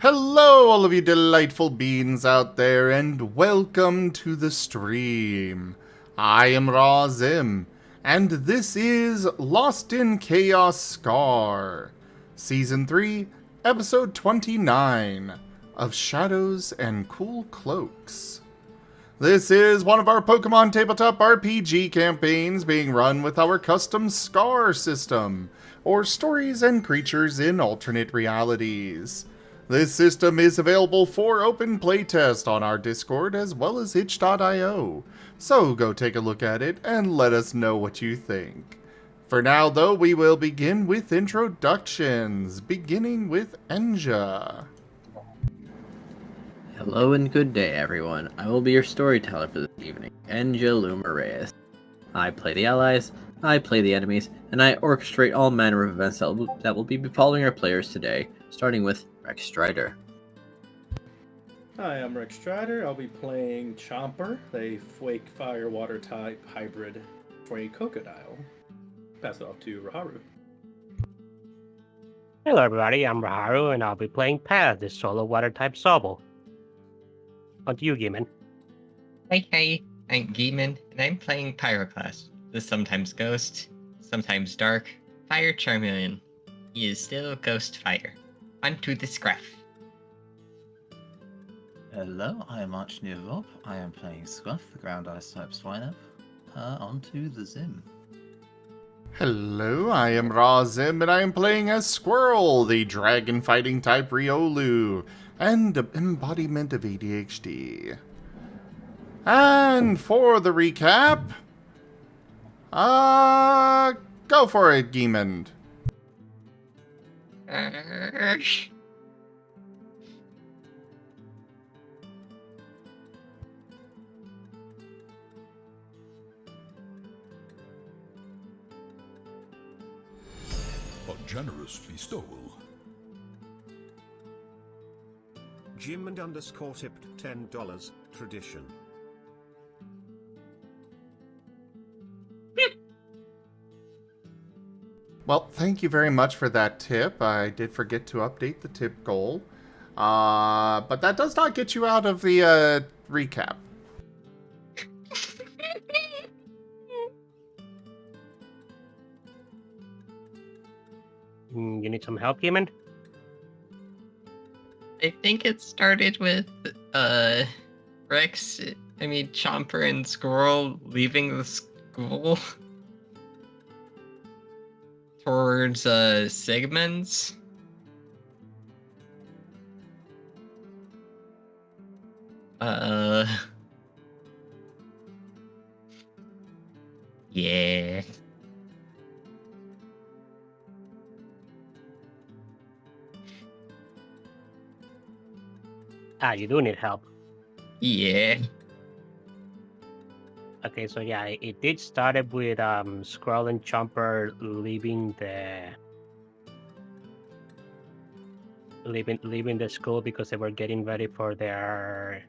Hello, all of you delightful beings out there, and welcome to the stream. I am Razim, and this is Lost in Chaos Scar, Season 3, Episode 29 of Shadows and Cool Cloaks. This is one of our Pokemon Tabletop RPG campaigns being run with our custom Scar system, or Stories and Creatures in Alternate Realities. This system is available for open playtest on our Discord as well as itch.io, so go take a look at it and let us know what you think. For now, though, we will begin with introductions, beginning with Enja. Hello and good day, everyone. I will be your storyteller for this evening, Enja Luma Reyes. I play the allies, I play the enemies, and I orchestrate all manner of events that will be befalling our players today, starting with Rex Strider. Hi, I'm Rex Strider. I'll be playing Chomper, a Flake Fire Water type hybrid for a Crocodile. Pass it off to Raharu. Hello everybody, I'm Raharu and I'll be playing Paz, the solo water type Sobble. On to you, Gimund. Hey, I'm Gimund, and I'm playing Pyroclast, the sometimes ghost, sometimes dark, fire charmeleon. He is still ghost fire. On to the scruff. Hello, I am Archneer Rob. I am playing Scruff, the ground ice type Swineup. On to the Zim. Hello, I am Razim, and I am playing as Squirrel, the dragon fighting type Riolu, and embodiment of ADHD. And for the recap, go for it, Gimund. A generous bestowal. Gimund _ tipped $10, tradition. Well, thank you very much for that tip. I did forget to update the tip goal. But that does not get you out of the recap. You need some help, Gimund? I think it started with, Chomper and Squirrel leaving the school towards, Sigmund's. Yeah. You do need help. Yeah. Okay, so yeah, it did started with Squirrel and Chomper leaving the school because they were getting ready for their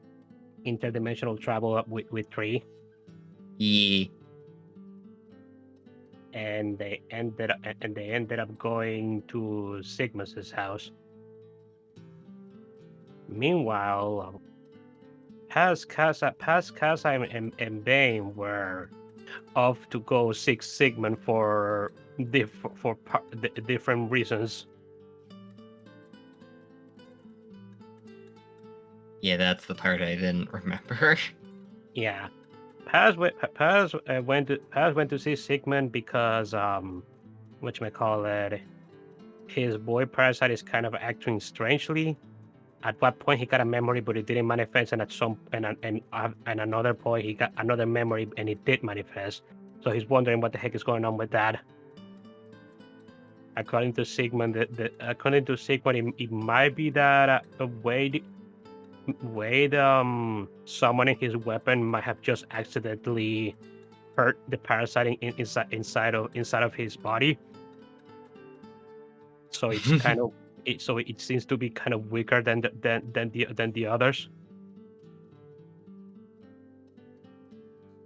interdimensional travel with Tree. Yeah. And they ended up going to Sigmus's house. Meanwhile, Paz, Casa, and Vane were off to go seek Sigmund for different reasons. Yeah, that's the part I didn't remember. Yeah, Paz went to see Sigmund because whatchamacallit, his boy Parasite is kind of acting strangely. At what point he got a memory, but it didn't manifest, and and another point he got another memory, and it did manifest. So he's wondering what the heck is going on with that. According to Sigmund, it might be that Wade summoning his weapon might have just accidentally hurt the parasite inside of his body. So it's kind of. So it seems to be kind of weaker than the others.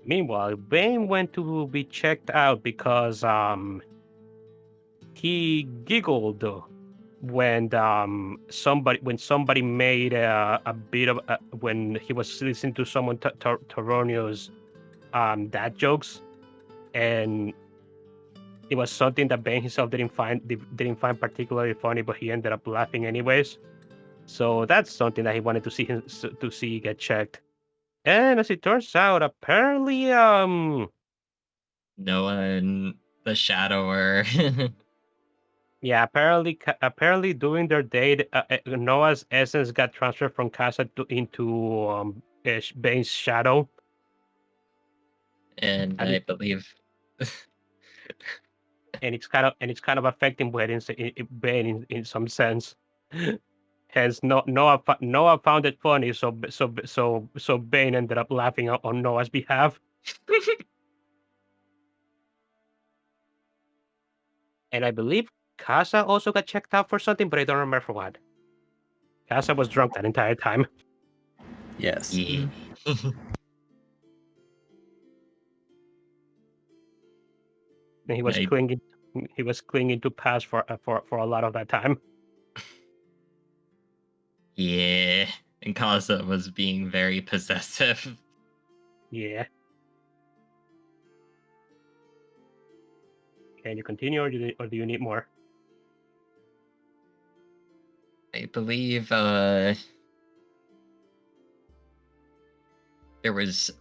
Meanwhile, Vane went to be checked out because he giggled when somebody made a bit of when he was listening to someone Toronio's dad jokes, and it was something that Vane himself didn't find particularly funny, but he ended up laughing anyways. So that's something that he wanted to see get checked. And as it turns out, apparently Noah and the Shadower. yeah, apparently during their date, Noah's essence got transferred from Casa into Bane's shadow. And I believe and it's kind of affecting Bane in some sense. Hence, Noah found it funny, so Bane ended up laughing on Noah's behalf. And I believe Casa also got checked out for something, but I don't remember for what. Casa was drunk that entire time. Yes. yeah. And he was I- clinging to Paz for a lot of that time. Yeah. And Kaza was being very possessive. Yeah. Can you continue, or do you need more? I believe it was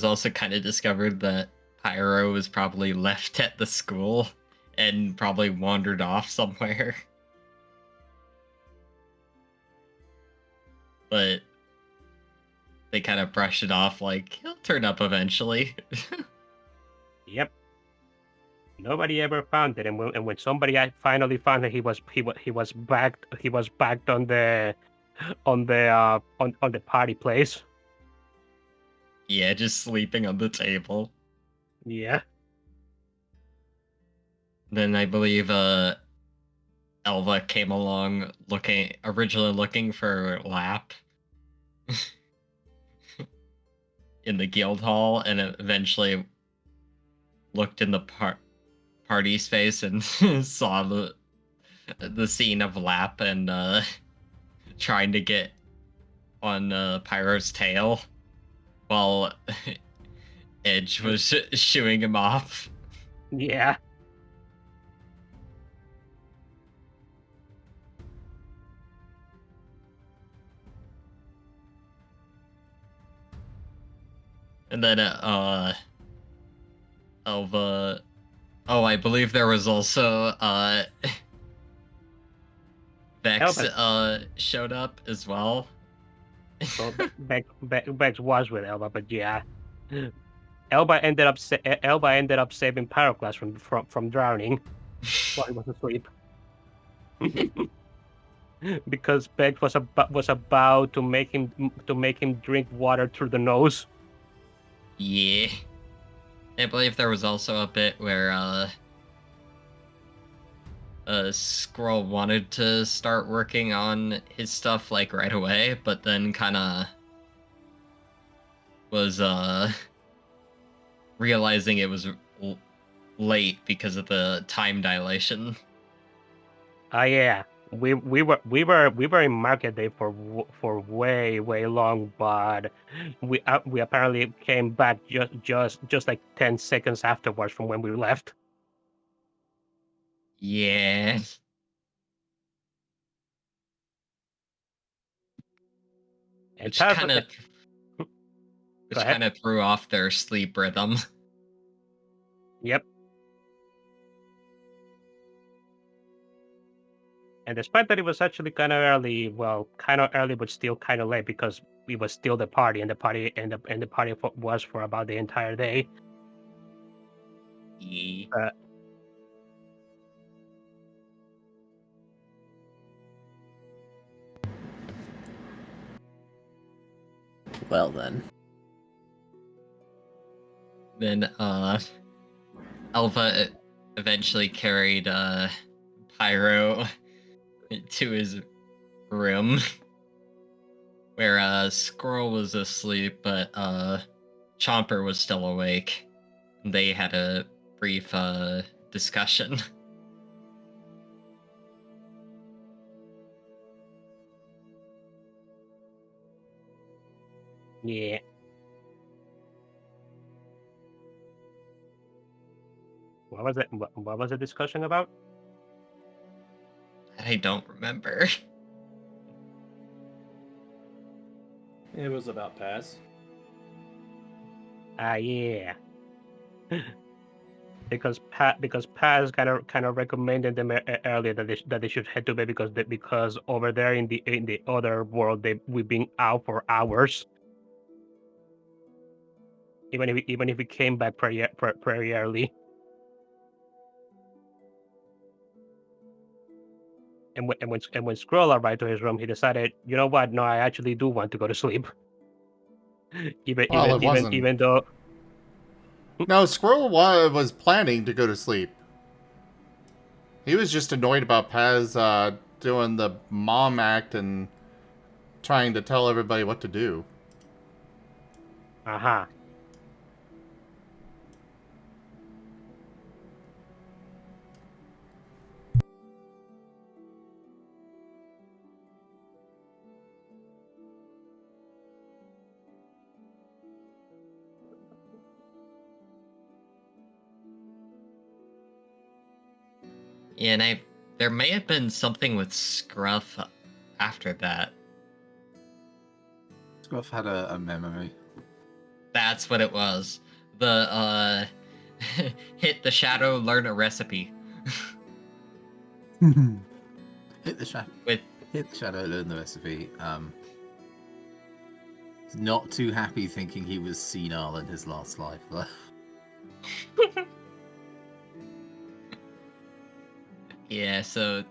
also kind of discovered that Pyro was probably left at the school and probably wandered off somewhere. But they kind of brushed it off like he'll turn up eventually. Yep. Nobody ever found it, and when somebody finally found it, he was backed on the party place. Yeah, just sleeping on the table. Yeah. Then I believe Elva came along originally looking for Lap in the guild hall, and eventually looked in the party space and saw the scene of Lap and trying to get on Pyro's tail while Edge was shooing him off. Yeah. And then Elva. Oh, I believe there was also Vex showed up as well. So Bex was with Elba, but yeah, Elba ended up saving Pyroclast from drowning while he was asleep. Because Bex was about to make him drink water through the nose. Yeah. I believe there was also a bit where Squirrel wanted to start working on his stuff like right away, but then kind of was realizing it was late because of the time dilation. Yeah. We were in market day for way long, but we apparently came back just like 10 seconds afterwards from when we left. Yeah. And Which kind of threw off their sleep rhythm. Yep. And despite that, it was actually kind of early. Well, kind of early, but still kind of late because it was still the party, and the party was for about the entire day. Yeah. Well then. Then Alpha eventually carried Pyro to his room where Squirrel was asleep, but Chomper was still awake. They had a brief discussion. Yeah. What was it? What was the discussion about? I don't remember. It was about Paz. Yeah. because Paz kind of recommended them earlier that they should head to bed because over there in the other world we've been out for hours. Even if we came back pretty early. And when Squirrel arrived to his room, he decided, you know what? No, I actually do want to go to sleep. even though. No, Squirrel was planning to go to sleep. He was just annoyed about Paz doing the mom act and trying to tell everybody what to do. Uh-huh. Yeah, and there may have been something with Scruff after that. Scruff had a memory. That's what it was. The hit the shadow, learn a recipe. Hit the shadow. With Hit the shadow, learn the recipe. Not too happy thinking he was senile in his last life, though. Yeah, so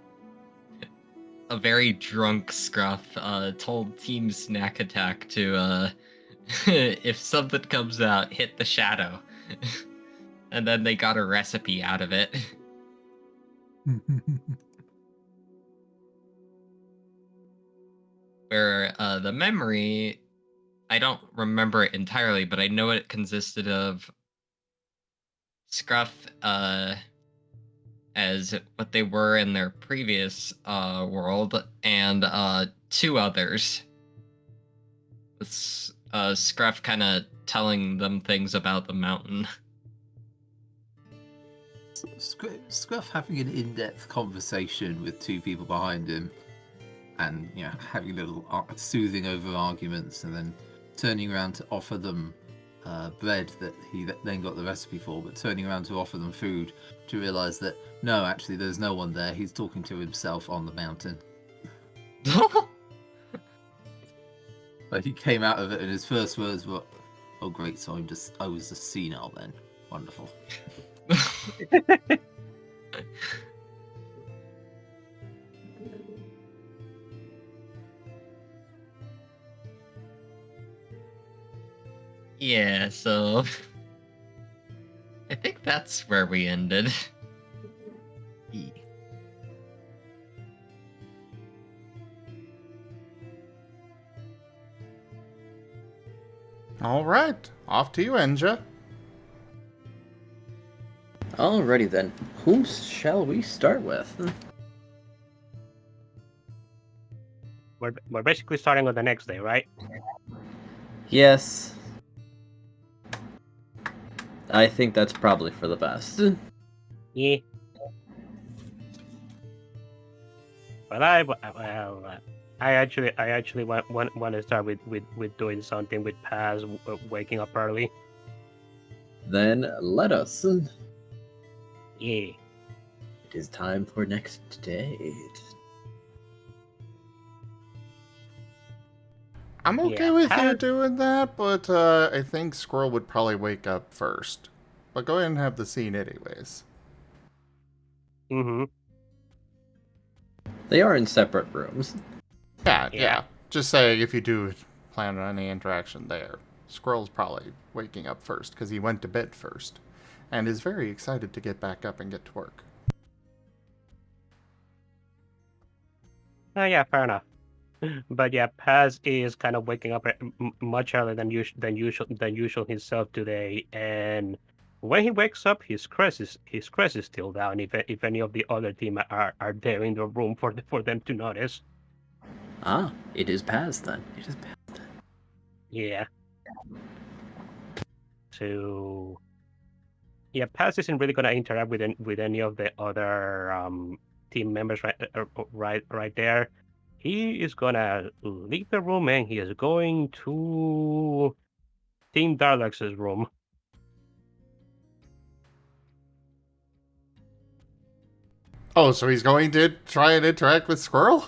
a very drunk Scruff told Team Snack Attack to if something comes out, hit the shadow. And then they got a recipe out of it. Where the memory, I don't remember it entirely, but I know it consisted of Scruff as what they were in their previous world, and two others. With Scruff kind of telling them things about the mountain. Scruff having an in-depth conversation with two people behind him, and having little soothing over arguments, and then turning around to offer them bread that he then got the recipe for, but turning around to offer them food to realise that no, actually there's no one there. He's talking to himself on the mountain. Like, he came out of it and his first words were, "Oh great, so I was a senile then. Wonderful." Yeah, so I think that's where we ended. All right, off to you, Enja. Alrighty then, who shall we start with? We're basically starting on the next day, right? Yes. I think that's probably for the best. Yeah. But I actually want to start with doing something with Paz waking up early. Then let us. Yeah. It is time for next date. I'm okay with you doing that, but I think Squirrel would probably wake up first. But go ahead and have the scene anyways. Mm-hmm. They are in separate rooms. Yeah. Just saying, if you do plan on any interaction there, Squirrel's probably waking up first because he went to bed first, and is very excited to get back up and get to work. Oh yeah, fair enough. But yeah, Paz is kind of waking up much earlier than usual himself today, and when he wakes up, his crest is still down. If any of the other team are there in the room for them to notice. Ah, it is Paz then. It is Paz then. Yeah. So yeah, Paz isn't really gonna interact with any of the other team members right there. He is gonna leave the room and he is going to Team Darlax's room. Oh, so he's going to try and interact with Squirrel?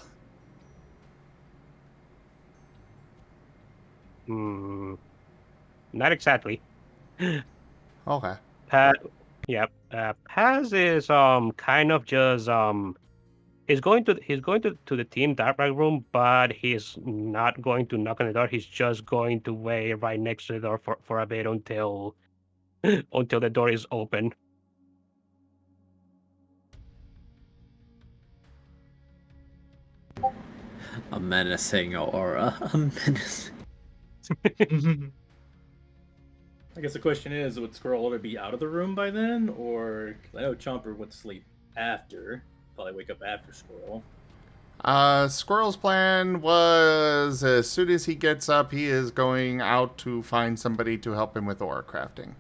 Not exactly. Okay. Paz is kind of just he's going to the Team Darkbag room, but he's not going to knock on the door. He's just going to wait right next to the door for a bit until until the door is open. A menacing aura. A menacing. I guess the question is, would Squirrel already be out of the room by then? Or, 'cause I know Chomper would sleep after. Probably wake up after Squirrel. Squirrel's plan was as soon as he gets up, he is going out to find somebody to help him with aura crafting.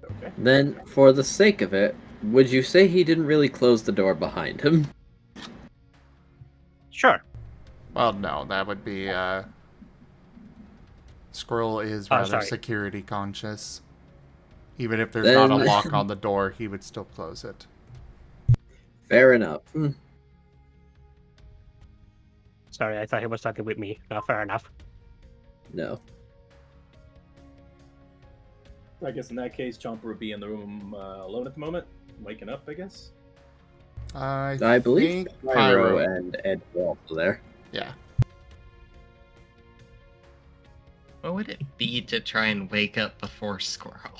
Okay. Then, for the sake of it, would you say he didn't really close the door behind him? Sure. Well, no, that would be, Squirrel is rather sorry. security conscious. Even if there's not a Then- lock on the door, he would still close it. Fair enough. Sorry, I thought he was talking with me. No, fair enough. No. I guess in that case, Chomper would be in the room alone at the moment, waking up, I guess. I believe think Pyro and Ed were also there. Yeah. What would it be to try and wake up before Squirrel?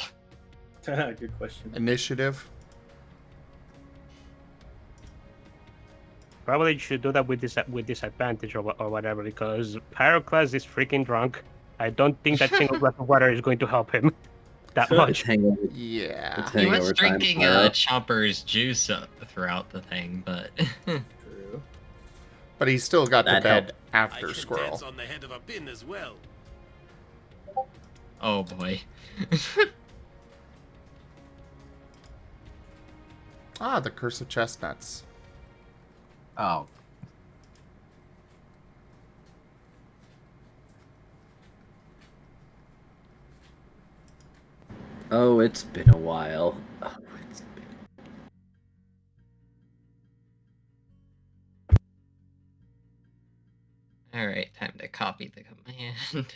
Good question. Initiative. Probably you should do that with disadvantage or whatever, because Pyroclast is freaking drunk. I don't think that single glass of water is going to help him that much. Hangover. Yeah. It's He was hangover time, drinking Pyro. Chomper's juice throughout the thing, but True. But he still got to That bed helped. after Squirrel. on the head of a pin as well. oh boy. Ah, the Curse of Chestnuts. Oh, Oh, it's been a while. Oh, it's been... Alright, time to copy the command.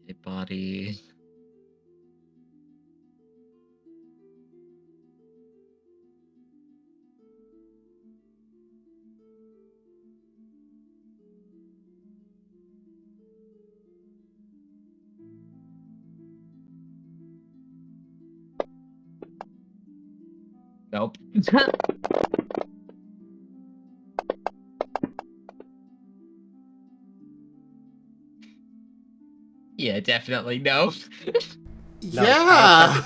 Hit body. Nope. Yeah, definitely no. No, Yeah!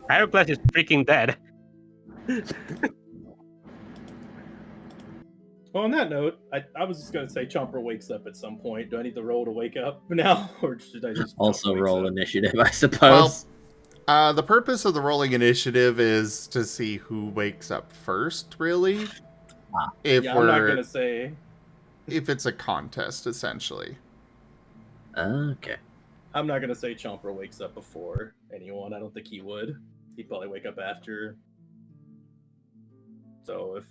Pyroclast is freaking dead. Well, on that note, I was just going to say Chomper wakes up at some point. Do I need to roll to wake up now? Or should I just... Also Chomper wakes roll up? initiative, I suppose. The purpose of the rolling initiative is to see who wakes up first, really. If Yeah, I'm not we're going to say... if it's a contest, essentially. Okay. I'm not going to say Chomper wakes up before anyone. I don't think he would. He'd probably wake up after. So if,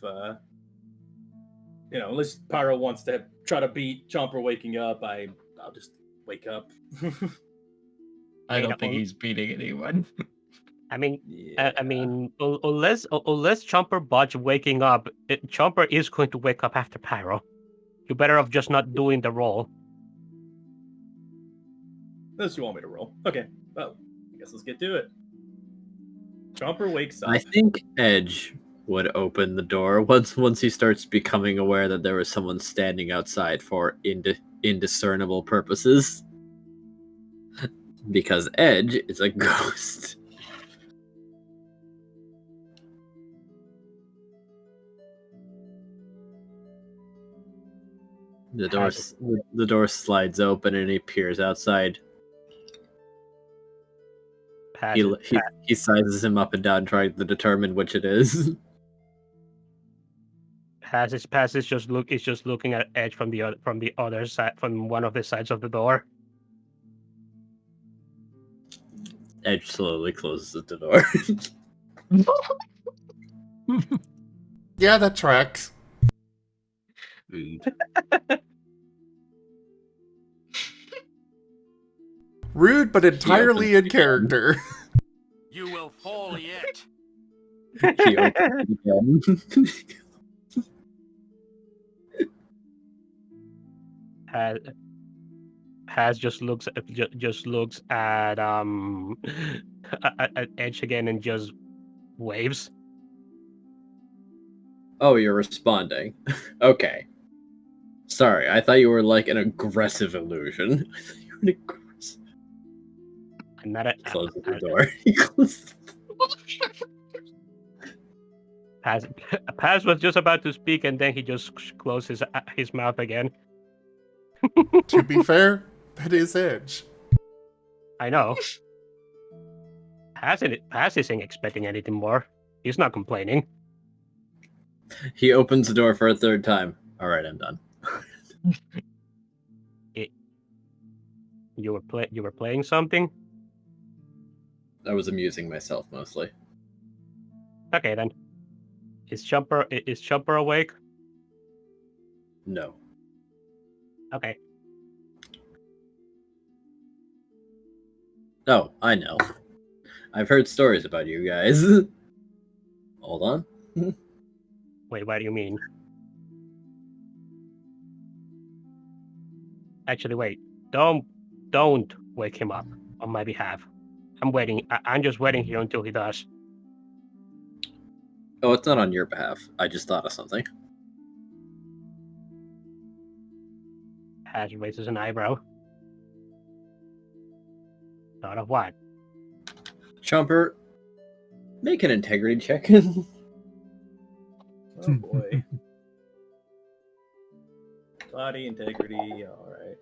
unless Pyro wants to try to beat Chomper waking up, I'll just wake up. I don't Yeah, think he's beating anyone. I mean, Yeah. unless Chomper botch waking up, Chomper is going to wake up after Pyro. You're better off just not doing the roll. Unless you want me to roll. Okay. Well, I guess let's get to it. Chomper wakes up. I think Edge would open the door once he starts becoming aware that there was someone standing outside for indiscernible purposes. Because Edge is a ghost. The door slides open and he peers outside. He sizes him up and down, trying to determine which it is. Paz is just looking at Edge from the other side, from one of the sides of the door. Edge slowly closes the door. Yeah, that tracks. Rude. Rude, but entirely in character. You will fall yet. He opens again. Paz just looks at at Edge again and just waves. Oh, you're responding. Okay. Sorry, I thought you were like an aggressive illusion. I thought you were an aggressive. I'm not a Closes the door. He closes. Paz was just about to speak, and then he just closed his mouth again. To be fair, that is Edge. I know. Paz isn't expecting anything more. He's not complaining. He opens the door for a third time. All right, I'm done. You were playing something? I was amusing myself mostly. Okay then. Is Chopper awake? No. Okay. Oh, I know. I've heard stories about you guys. Hold on. Wait, what do you mean? Actually, wait. Don't wake him up on my behalf. I'm waiting. I'm just waiting here until he does. Oh, it's not on your behalf. I just thought of something. Has raises an eyebrow. Thought of what? Chomper, make an integrity check. Oh boy. Body integrity, alright.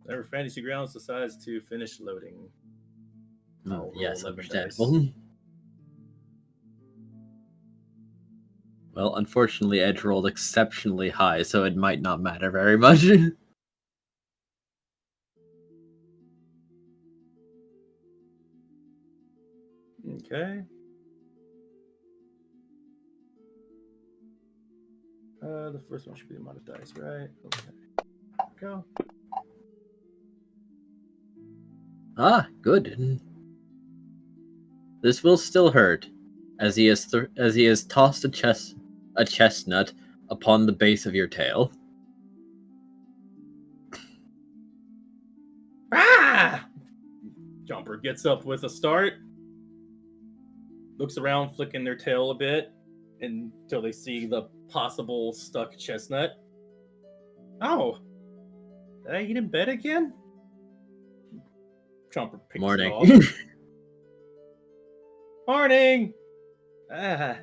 Whenever Fantasy Grounds decides to finish loading. Yes, roll 11 understandable. Well, unfortunately, Edge rolled exceptionally high, so it might not matter very much. Okay. The first one should be the amount of dice, right? Okay. Go. Ah, good. This will still hurt, as he has tossed a chestnut upon the base of your tail. Ah! Jumper gets up with a start. Looks around, flicking their tail a bit until they see the possible stuck chestnut. Oh! Did I eat in bed again? Jumper picks Morning. it off. Morning! Ah.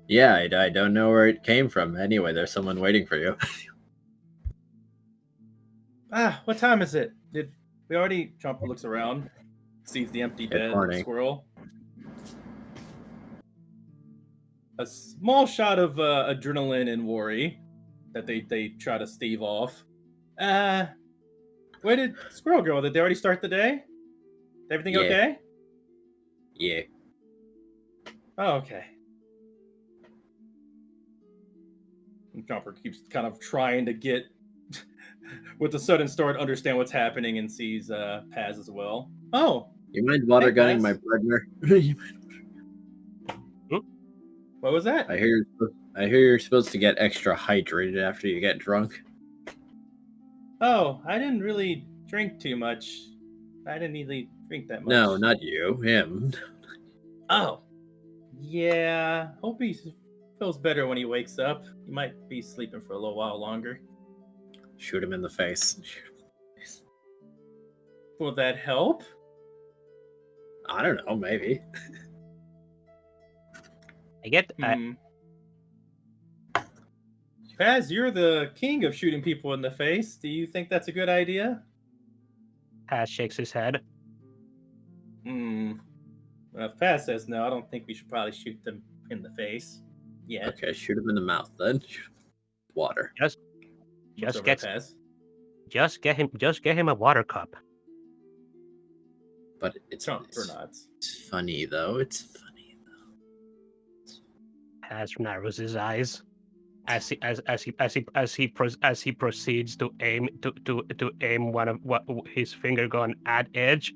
Yeah, I don't know where it came from. Anyway, there's someone waiting for you. What time is it? Did we already... Jumper looks around, sees the empty Good bed of morning. Squirrel. A small shot of adrenaline and worry that they try to stave off. Where did Squirrel go? Did they already start the day? Everything Yeah. okay? Yeah. Oh, okay. And Jumper keeps kind of trying to get, with the sudden start, understand what's happening and sees Paz as well. Oh, You mind water Hey, gunning Paz. my partner? what was that? I hear you're supposed to get extra hydrated after you get drunk. Oh, I didn't really drink too much. I didn't really drink that much. No, not you. Him. Oh. Yeah. Hope he feels better when he wakes up. He might be sleeping for a little while longer. Shoot him in the face. Will that help? I don't know. Maybe. I get. Paz, you're the king of shooting people in the face. Do you think that's a good idea? Paz shakes his head. Well, if Paz says no, I don't think we should probably shoot them in the face yet. Okay, shoot him in the mouth then. Water. Looks Just over get. at Paz. Just get him a water cup. But it's nods. It's funny though. It's funny though. Paz narrows his eyes as he proceeds to aim one of his finger gun at edge.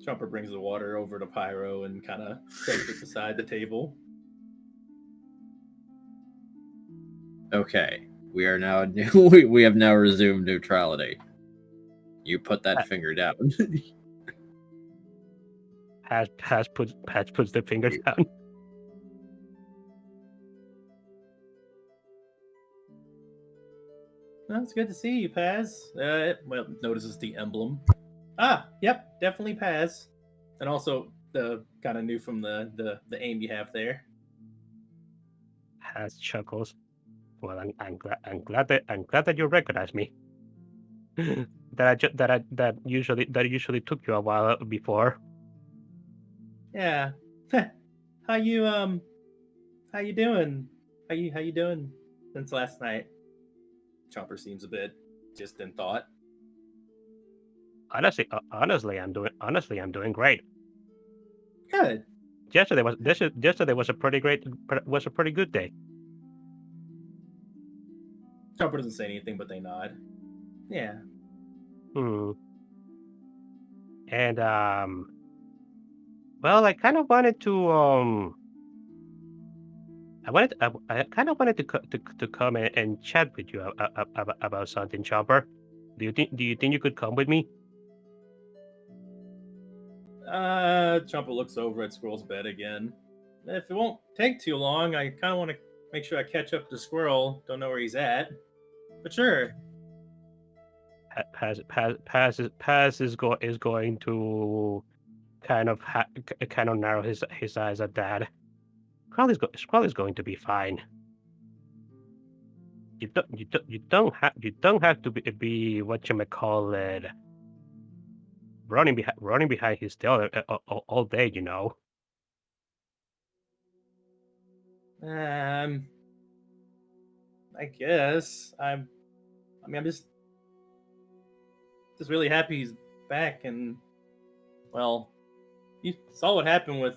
Jumper brings the water over to Pyro and kind of sets it beside the table. Okay, we are now we have now resumed neutrality. You put that finger down. Paz puts the finger down. Well, it's good to see you, Paz. Well, notices the emblem. Ah, yep, definitely Paz. And also the kind of new from the aim you have there. Paz chuckles. Well, I'm glad that you recognize me. that usually took you a while before. Yeah. How you doing? How you doing since last night? Chomper seems a bit just in thought. Honestly, I'm doing great. Good. Yesterday was a pretty good day. Chomper doesn't say anything, but they nod. Yeah. And well, I kind of wanted to I kind of wanted to come and chat with you about something, Chomper. Do you think you could come with me? Chomper looks over at Squirrel's bed again. If it won't take too long, I kind of want to make sure I catch up to Squirrel. Don't know where he's at, but sure. Paz is going to kind of narrow his eyes at that. Squirrel is going to be fine. You don't have to be whatchamacallit, running behind his tail all day, you know. I guess I'm just really happy he's back, and well, you saw what happened with.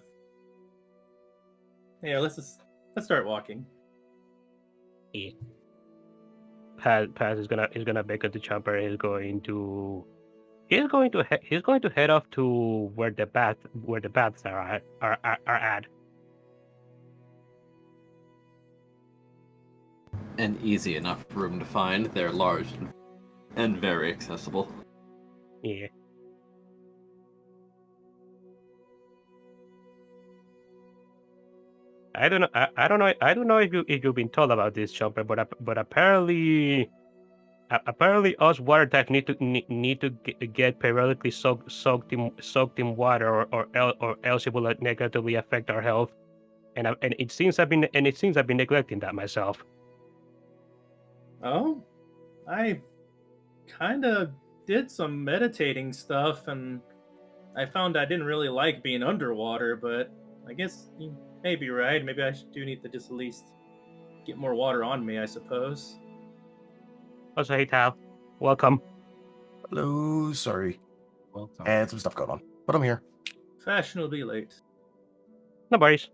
Yeah, let's start walking. Yeah. Paz is gonna beckon to Chomper. He's going to head off to where the baths are at. An easy enough room to find. They're large and very accessible. Yeah. I don't know if you've been told about this, Chomper, but apparently us water types need to get periodically soaked in water, or else it will negatively affect our health. And it seems I've been neglecting that myself. Oh, I kind of did some meditating stuff, and I found I didn't really like being underwater, but I guess you may be right. Maybe I do need to just at least get more water on me, I suppose. Also, hey, Tal. Welcome. Hello, sorry. Welcome. Had some stuff going on, but I'm here. Fashionably late. No worries.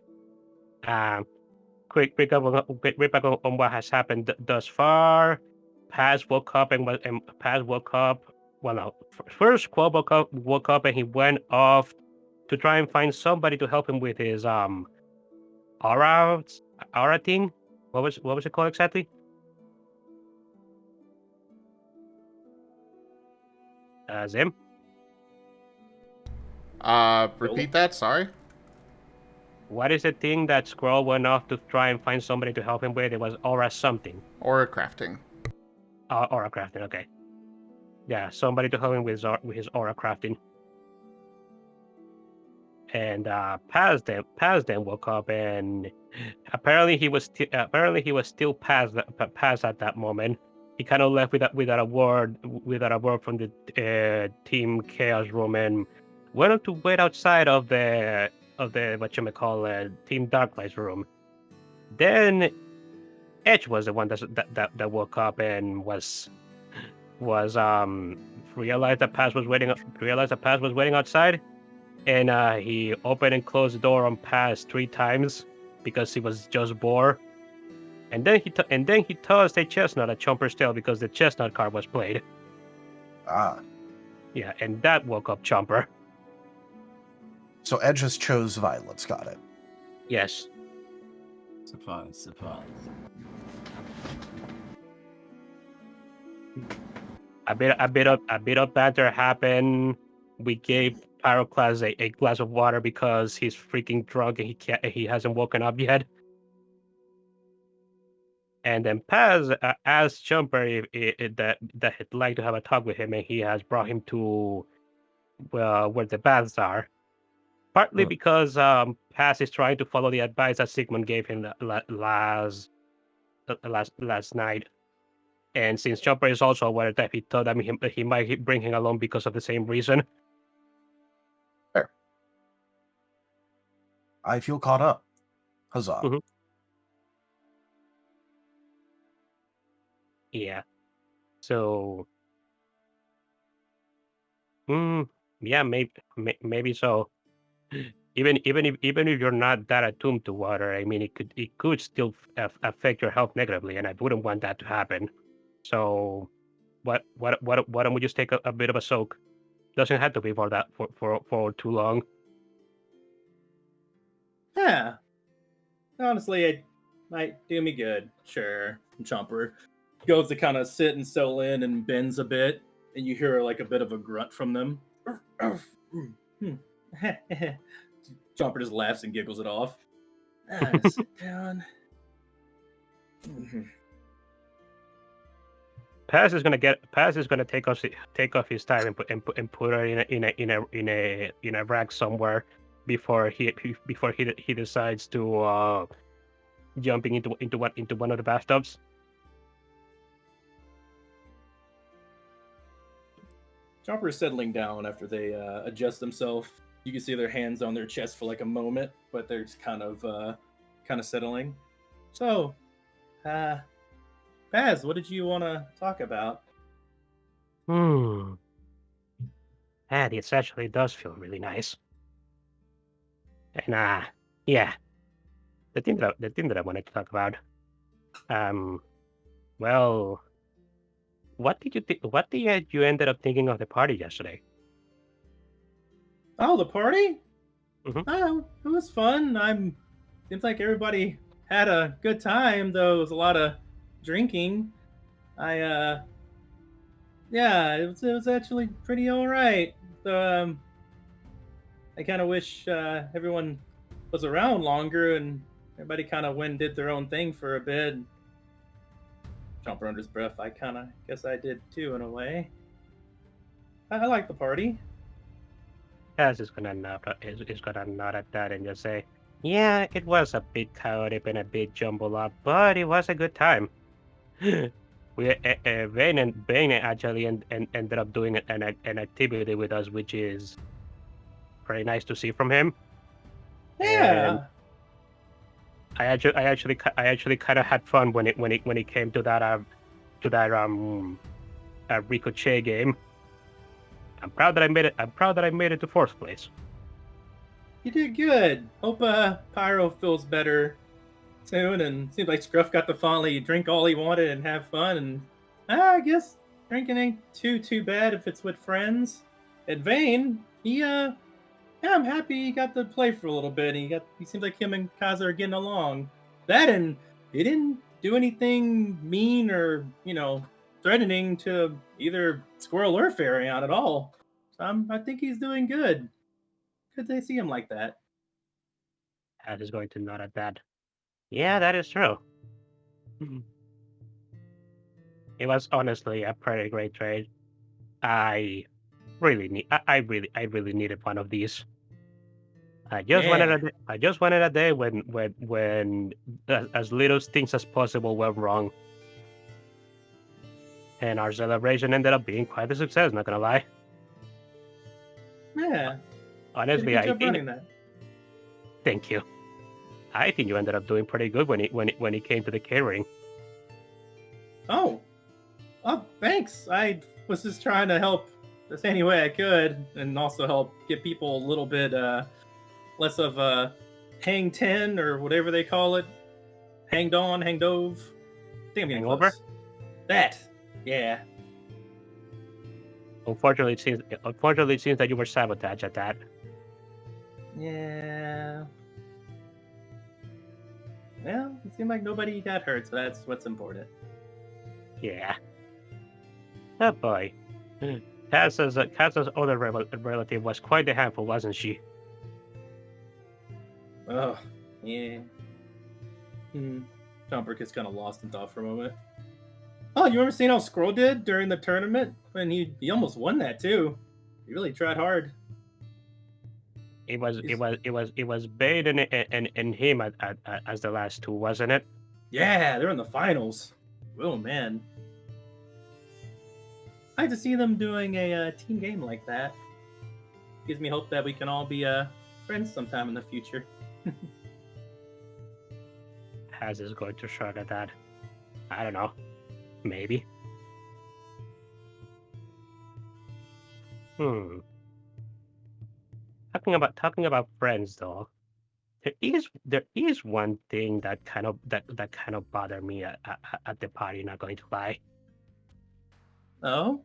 Quick recap on what has happened thus far. Paz woke up Well, no. First, Squall woke up and he went off to try and find somebody to help him with his aura thing. What was it called exactly? Zim? Repeat that, sorry. What is the thing that Squirrel went off to try and find somebody to help him with? It was aura something. Aura crafting. Aura crafting, okay. Yeah, somebody to help him with his aura crafting. And Paz then woke up, and apparently he was still Paz at that moment. He kind of left without a word from the Team Chaos room and went up to wait outside of the Team Darklight's room. Then Edge was the one that woke up and was realized that Paz was waiting outside, and he opened and closed the door on Paz 3 times because he was just bored. And then he tossed a chestnut at Chomper's tail because the chestnut card was played. Ah. Yeah, and that woke up Chomper. So Edge has chose violence, got it. Yes. Surprise, surprise. A bit of banter happened. We gave Pyroclast a glass of water because he's freaking drunk and he hasn't woken up yet. And then Paz asked Chomper that he'd like to have a talk with him, and he has brought him to where the baths are. Partly because Paz is trying to follow the advice that Sigmund gave him last night. And since Chomper is also aware that he thought that he might bring him along because of the same reason. Fair. I feel caught up. Huzzah. Mm-hmm. Yeah. So. Yeah, maybe so. Even if you're not that attuned to water, I mean, it could still affect your health negatively, and I wouldn't want that to happen. So, what don't we just take a bit of a soak? Doesn't have to be for too long. Yeah. Honestly, it might do me good. Sure. Chomper goes to kind of sit and settle in and bends a bit, and you hear like a bit of a grunt from them. Chomper just laughs and giggles it off. Sit down. Paz is gonna take off his tie and put her in a rack somewhere before he decides to jumping into one of the bathtubs. Chomper is settling down after they adjust themselves. You can see their hands on their chest for like a moment, but they're just kind of settling. So, Paz, what did you want to talk about? It actually does feel really nice. And yeah, the thing that I wanted to talk about. Well, what did you ended up thinking of the party yesterday? Oh, the party? Mm-hmm. Oh, it was fun. Seems like everybody had a good time, though it was a lot of drinking. Yeah, it was actually pretty all right. So, I kind of wish everyone was around longer and everybody kind of went and did their own thing for a bit. Chomper under his breath. I kind of guess I did too, in a way. I like the party. Kaz is gonna nod at that and just say, "Yeah, it was a bit chaotic and a bit jumbled up, but it was a good time." Vane actually ended up doing an activity with us, which is very nice to see from him. Yeah. And I actually kind of had fun when it came to that Ricochet game. I'm proud that I made it to 4th place. You did good. Hope Pyro feels better soon, and seems like Scruff got to finally drink all he wanted and have fun. And I guess drinking ain't too bad if it's with friends. At Vane, I'm happy he got to play for a little bit. He seems like him and Kaza are getting along. That, and he didn't do anything mean or threatening to either Squirrel or Furry on at all. So I think he's doing good. Good to see him like that. That is going to nod at that. Yeah, that is true. It was honestly a pretty great trade. I really needed one of these. I just wanted a day when as little things as possible went wrong. And our celebration ended up being quite a success, not gonna lie. Yeah. Honestly, I think running that. Thank you. I think you ended up doing pretty good when it came to the catering. Oh, thanks. I was just trying to help this any way I could, and also help get people a little bit less of a hang 10 or whatever they call it. Hanged on, hanged over. I think I'm getting Hangover? close. That. Yeah. Unfortunately, it seems that you were sabotaged at that. Yeah. Well, it seemed like nobody got hurt, so that's what's important. Yeah. Oh boy. Cass's other relative was quite a handful, wasn't she? Oh, yeah. Jumper gets kind of lost in thought for a moment. Oh, you remember seeing how Squirrel did during the tournament? When he almost won that too. He really tried hard. It was Bane and him as the last two, wasn't it? Yeah, they're in the finals. Oh man. I like to see them doing a team game like that. Gives me hope that we can all be friends sometime in the future. Has is going to shot at that. I don't know. Maybe. Talking about friends though. There is one thing that kind of bothered me at the party, not going to lie. Oh?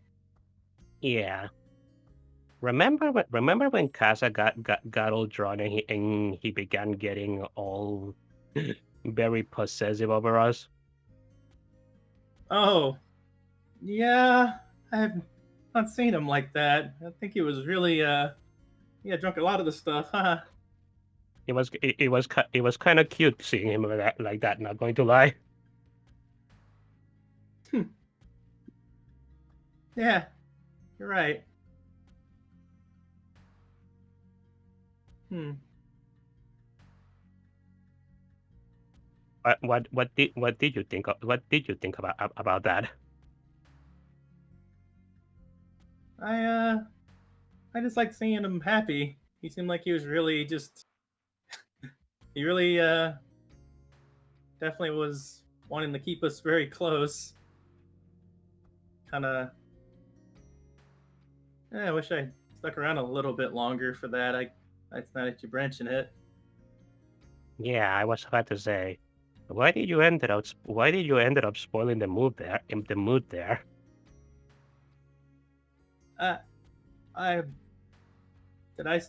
Yeah. Remember when Casa got all drawn and he began getting all very possessive over us? Oh. Yeah. I've not seen him like that. I think he was really drunk a lot of the stuff, huh? It was kind of cute seeing him like that, not going to lie. Yeah. You're right. What did you think about that? I just like seeing him happy. He seemed like he was really just he really definitely was wanting to keep us very close. Kinda I wish I stuck around a little bit longer for that. It's not that you branching it. Yeah, I was about to say, why did you end up spoiling the mood there? I did I.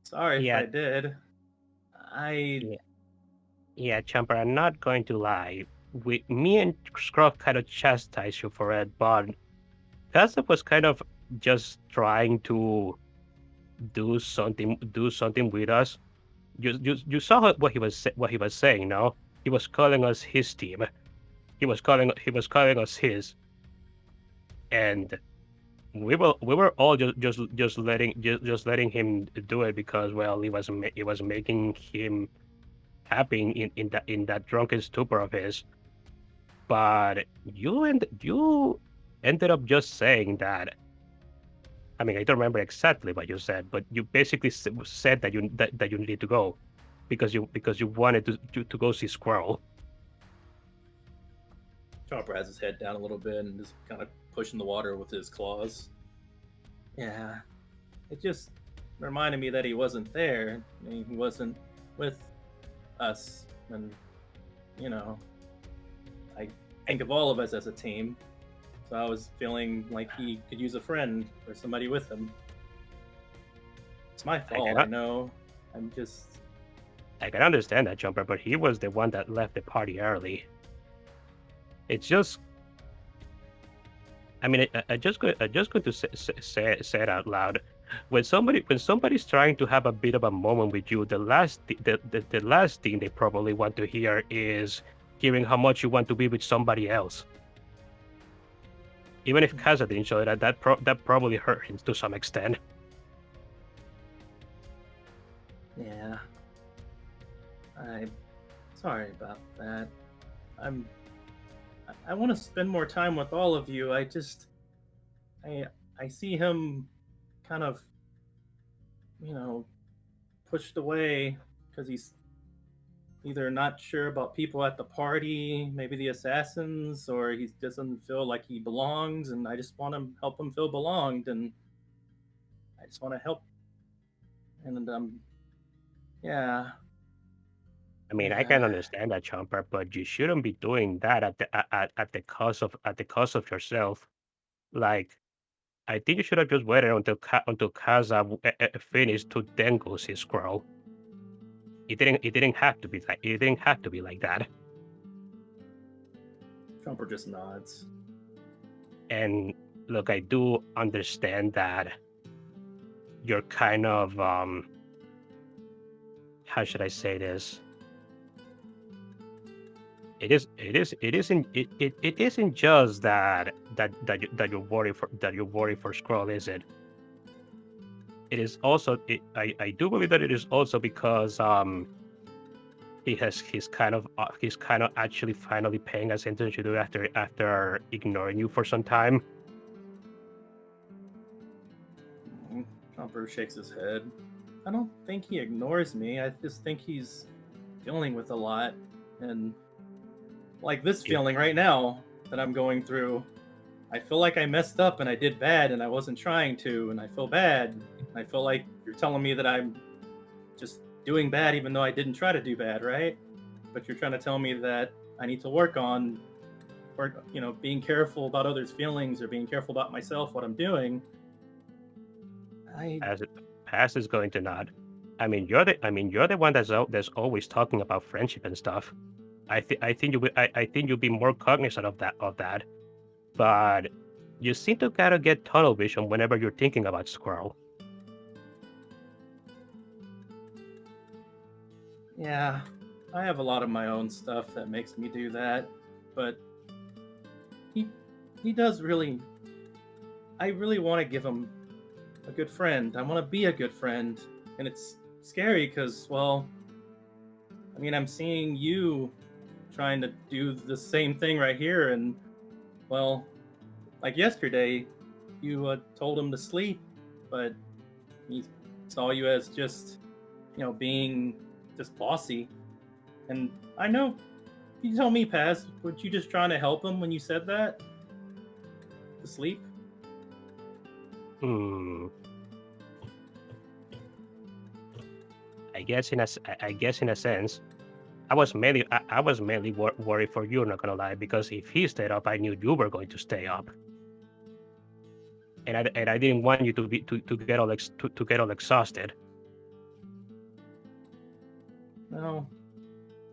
Sorry if I did. Yeah, Chumper, I'm not going to lie. Me and Scruff kind of chastised you for it, but Casa was kind of just trying to do something with us. You saw what he was saying, no? He was calling us his team. He was calling us his. And we were all just letting him do it because, well, it was making him happy in that drunken stupor of his. But you ended up just saying that. I mean, I don't remember exactly what you said, but you basically said that you needed to go because you wanted to go see Squirrel. Chopper has his head down a little bit and just kind of pushing the water with his claws. Yeah, it just reminded me that he wasn't there. He wasn't with us, and I think of all of us as a team. So I was feeling like he could use a friend or somebody with him. It's my fault, I know. I can understand that, Jumper, but he was the one that left the party early. It's just. I mean, I just going to say it out loud. When somebody's trying to have a bit of a moment with you, the last thing they probably want to hear is hearing how much you want to be with somebody else. Even if Kaza didn't show it, that probably hurt him to some extent. Yeah. I'm sorry about that. I want to spend more time with all of you. I see him kind of, pushed away because he's either not sure about people at the party, maybe the assassins, or he doesn't feel like he belongs, and I just want to help him feel belonged, and I just want to help. And yeah. I mean, I can understand that, Chomper, but you shouldn't be doing that at the cost of yourself. Like, I think you should have just waited until Kaza finished to then go see Squirrel. It didn't have to be like that. Trumper just nods. And look, I do understand that you're kind of how should I say this? It isn't just that you're worried for Squirrel, is it? It is also I do believe that it is also because he's kind of actually finally paying attention to you after ignoring you for some time. Trumper shakes his head. I don't think he ignores me. I just think he's dealing with a lot, and like this feeling right now that I'm going through, I feel like I messed up and I did bad and I wasn't trying to, and I feel bad. I feel like you're telling me that I'm just doing bad even though I didn't try to do bad, right? But you're trying to tell me that I need to work on, being careful about others' feelings or being careful about myself, what I'm doing. Pass is going to nod. I mean, you're the one that's always talking about friendship and stuff. I think you'll be more cognizant of that. But you seem to gotta get tunnel vision whenever you're thinking about Squirrel. Yeah, I have a lot of my own stuff that makes me do that, but he does really. I really want to give him a good friend. I want to be a good friend, and it's scary because, well, I mean, I'm seeing you trying to do the same thing right here, and well, like yesterday, you told him to sleep, but he saw you as just, being just bossy. And I know, you tell me, Paz, were you just trying to help him when you said that? To sleep? I guess in a sense, I was mainly worried for you. Not gonna lie, because if he stayed up, I knew you were going to stay up, and I didn't want you to get all exhausted. No,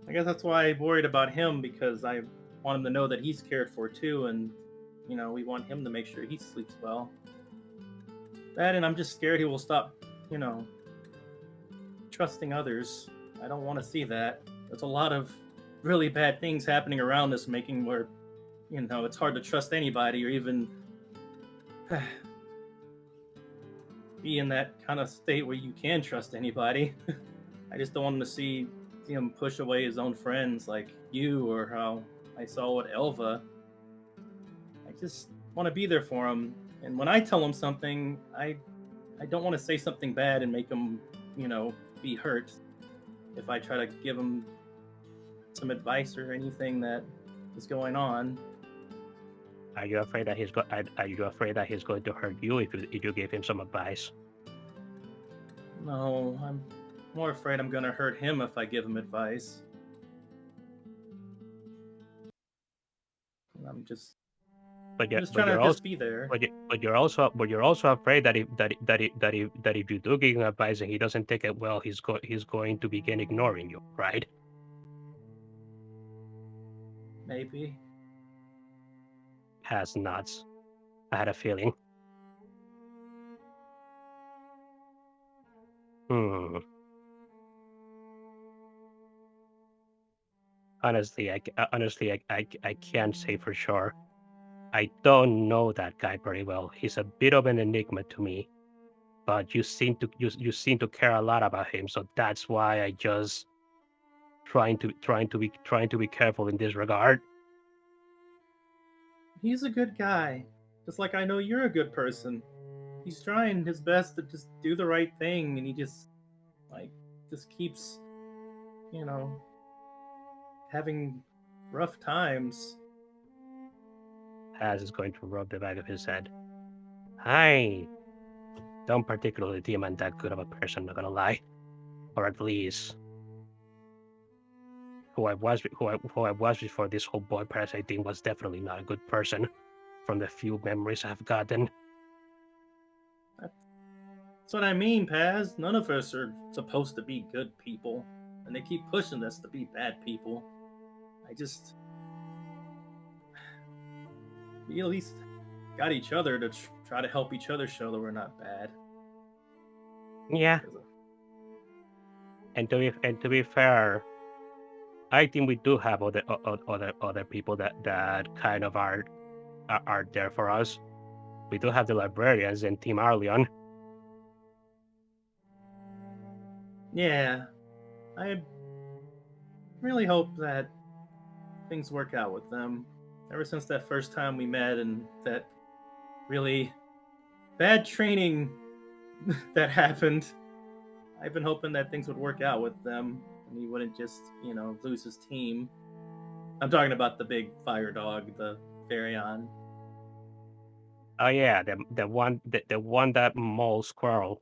I guess that's why I worried about him, because I want him to know that he's cared for too, and we want him to make sure he sleeps well. That, and I'm just scared he will stop, trusting others. I don't want to see that. There's a lot of really bad things happening around us, making where, it's hard to trust anybody or even be in that kind of state where you can trust anybody. I just don't want him to see him push away his own friends like you, or how I saw with Elva. I just want to be there for him. And when I tell him something, I don't want to say something bad and make him, be hurt. If I try to give him some advice or anything that is going on. Are you afraid that he's going to hurt you if you give him some advice? No, I'm more afraid I'm going to hurt him if I give him advice. I'm just trying to just be there. But you're also afraid that if you do give him advice and he doesn't take it well, he's going to begin ignoring you, right? Maybe. has nuts. I had a feeling. Hmm. Honestly, I can't say for sure. I don't know that guy very well. He's a bit of an enigma to me. But you seem to care a lot about him, so that's why I just trying to be careful in this regard. He's a good guy, just like I know you're a good person. He's trying his best to just do the right thing, and he just keeps, you know, having rough times. Has is going to rub the back of his head. I don't particularly deem I'm that good of a person, not gonna lie. Or at least who I was before this whole boy parasite thing was definitely not a good person from the few memories I've gotten. That's what I mean, Paz. None of us are supposed to be good people, and they keep pushing us to be bad people. We at least got each other to try to help each other show that we're not bad. Yeah. And to be fair, I think we do have other people that kind of are there for us. We do have the librarians and Team Arleon. Yeah, I really hope that things work out with them. Ever since that first time we met and that really bad training that happened, I've been hoping that things would work out with them and he wouldn't just, lose his team. I'm talking about the big fire dog, the Varion. Oh yeah, the one that mauls Squirrel.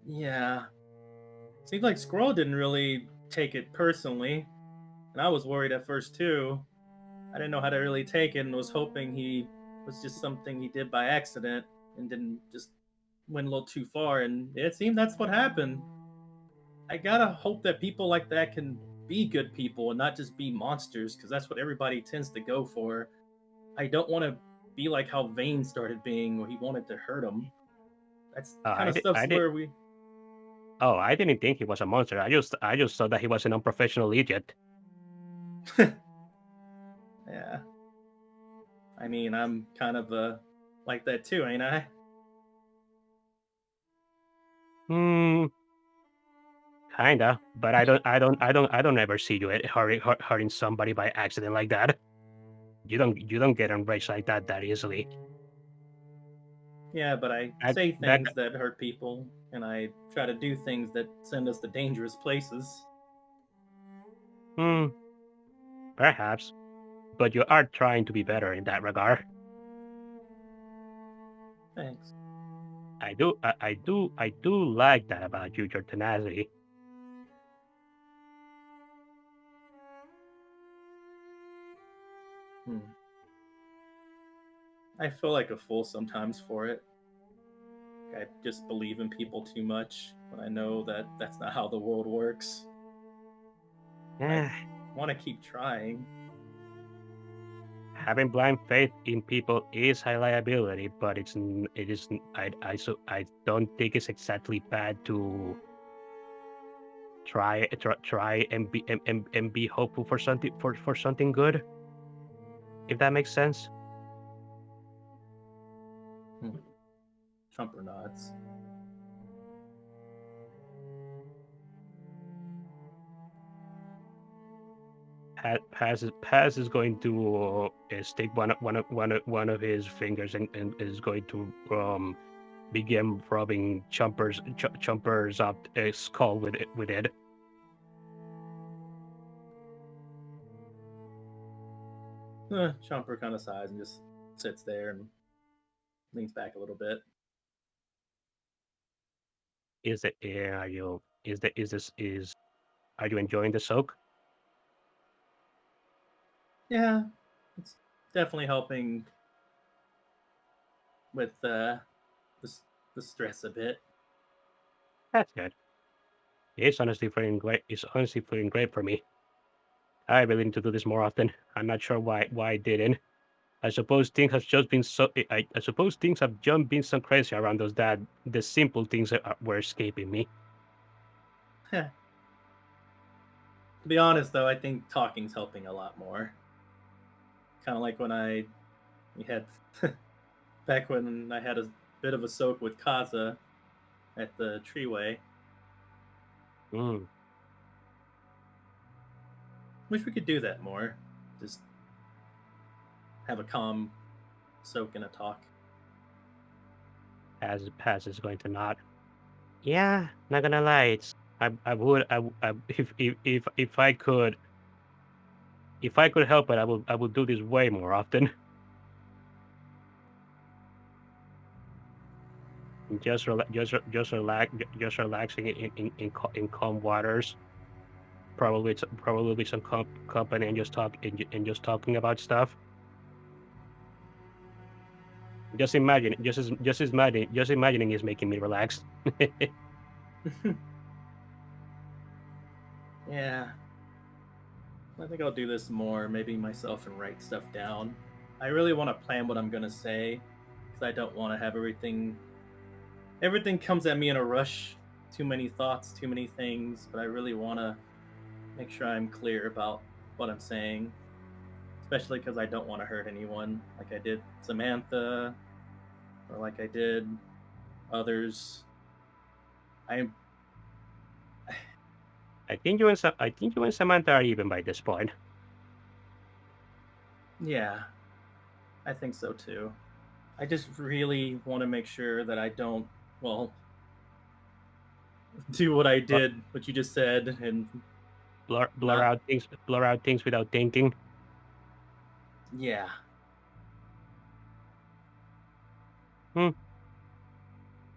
Yeah. Seems like Squirrel didn't really take it personally. And I was worried at first too. I didn't know how to really take it and was hoping he was just something he did by accident and didn't just went a little too far. And it seemed that's what happened. I gotta hope that people like that can be good people and not just be monsters, because that's what everybody tends to go for. I don't want to be like how Vane started being, where he wanted to hurt him. That's kind of stuff's where we. Oh, I didn't think he was a monster. I just thought that he was an unprofessional idiot. Yeah. I mean, I'm kind of like that too, ain't I? Kinda, but I don't ever see you hurting somebody by accident like that. You don't get enraged like that easily. Yeah, but I say things that hurt people, and I try to do things that send us to dangerous places. Perhaps, but you are trying to be better in that regard. Thanks. I do like that about you, your tenacity. I feel like a fool sometimes for it. I just believe in people too much when I know that that's not how the world works. I want to keep trying. Having blind faith in people is a liability, but it is I don't think it's exactly bad to try and be hopeful for something good. If that makes sense. Trumper nods. Paz is going to stick one of his fingers and is going to begin rubbing Chomper's up skull with it. Chomper kind of sighs and just sits there and leans back a little bit. Are you enjoying the soak? Yeah, it's definitely helping with the stress a bit. That's good. It's honestly feeling great. It's honestly feeling great for me. I really need to do this more often. I'm not sure why I didn't. I suppose things have just been so. I suppose things have just been so crazy around us that the simple things were escaping me. To be honest, though, I think talking's helping a lot more. Kind of like when we had back when I had a bit of a soak with Kaza at the Treeway. Mm. Wish we could do that more. Just have a calm soak and a talk. Paz is going to nod. Yeah, not gonna lie. I would I if I could help it, I would do this way more often. Just relaxing in calm waters. Probably some company and just talking about stuff. Just imagining is making me relax. Yeah. I think I'll do this more, maybe myself, and write stuff down. I really want to plan what I'm going to say, because I don't want to have everything comes at me in a rush. Too many thoughts, too many things, but I really want to make sure I'm clear about what I'm saying, especially because I don't want to hurt anyone, like I did Samantha, or like I did others. I think you and Samantha are even by this point. Yeah, I think so too. I just really want to make sure that I don't, well, do what I did, what you just said, and blur out things without thinking. Yeah.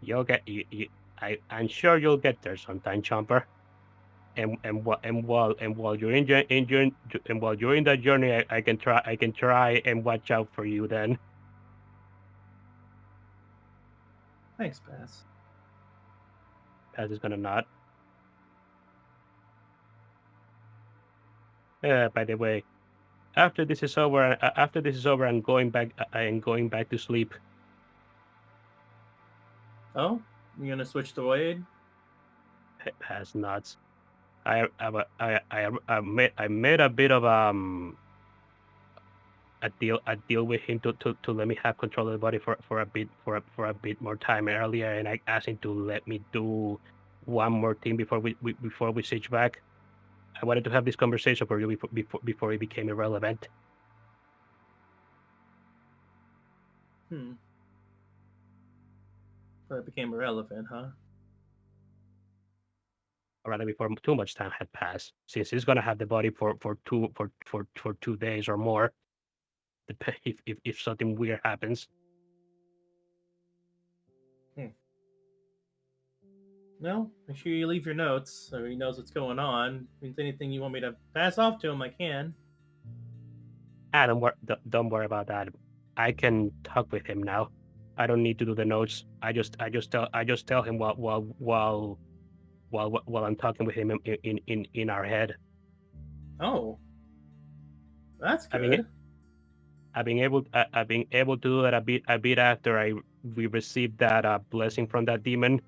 You'll get I'm sure you'll get there sometime, Chomper. And while you're in that journey, I can try and watch out for you then. Thanks, Bass. Paz is gonna nod. By the way, after this is over, I'm going back to sleep. Oh, you gonna switch to Wade? Paz nods. I made a bit of a deal with him to let me have control of the body for a bit more time earlier, and I asked him to let me do one more thing before we switch back. I wanted to have this conversation for you before it became irrelevant. But it became irrelevant, huh? Or rather, before too much time had passed, since he's gonna have the body for 2 days or more, if something weird happens. No, make sure you leave your notes so he knows what's going on. If there's anything you want me to pass off to him, I can. Don't worry about that. I can talk with him now. I don't need to do the notes. I just tell him while I'm talking with him in our head. Oh, that's good. I've been able to do that a bit after we received that blessing from that demon.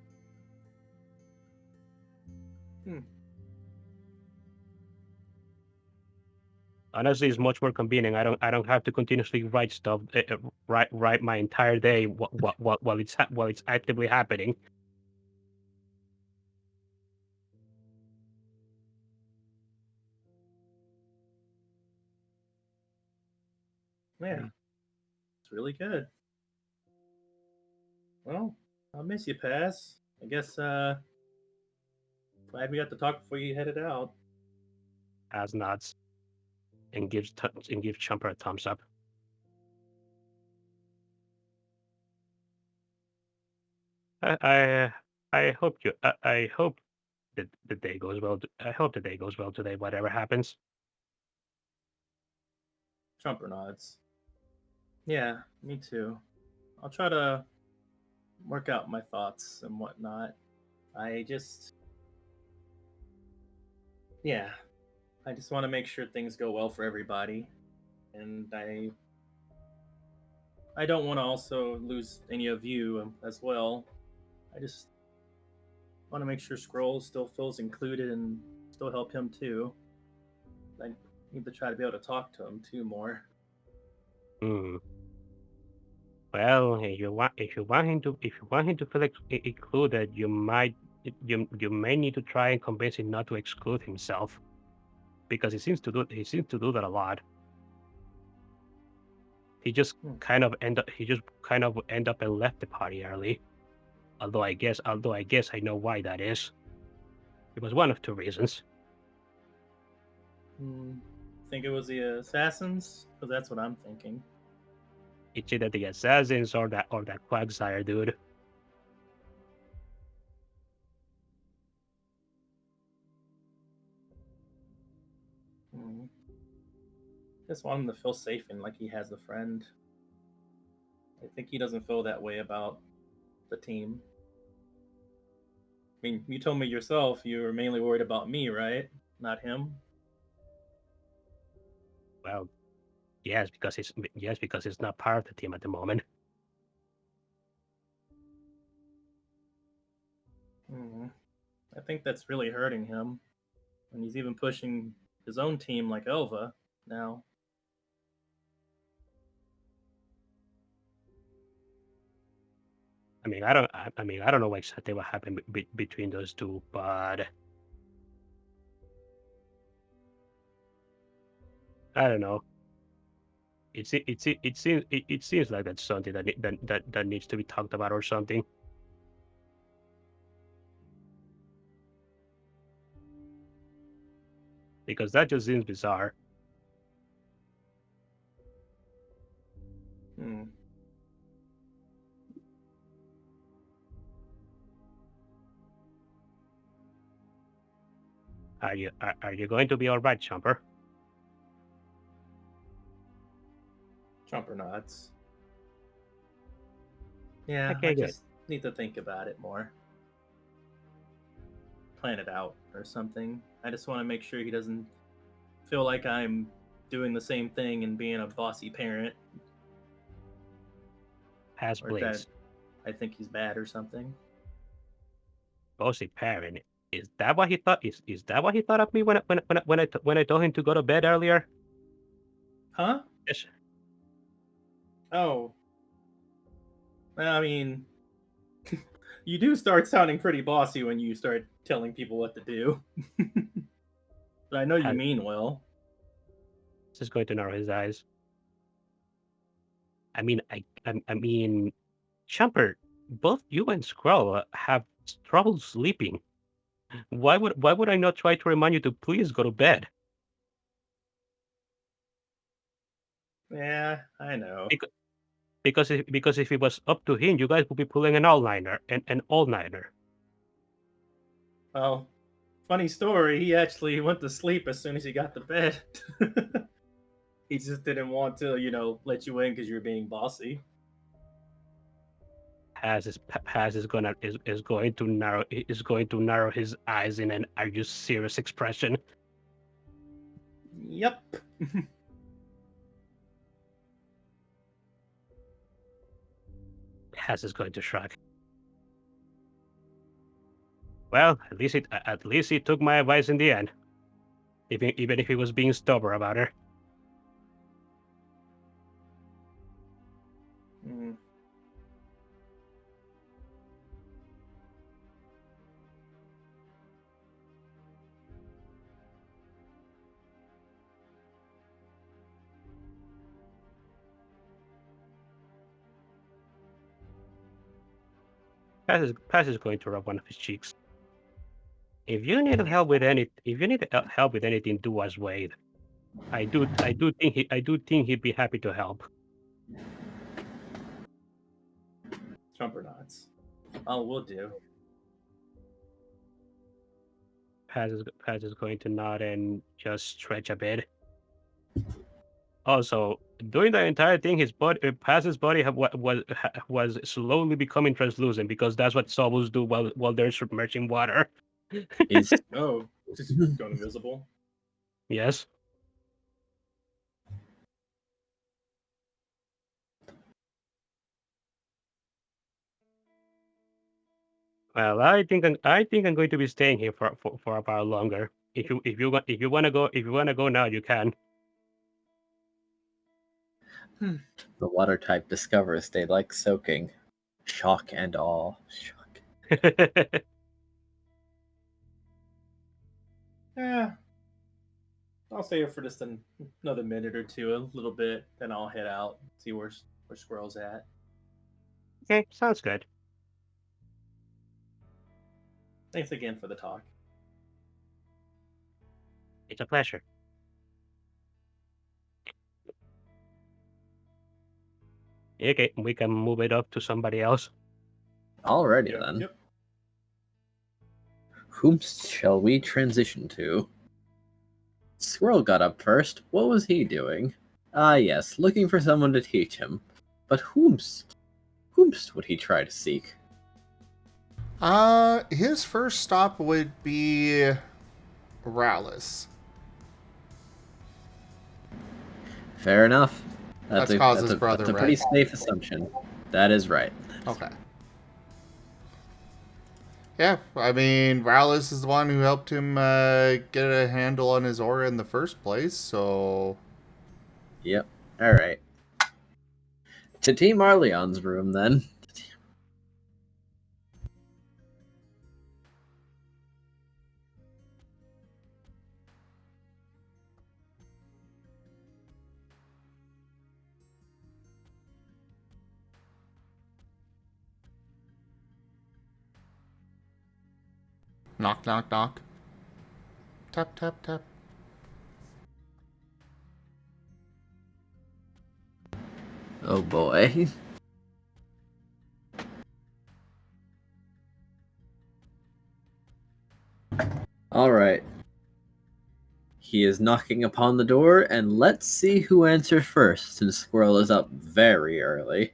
Honestly, it's much more convenient. I don't have to continuously write stuff, write my entire day while it's actively happening. Yeah, it's really good. Well, I'll miss you, Pass. I guess glad we got to talk before you headed out. As nods and gives Chumper a thumbs up. I hope that the day goes well. I hope the day goes well today. Whatever happens. Trumper nods. Yeah, me too. I'll try to work out my thoughts and whatnot. I just want to make sure things go well for everybody. And I I don't want to also lose any of you as well. I just want to make sure Squirrel still feels included and still help him too. I need to try to be able to talk to him too more. Hmm. Well, if you want him to feel included, you may need to try and convince him not to exclude himself, because he seems to do that a lot. He just kind of end up and left the party early. Although I guess I know why that is. It was one of two reasons. Think it was the assassins? Because that's what I'm thinking. It's either the assassins or that Quagsire dude. Just want him to feel safe and like he has a friend. I think he doesn't feel that way about the team. I mean, you told me yourself you were mainly worried about me, right? Not him. Well, yes, because he's not part of the team at the moment. I think that's really hurting him. And he's even pushing his own team like Elva now. I mean, I don't know exactly what happened between those two, but I don't know. It seems like that's something that needs to be talked about or something. Because that just seems bizarre. Are you going to be all right, Chomper? Chomper nods. Yeah, Okay, I good. just need to think about it more. Plan it out or something. I just want to make sure he doesn't feel like I'm doing the same thing and being a bossy parent. Pass, or please. that I think he's bad or something. Bossy parent. Is that what he thought? Is that what he thought of me when I told him to go to bed earlier? Huh? Yes. Oh. I mean, you do start sounding pretty bossy when you start telling people what to do. But I know you mean well. Just going to narrow his eyes. I mean, I mean, Chomper, both you and Squirrel have trouble sleeping. Why would I not try to remind you to please go to bed? Yeah, I know. Because if it was up to him, you guys would be pulling an all-nighter. An all-nighter. Well, funny story. He actually went to sleep as soon as he got to bed. He just didn't want to, let you in because you're being bossy. Paz is going to narrow his eyes in an "Are you serious?" expression. Yep. Paz is going to shrug. Well, at least he took my advice in the end. Even if he was being stubborn about her. Paz is going to rub one of his cheeks. If you need help with anything, do as Wade. I do think he'd be happy to help. Chomper nods. Oh, we'll do. Paz is going to nod and just stretch a bit. Also, during the entire thing, Paz's body was slowly becoming translucent because that's what Sobus do while they're submerging water. Is Oh, just gone invisible. Yes. Well, I think I'm going to be staying here for a while longer. If you wanna go now, you can. The water type discovers they like soaking. Shock and awe. Shock. Yeah. I'll stay here for just another minute or two, a little bit, then I'll head out, see where Squirrel's at. Okay, sounds good. Thanks again for the talk. It's a pleasure. Okay, we can move it up to somebody else. Alrighty Yep, then. yep. Whom shall we transition to? Squirrel got up first. What was he doing? Ah, yes, looking for someone to teach him. But whomst would he try to seek? His first stop would be Rallis. Fair enough. That's Coz's brother, that's a pretty right? safe assumption. That is right. Okay. Yeah, I mean, Rallis is the one who helped him get a handle on his aura in the first place, so... Yep. Alright. To Team Arleon's room, then. Knock, knock, knock. Tap, tap, tap. Oh boy. Alright. He is knocking upon the door, and let's see who answers first, since Squirrel is up very early.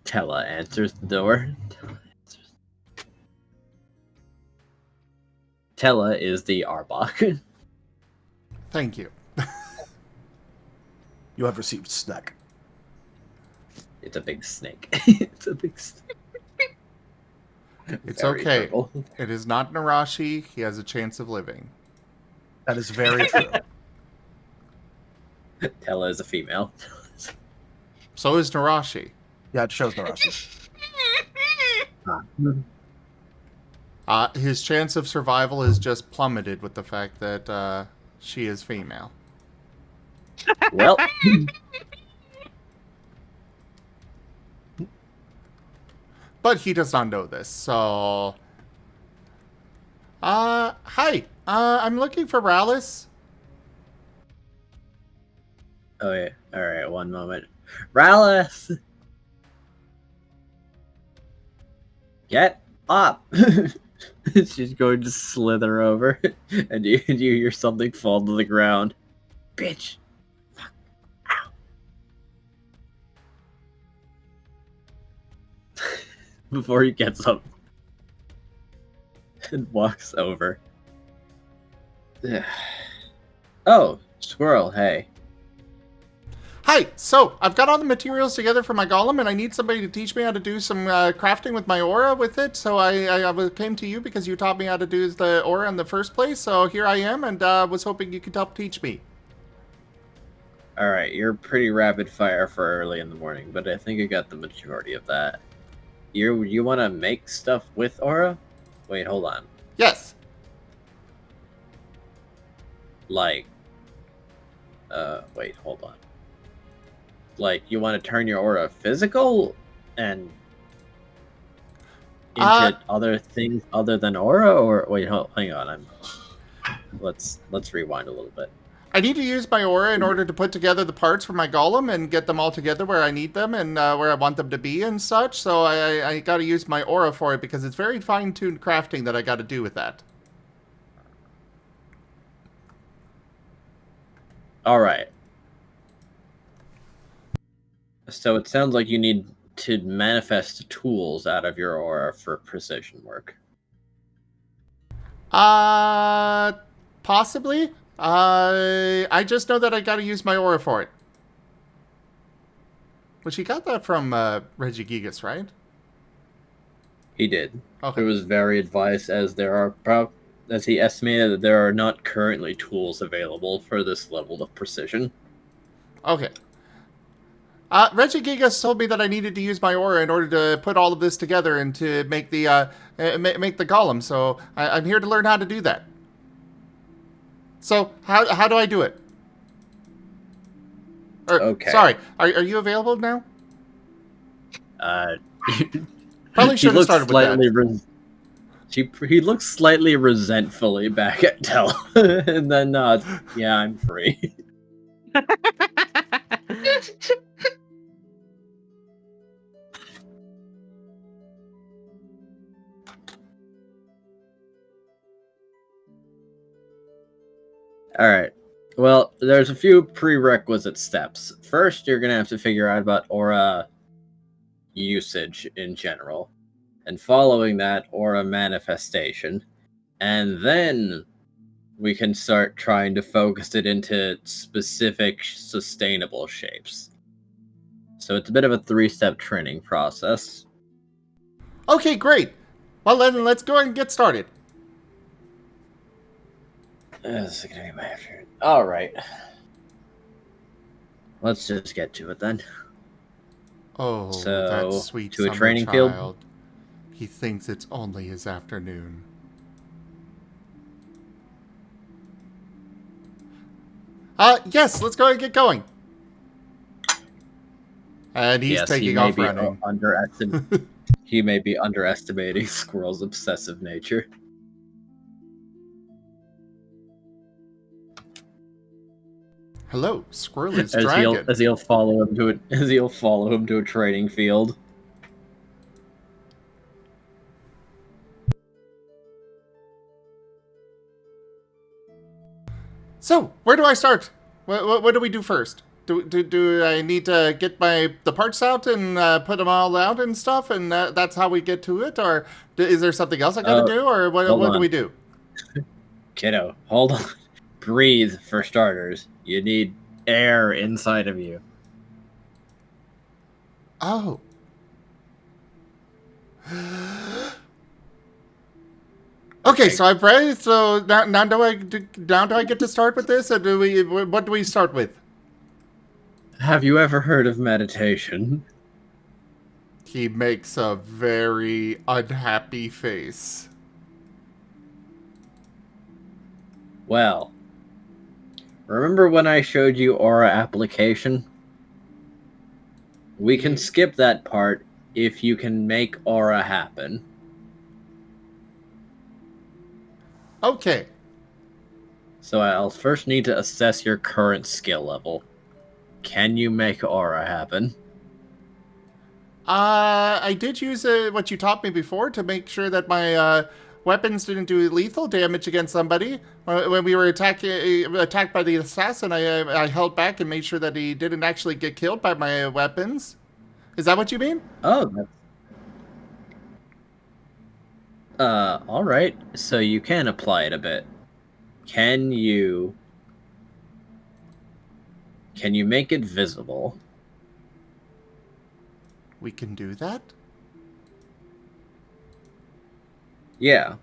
Tella answers the door. Tella is the Arbok. Thank you. You have received snack. It's a big snake. It's a big snake. It's Very okay. purple. It is not Narashi. He has a chance of living. That is very true. Tella is a female. So is Narashi. Yeah, it shows Narashi. His chance of survival has just plummeted with the fact that she is female. Well, But he does not know this, so... hi. I'm looking for Rallis. oh yeah. Alright, one moment. Rallis! Get up! She's going to slither over, and you hear something fall to the ground. Bitch! Fuck. Ow. Before he gets up and walks over. Oh, Squirrel, hey. Hi. So, I've got all the materials together for my golem, and I need somebody to teach me how to do some crafting with my aura with it. So I came to you because you taught me how to do the aura in the first place. So here I am, and was hoping you could help teach me. Alright, you're pretty rapid fire for early in the morning, but I think I got the majority of that. You want to make stuff with aura? Wait, hold on. Yes. Like, wait, hold on. Like, you want to turn your aura physical and into other things other than aura, or wait, hang on. Let's rewind a little bit. I need to use my aura in order to put together the parts for my golem and get them all together where I need them and where I want them to be and such. So I got to use my aura for it because it's very fine-tuned crafting that I got to do with that. Alright. So it sounds like you need to manifest tools out of your aura for precision work. Possibly. I just know that I gotta use my aura for it. But she got that from Regigigas, right? He did. Okay. It was very advised, as there are as he estimated that there are not currently tools available for this level of precision. Okay. Regigigas told me that I needed to use my aura in order to put all of this together and to make the make the golem. So I'm here to learn how to do that. So how do I do it? Okay. Sorry, are you available now? Probably He should have looks started with slightly that. he looks slightly resentfully back at Tel, and then nods. Yeah, I'm free. All right. Well, there's a few prerequisite steps. First, you're gonna have to figure out about aura usage in general, and following that, aura manifestation, and then we can start trying to focus it into specific sustainable shapes. So it's a bit of a 3-step training process. Okay, great. Well, then let's go and get started. This is gonna be my afternoon. All right. Let's just get to it then. Oh, So, that sweet to a summer training field? child. He thinks it's only his afternoon. Yes, let's go and get going. And he's taking off running. He may be underestimating Squirrel's obsessive nature. Hello, Squirrel is dragon. As he'll follow him to a training field. So, where do I start? What do we do first? Do I need to get the parts out and put them all out and stuff, and that's how we get to it, or is there something else I gotta do, or what do we do? Kiddo, hold on. Breathe for starters. You need air inside of you. Oh. Okay, so I breathe. So now do I get to start with this, or what do we start with? Have you ever heard of meditation? He makes a very unhappy face. Well, remember when I showed you aura application? We can skip that part if you can make aura happen. Okay. So I'll first need to assess your current skill level. Can you make aura happen? I did use what you taught me before to make sure that my weapons didn't do lethal damage against somebody. When we were attacked by the assassin, I held back and made sure that he didn't actually get killed by my weapons. Is that what you mean? Oh, all right. So you can apply it a bit. Can you make it visible? We can do that? Yeah.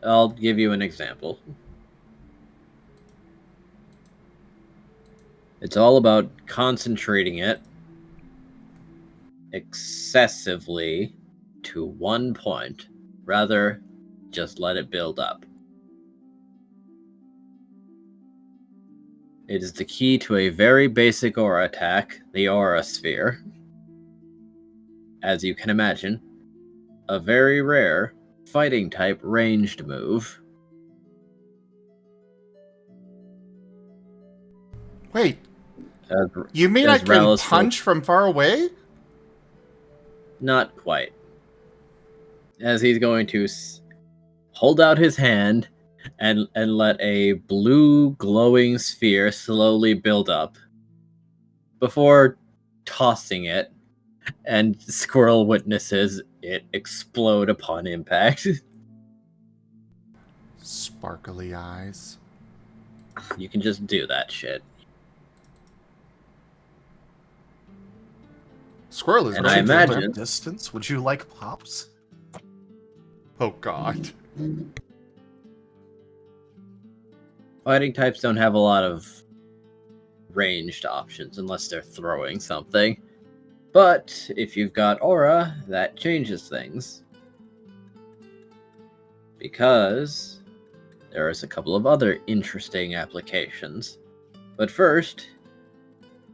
I'll give you an example. It's all about concentrating it excessively to one point. Rather, just let it build up. It is the key to a very basic aura attack, the Aura Sphere. As you can imagine, a very rare fighting type ranged move. Wait, you mean I can punch from far away? Not quite. As he's going to hold out his hand and let a blue glowing sphere slowly build up before tossing it, and Squirrel witnesses it explode upon impact. Sparkly eyes. You can just do that shit. Squirrel is And going I to imagine- attempt- Distance? Would you like pops? Oh god. Fighting types don't have a lot of ranged options unless they're throwing something. But if you've got aura, that changes things. Because there is a couple of other interesting applications. But first,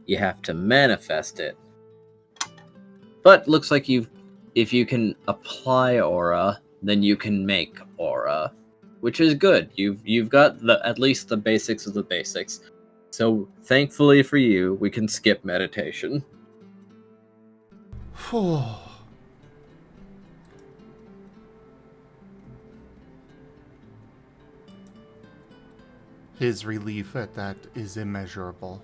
you have to manifest it. But looks like if you can apply aura, then you can make aura, which is good. You've got at least the basics of the basics. So thankfully for you, we can skip meditation. Phew. His relief at that is immeasurable.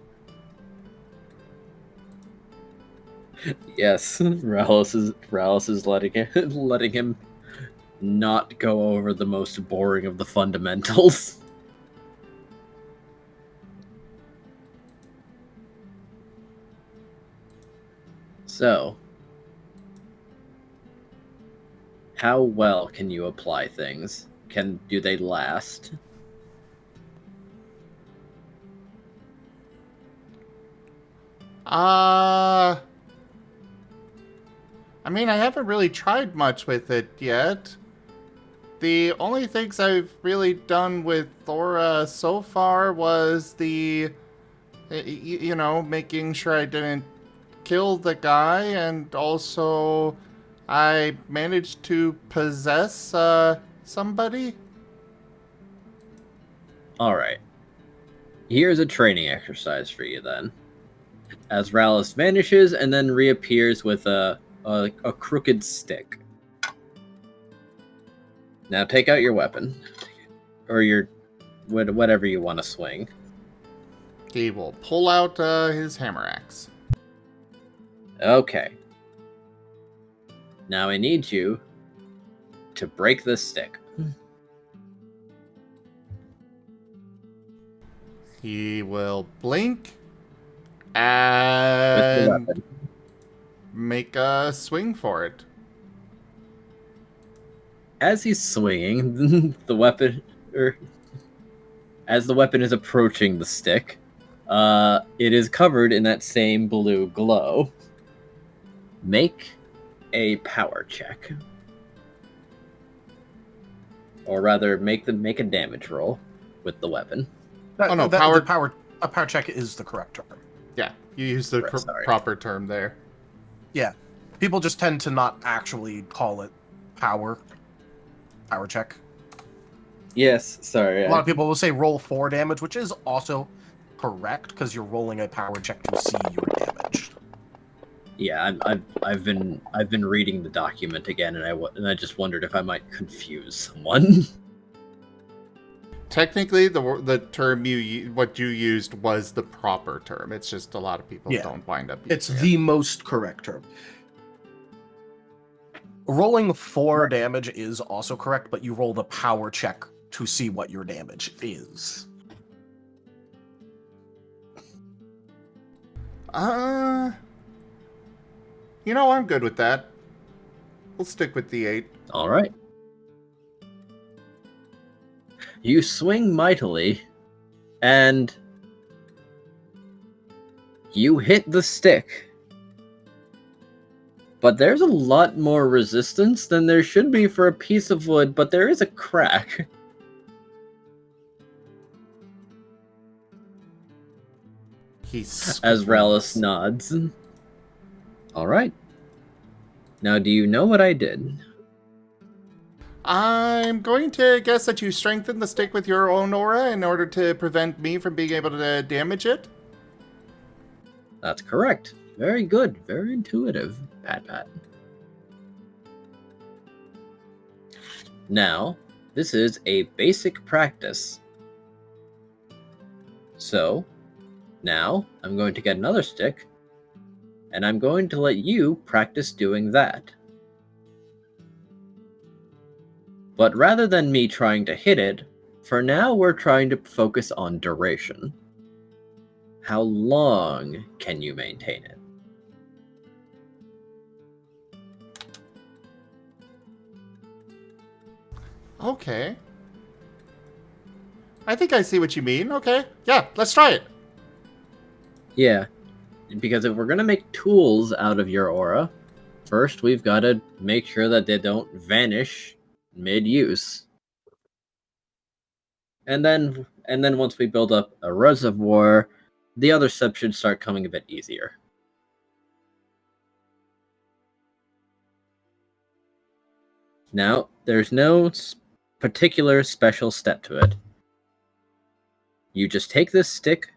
Yes, Rallis is letting him not go over the most boring of the fundamentals. So, how well can you apply things? Do they last? I mean, I haven't really tried much with it yet. The only things I've really done with Aura so far was making sure I didn't kill the guy, and also I managed to possess somebody. Alright. Here's a training exercise for you then. As Rallis vanishes and then reappears with a crooked stick. Now take out your weapon. Or your whatever you want to swing. He will pull out his hammer axe. Okay. Now I need you to break this stick. He will blink With the and weapon. make a swing for it. As he's swinging, as the weapon is approaching the stick, it is covered in that same blue glow. Make a power check. Or rather, make a damage roll with the weapon. No, a power check is the correct term. Yeah, you used the Right, sorry. proper term there. Yeah, people just tend to not actually call it power check. Yes, sorry. A lot of people will say roll 4 damage, which is also correct because you're rolling a power check to see your damage. Yeah, I've been reading the document again, and I just wondered if I might confuse someone. Technically, the term what you used was the proper term. It's just a lot of people don't wind up using It's it. the most correct term. Rolling 4 damage is also correct, but you roll the power check to see what your damage is. I'm good with that. We'll stick with the 8. All right. You swing mightily, and you hit the stick. But there's a lot more resistance than there should be for a piece of wood, but there is a crack. As Rallis nods. All right. Now, do you know what I did? I'm going to guess that you strengthened the stick with your own aura in order to prevent me from being able to damage it. That's correct. Very good. Very intuitive. Pat. Now, this is a basic practice. So, now I'm going to get another stick, and I'm going to let you practice doing that. But rather than me trying to hit it, For now, we're trying to focus on duration. How long can you maintain it? Okay. I think I see what you mean. Okay. Yeah, let's try it. Yeah, because if we're going to make tools out of your aura, first we've got to make sure that they don't vanish mid-use. And then once we build up a reservoir, the other steps should start coming a bit easier. Now, there's no particular special step to it. You just take this stick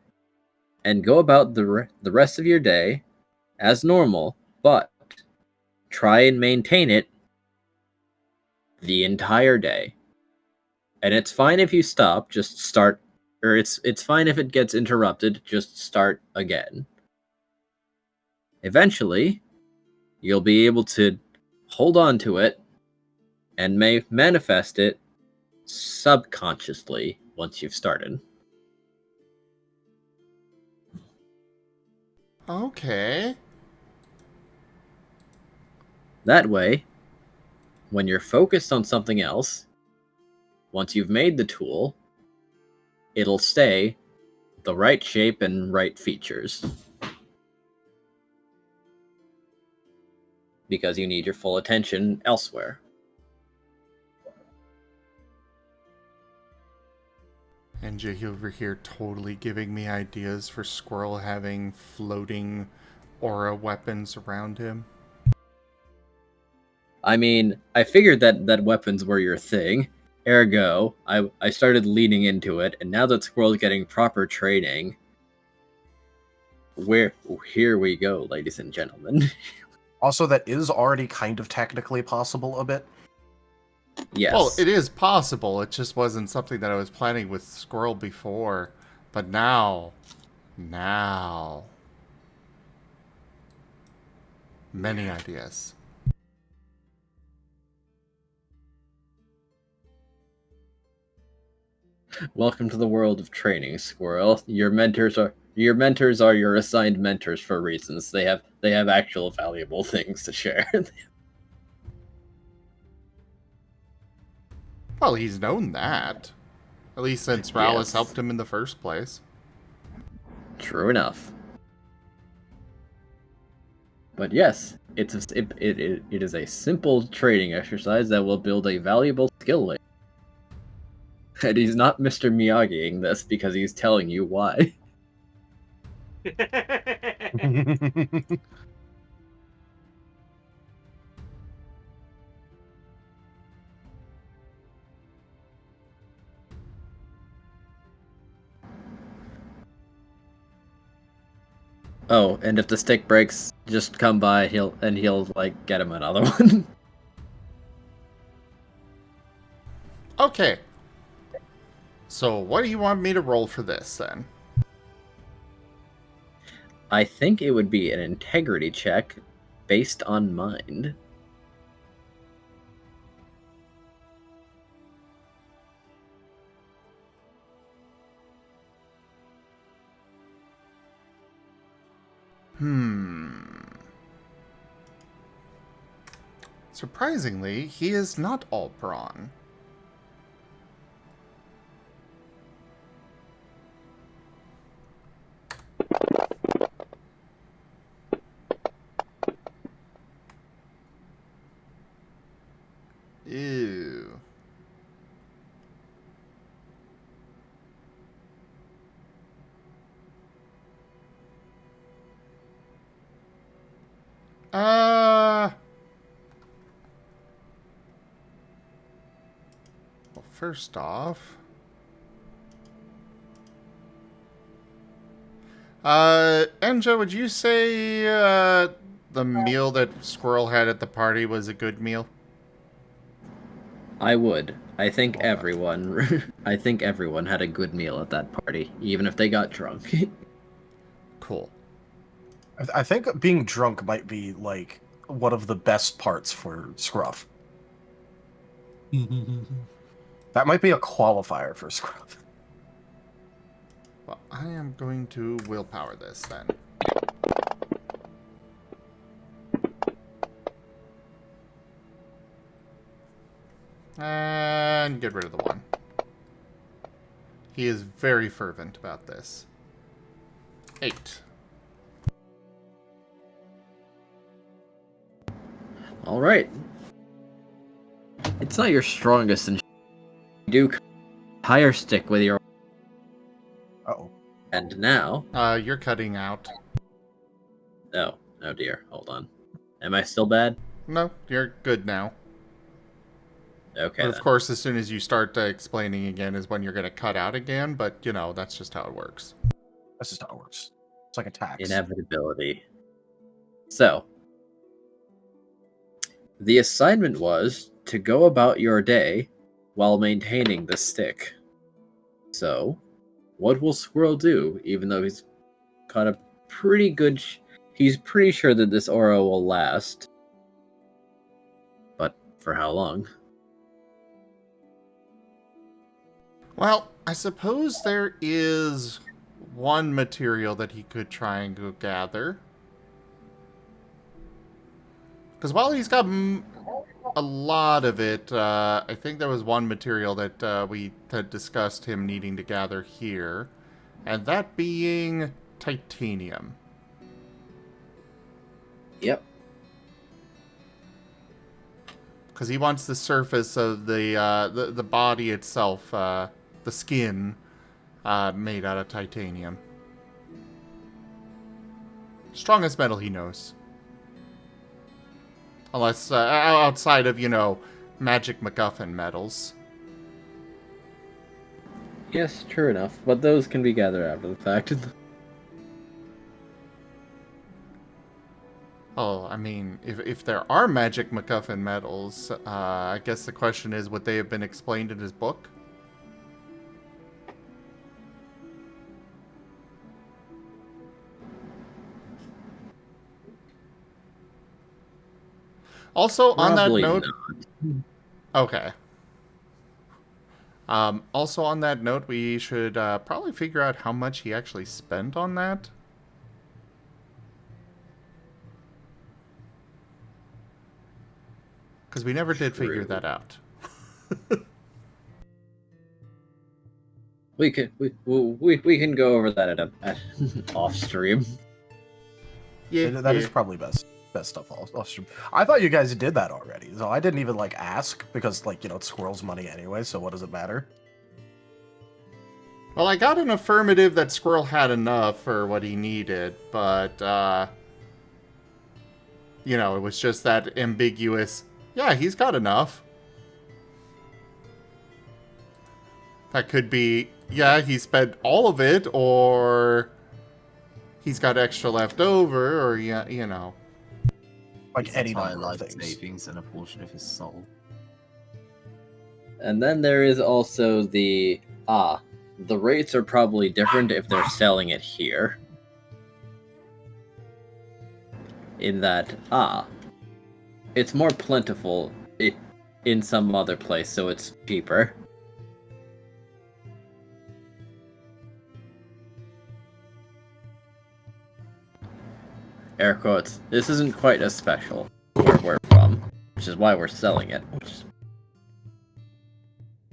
and go about the rest of your day as normal, but try and maintain it the entire day. And it's fine if you stop, just start, or it's fine if it gets interrupted, just start again. Eventually, you'll be able to hold on to it and may manifest it subconsciously once you've started. Okay. That way, when you're focused on something else, once you've made the tool, it'll stay the right shape and right features. Because you need your full attention elsewhere. And Jay over here totally giving me ideas for Squirrel having floating aura weapons around him. I mean, I figured that weapons were your thing. Ergo, I started leaning into it, and now that Squirrel's getting proper training, here we go, ladies and gentlemen. Also, that is already kind of technically possible a bit. Yes. Well, it is possible. It just wasn't something that I was planning with Squirrel before. But now. Many ideas. Welcome to the world of training, Squirrel. Your mentors are your assigned mentors for reasons. They have actual valuable things to share. Well, he's known that. At least since Rallis helped him in the first place. True enough. But yes, it is a simple training exercise that will build a valuable skill later. And he's not Mr. Miyagiing this because he's telling you why. Oh, and if the stick breaks, just come by. He'll like get him another one. Okay. So, what do you want me to roll for this then? I think it would be an integrity check based on mind. Surprisingly, he is not all brawn. Ew. Well, first off... Enja, would you say, the meal that Squirrel had at the party was a good meal? I would. I think everyone had a good meal at that party, even if they got drunk. Cool. I think being drunk might be, like, one of the best parts for Scruff. That might be a qualifier for Squirrel. Well, I am going to willpower this then. And get rid of the 1. He is very fervent about this. 8. All right. It's not your strongest, and you do tire stick with your. Uh-oh. And now. You're cutting out. Oh dear. Hold on. Am I still bad? No, you're good now. Okay. But of course, as soon as you start explaining again is when you're going to cut out again, but, you know, that's just how it works. That's just how it works. It's like a tax. Inevitability. So, the assignment was to go about your day while maintaining the stick. So, what will Squirrel do, even though he's got a pretty good... he's pretty sure that this aura will last. But for how long? Well, I suppose there is one material that he could try and go gather. Because while he's got a lot of it, I think there was one material that we had discussed him needing to gather here. And that being titanium. Yep. Because he wants the surface of the body itself, the skin, made out of titanium. Strongest metal he knows. Unless, outside of, you know, magic MacGuffin metals. Yes, true enough. But those can be gathered after the fact. Oh, I mean, if there are magic MacGuffin metals, I guess the question is, would they have been explained in his book? Also, on that Probably note... not. Okay. Also, on that note, we should probably figure out how much he actually spent on that. Because we never did figure that out. We can go over that at off stream. Yeah, That is probably best stuff off stream. I thought you guys did that already, so I didn't even like ask because, like, you know, it's Squirrel's money anyway. So what does it matter? Well, I got an affirmative that Squirrel had enough for what he needed, but you know, it was just that ambiguous. Yeah, he's got enough. That could be, yeah, he spent all of it, or he's got extra left over, or, yeah, you know. Like His any entire number of life things. savings and a portion of his soul. And then there is also the rates are probably different if they're selling it here. In that, it's more plentiful in some other place, so it's cheaper. Air quotes. This isn't quite as special where we're from, which is why we're selling it.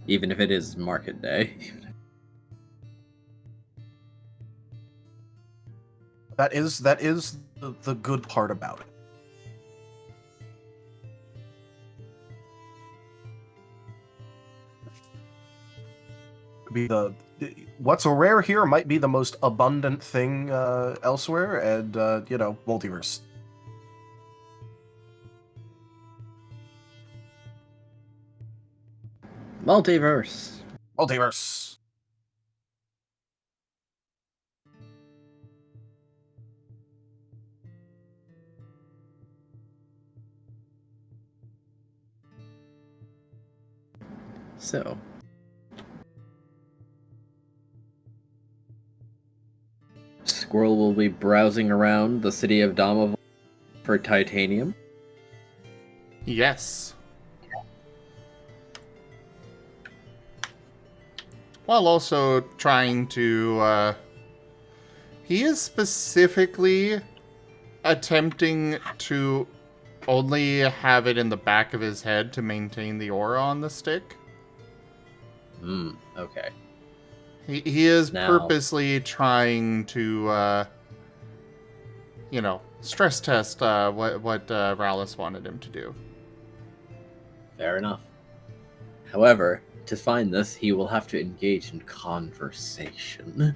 Even if it is market day. That is the good part about it. Be what's rare here might be the most abundant thing elsewhere, and you know, multiverse. Multiverse. Multiverse. So. Squirrel will be browsing around the city of Damavon for titanium. Yes. while also trying to, he is specifically attempting to only have it in the back of his head to maintain the aura on the stick. Okay. He is Now- purposely trying to, stress test what Rallis wanted him to do. Fair enough. However, to find this, he will have to engage in conversation.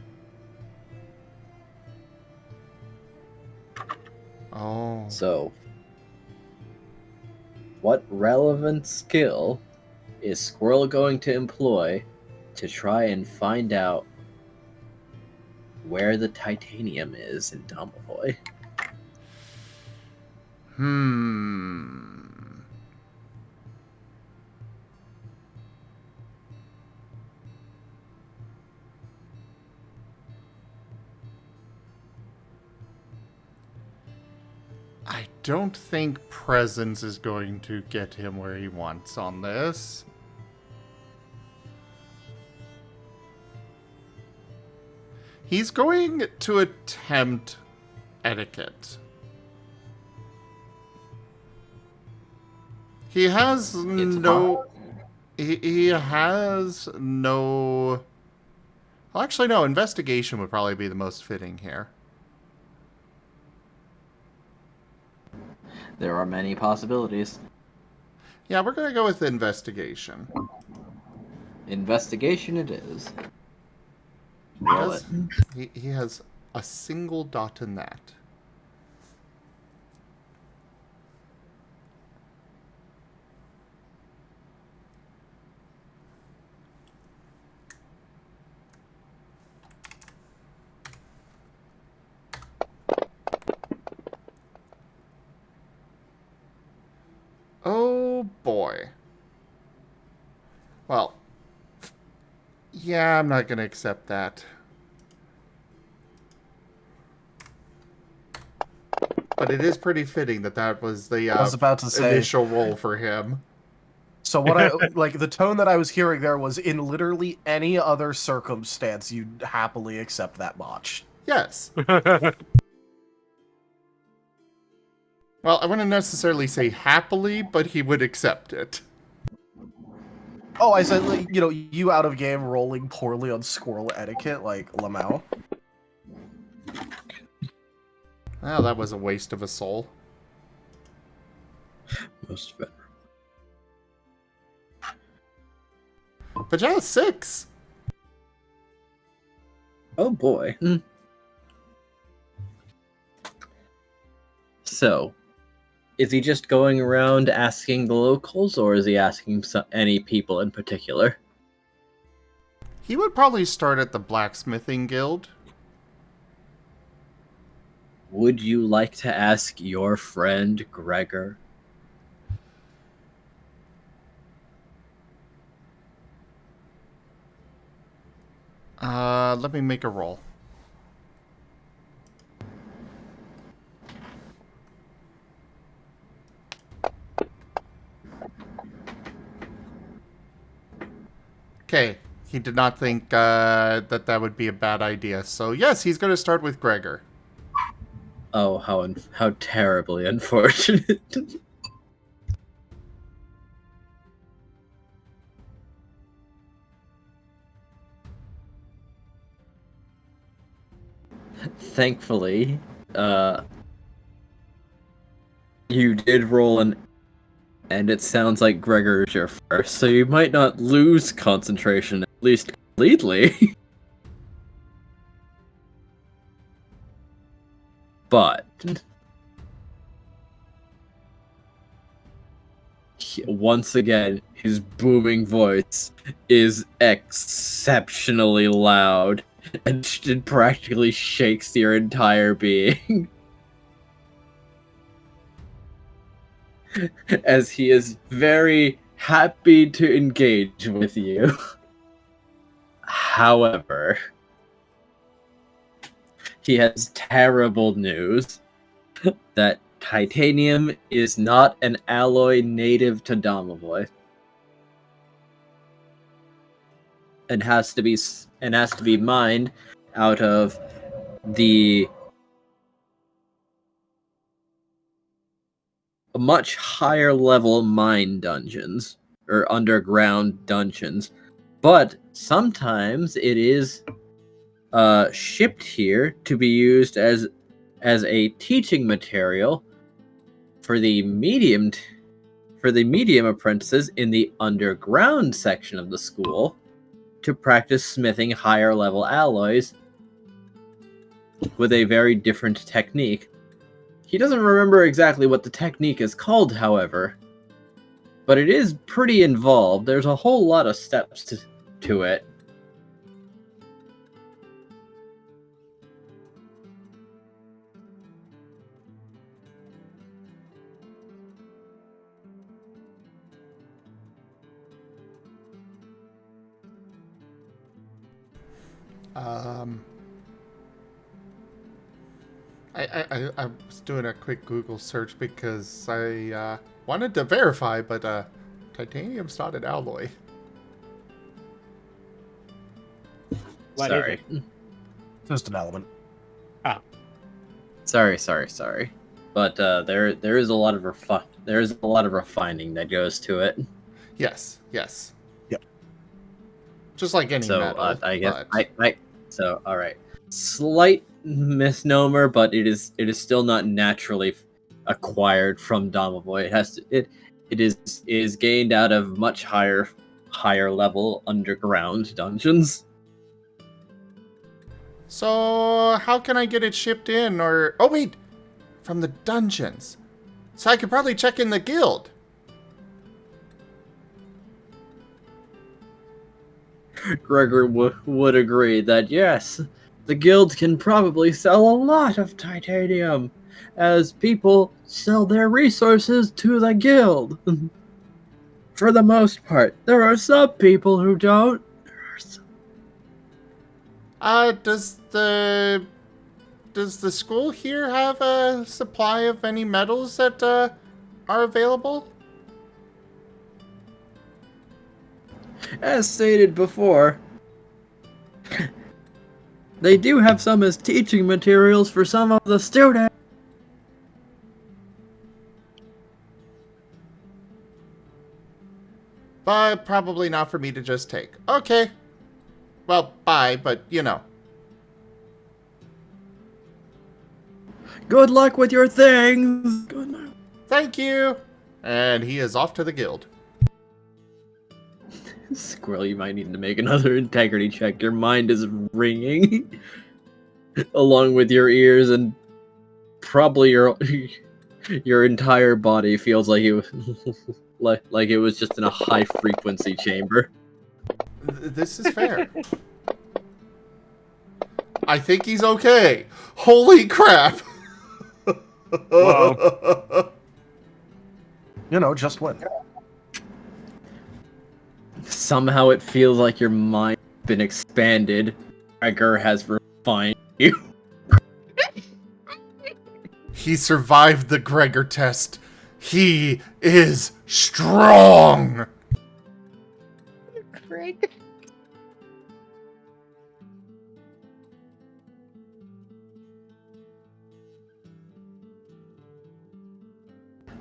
Oh. So, what relevant skill is Squirrel going to employ to try and find out where the titanium is in Domovoy? I don't think presence is going to get him where he wants on this. He's going to attempt etiquette. He has no... He has no... Well, actually, no. Investigation would probably be the most fitting here. There are many possibilities. Yeah, we're going to go with investigation. Investigation it is. Roll it. He has a single dot in that. Oh boy. Well, yeah, I'm not going to accept that. But it is pretty fitting that that was the I was about to say, initial roll for him. so what I like the tone that I was hearing there was in literally any other circumstance you'd happily accept that botch. Yes. Well, I wouldn't necessarily say happily, but he would accept it. Oh, I said, like, you out of game rolling poorly on Squirrel etiquette, like Lamau. Well, that was a waste of a soul. Most venerable. But yeah, 6. Oh boy. So, is he just going around asking the locals, or is he asking any people in particular? He would probably start at the blacksmithing guild. Would you like to ask your friend Gregor? Let me make a roll. Okay, he did not think that would be a bad idea. So yes, he's going to start with Gregor. Oh, how terribly unfortunate. Thankfully, you did roll and it sounds like Gregor's your first, so you might not lose concentration, at least completely. But once again, his booming voice is exceptionally loud and it practically shakes your entire being. As he is very happy to engage with you. However, he has terrible news that titanium is not an alloy native to Domovoy. and has to be mined out of the much higher level mine dungeons or underground dungeons, but sometimes it is shipped here to be used as a teaching material for the medium apprentices in the underground section of the school to practice smithing higher level alloys with a very different technique. He doesn't remember exactly what the technique is called, however, but it is pretty involved. There's a whole lot of steps to it. I was doing a quick Google search because I wanted to verify, but titanium's not an alloy. What Sorry. is it? Just an element. Sorry. But there is a lot of refining that goes to it. Yes. Yep. Just like any So metal. I guess but- so all right. Slight misnomer, but it is still not naturally acquired from Domovoy. It is gained out of much higher level underground dungeons. So how can I get it shipped in? Or oh wait, from the dungeons. So I could probably check in the guild. Gregor would agree that yes, the guild can probably sell a lot of titanium, as people sell their resources to the guild. For the most part, there are some people who don't. Does the school here have a supply of any metals that are available? As stated before, they do have some as teaching materials for some of the students. But probably not for me to just take. Okay. Well, bye, but you know. Good luck with your things. Good night. Thank you. And he is off to the guild. Squirrel, you might need to make another integrity check. Your mind is ringing, along with your ears, and probably your entire body feels like it like it was just in a high frequency chamber. This is fair. I think he's okay. Holy crap! Wow. You know, just win. Somehow it feels like your mind's been expanded. Gregor has refined you. He survived the Gregor test. He is strong. Greg.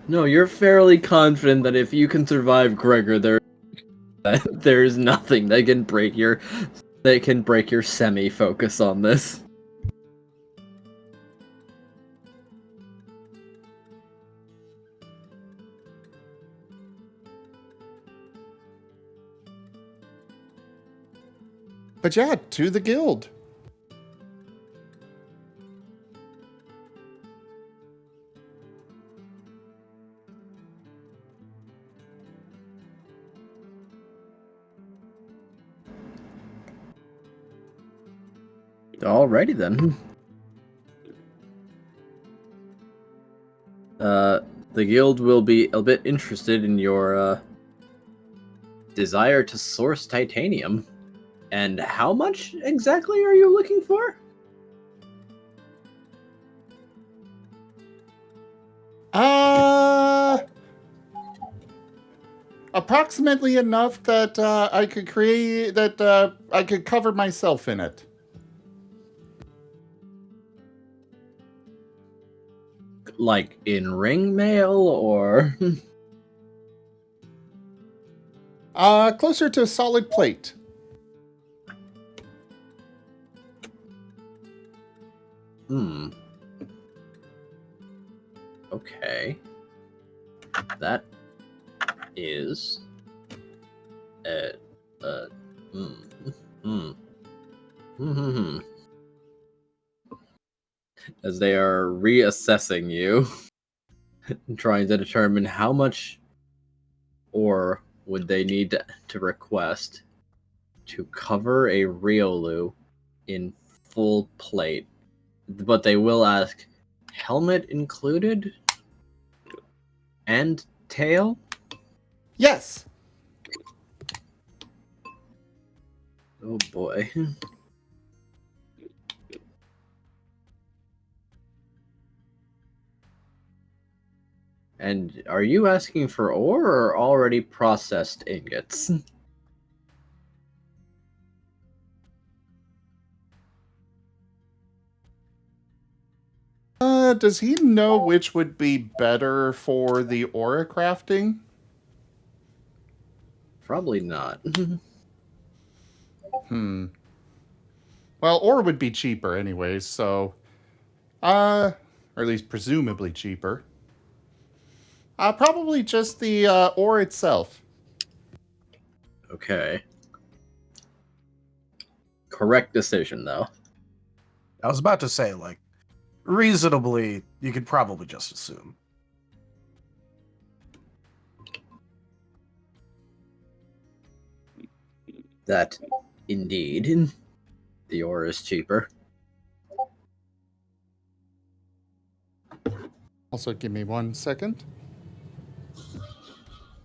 No, you're fairly confident that if you can survive Gregor, there's nothing that can break your semi-focus on this. But yeah, to the guild. Alrighty then. The guild will be a bit interested in your desire to source titanium. And how much exactly are you looking for? approximately enough that I could cover myself in it. Like in ring mail, or Closer to a solid plate. Okay. That is as they are reassessing you, trying to determine how much ore would they need to request to cover a Riolu in full plate. But they will ask, helmet included? And tail? Yes. Oh boy. And are you asking for ore or already processed ingots? Does he know which would be better for the aura crafting? Probably not. Well, ore would be cheaper anyways, so... or at least presumably cheaper. Probably just the ore itself. Okay. Correct decision, though. I was about to say, like, reasonably, you could probably just assume. That, indeed, the ore is cheaper. Also, give me 1 second.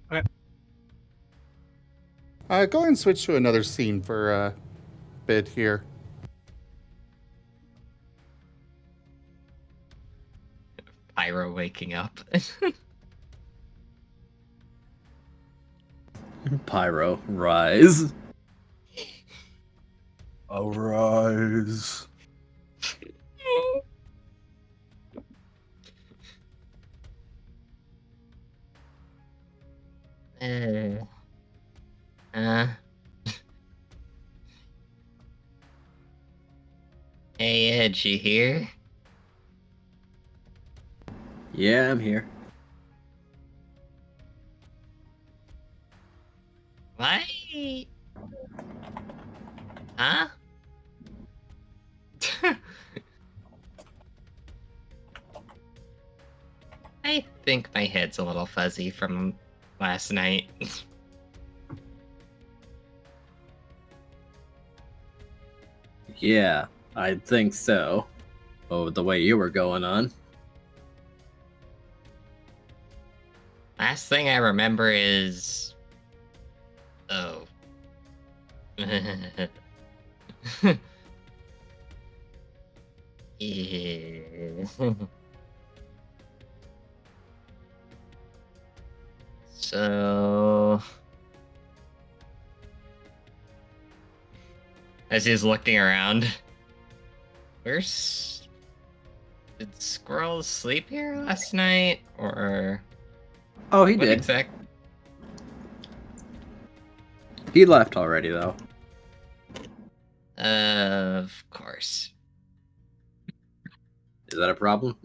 Okay. Go ahead and switch to another scene for a bit here. Pyro waking up. Pyro, rise. Arise. Hey, Ed, you here? Yeah, I'm here. Why? Huh? I think my head's a little fuzzy from last night. Yeah, I think so. Oh, the way you were going on. Last thing I remember is... Oh. Yeah. So... As he's looking around, where's... Did Squirrel sleep here last night, or... Oh, he What did. exact... He left already, though. Of course. Is that a problem?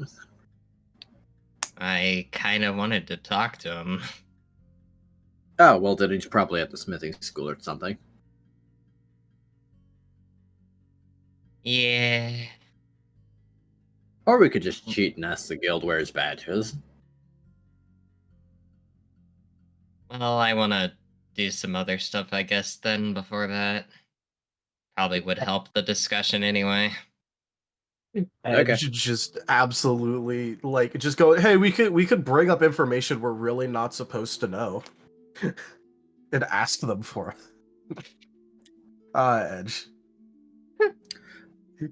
I kind of wanted to talk to him. Oh, well, then he's probably at the smithing school or something. Yeah. Or we could just cheat and ask the guild where his badge is. Well, I want to do some other stuff, I guess, then, before that. Probably would help the discussion anyway. Okay. Edge just absolutely like just go, hey, we could bring up information we're really not supposed to know. And ask them for it. Edge.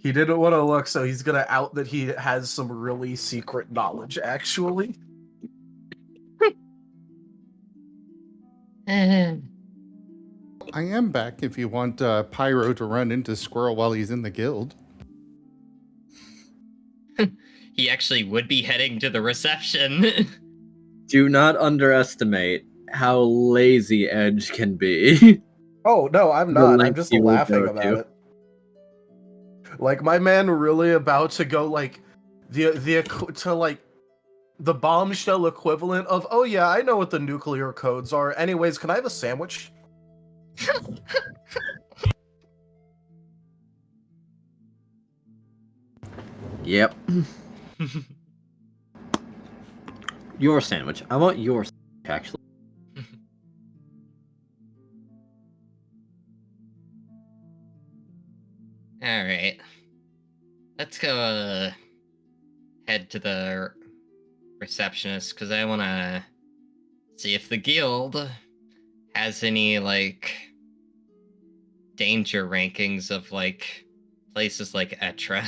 He didn't want to look, so he's gonna out that he has some really secret knowledge, actually. I am back if you want Pyro to run into Squirrel while he's in the guild. He actually would be heading to the reception. Do not underestimate how lazy Edge can be. Oh no, I'm The not. I'm length just he will laughing go about to. it. Like my man really about to go like the bombshell equivalent of, oh yeah, I know what the nuclear codes are. Anyways, can I have a sandwich? Yep. Your sandwich. I want your sandwich, actually. Alright. Let's go head to the receptionist, because I want to see if the guild has any, like, danger rankings of, like, places like Etra.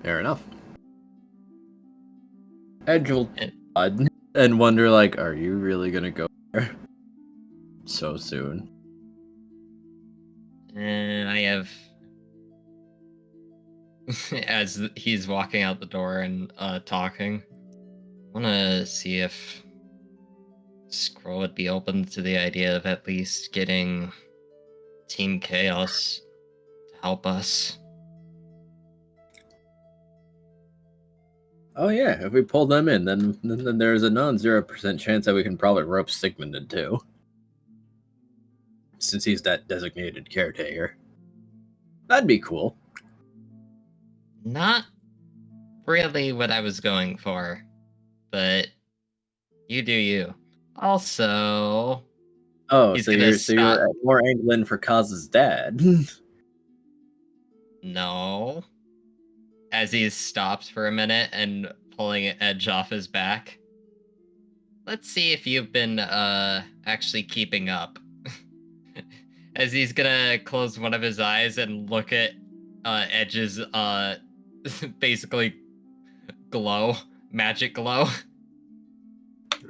Fair enough. Edge will nod and wonder, like, are you really gonna go there so soon? And I have... As he's walking out the door and talking, I want to see if Squirrel would be open to the idea of at least getting Team Chaos to help us. Oh yeah, if we pull them in, then there's a non-0% chance that we can probably rope Sigmund in too. Since he's that designated caretaker. That'd be cool. Not really what I was going for, but you do you. Also, Oh, he's so gonna you're more angling for Kaz's dad. No. As he's stopped for a minute and pulling Edge off his back. Let's see if you've been actually keeping up. As he's gonna close one of his eyes and look at Edge's basically glow, magic glow.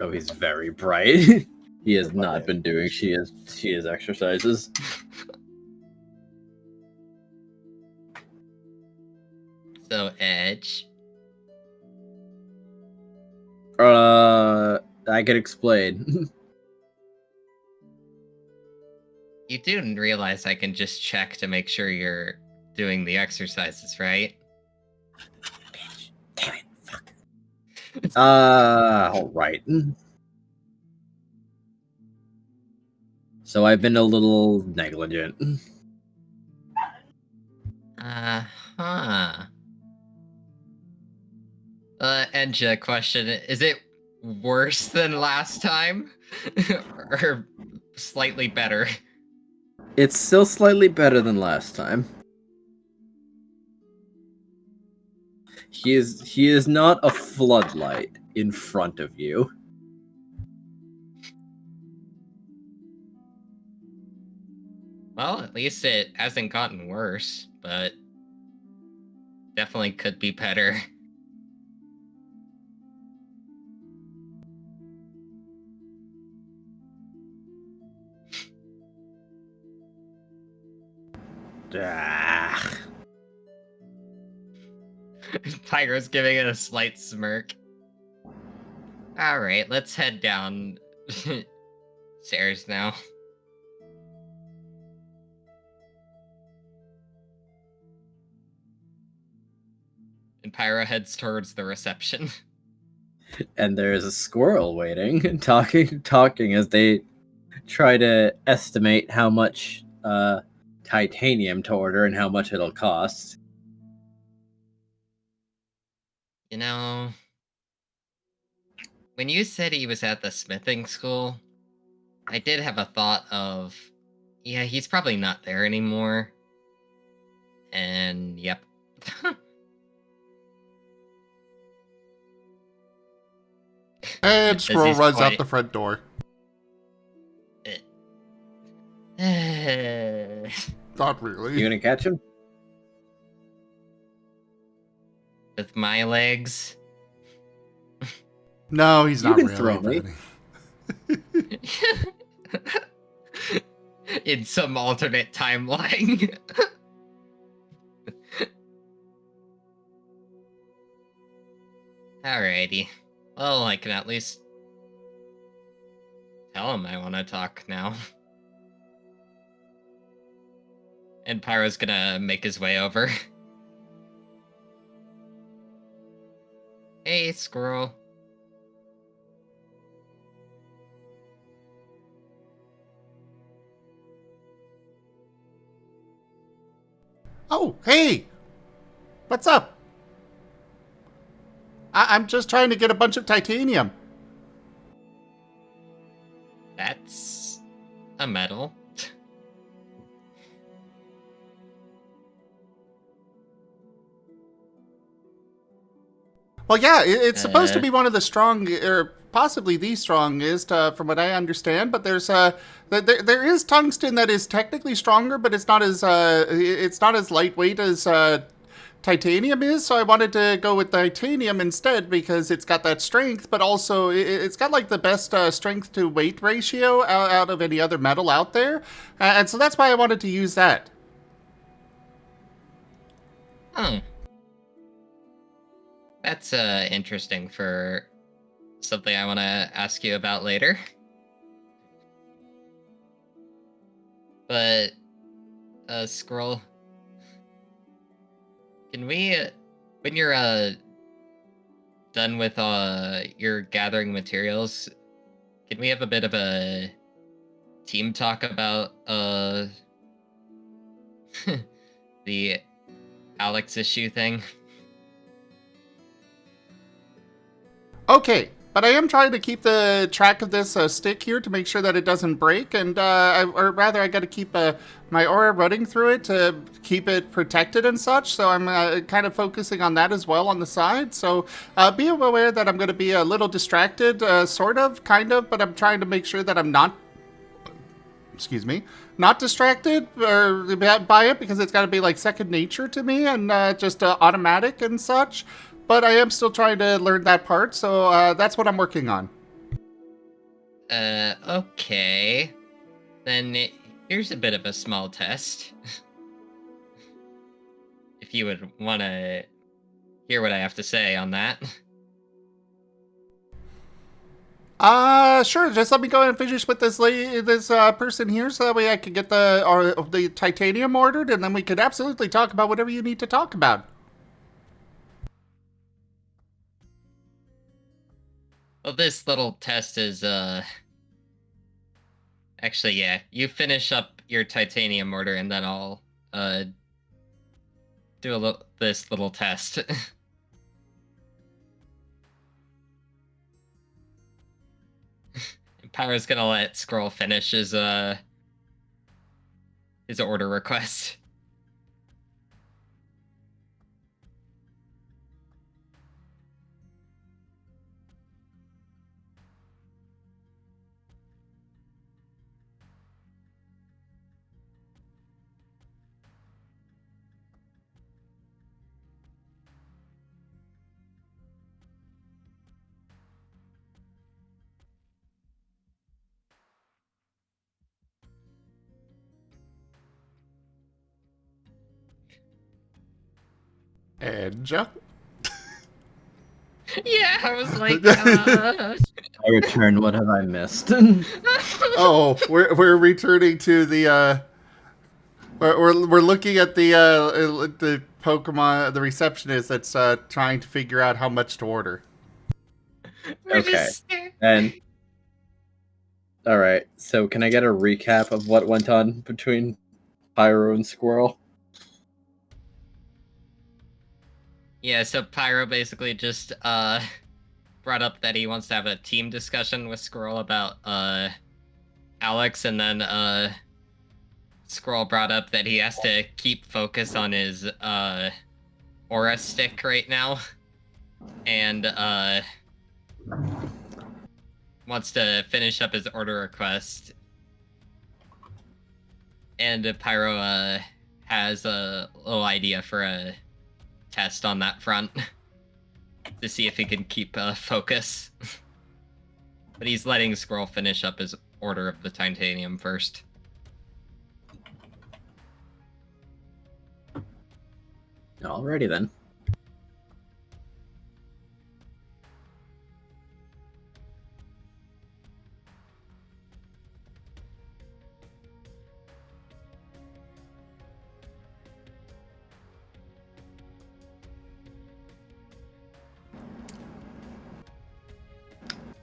Oh, he's very bright. He has My not man. been doing she is exercises. So Edge, I can explain. you do realize I can just check to make sure you're doing the exercises, right? Damn it, fuck. Alright. So I've been a little negligent. Uh-huh. Edge, question, is it worse than last time? Or slightly better? It's still slightly better than last time. He is not a floodlight in front of you. Well, at least it hasn't gotten worse, but definitely could be better. Ah. Pyro's giving it a slight smirk. Alright, let's head down stairs now. And Pyro heads towards the reception. And there's a squirrel waiting, talking as they try to estimate how much titanium to order and how much it'll cost. You know, when you said he was at the smithing school, I did have a thought of, yeah, he's probably not there anymore. And yep. And Squirrel he's runs quite- out the front door. Not really. You gonna catch him? with my legs. No, he's You not can really. throw me. buddy. In some alternate timeline. Alrighty. Well, I can at least tell him I want to talk now. And Pyro's gonna make his way over. Hey, Squirrel. Oh, hey! What's up? I'm just trying to get a bunch of titanium. That's a metal. Well, yeah, it's supposed to be one of the strong, or possibly the strongest, from what I understand. But there is tungsten that is technically stronger, but it's not as lightweight as titanium is. So I wanted to go with titanium instead because it's got that strength, but also it's got like the best strength to weight ratio out of any other metal out there, and so that's why I wanted to use that. Oh. That's interesting for something I want to ask you about later. But, Squirrel, can we, when you're done with your gathering materials, can we have a bit of a team talk about the Alex issue thing? Okay, but I am trying to keep the track of this stick here to make sure that it doesn't break, and or rather, I got to keep my aura running through it to keep it protected and such. So I'm kind of focusing on that as well on the side. So be aware that I'm going to be a little distracted, sort of, kind of, but I'm trying to make sure that I'm not. Excuse me, not distracted or by it because it's got to be like second nature to me and just automatic and such. But I am still trying to learn that part, so that's what I'm working on. Okay. Then here's a bit of a small test. If you would want to hear what I have to say on that. Sure. Just let me go ahead and finish with this person here, so that way I can get the titanium ordered, and then we could absolutely talk about whatever you need to talk about. Well, this little test is, actually, yeah. You finish up your titanium order, and then I'll, do this little test. Pyro's gonna let Squirrel finish his order request. Edge. Yeah, I was like, I return. What have I missed? Oh, we're returning to the we're looking at the Pokemon, the receptionist that's trying to figure out how much to order. Okay. And all right. So can I get a recap of what went on between Pyro and Squirrel? Yeah, so Pyro basically just brought up that he wants to have a team discussion with Squirrel about Alex, and then Squirrel brought up that he has to keep focus on his aura stick right now, and wants to finish up his order request. And Pyro has a little idea for a test on that front. to see if he can keep focus. But he's letting Squirrel finish up his order of the titanium first. Alrighty then.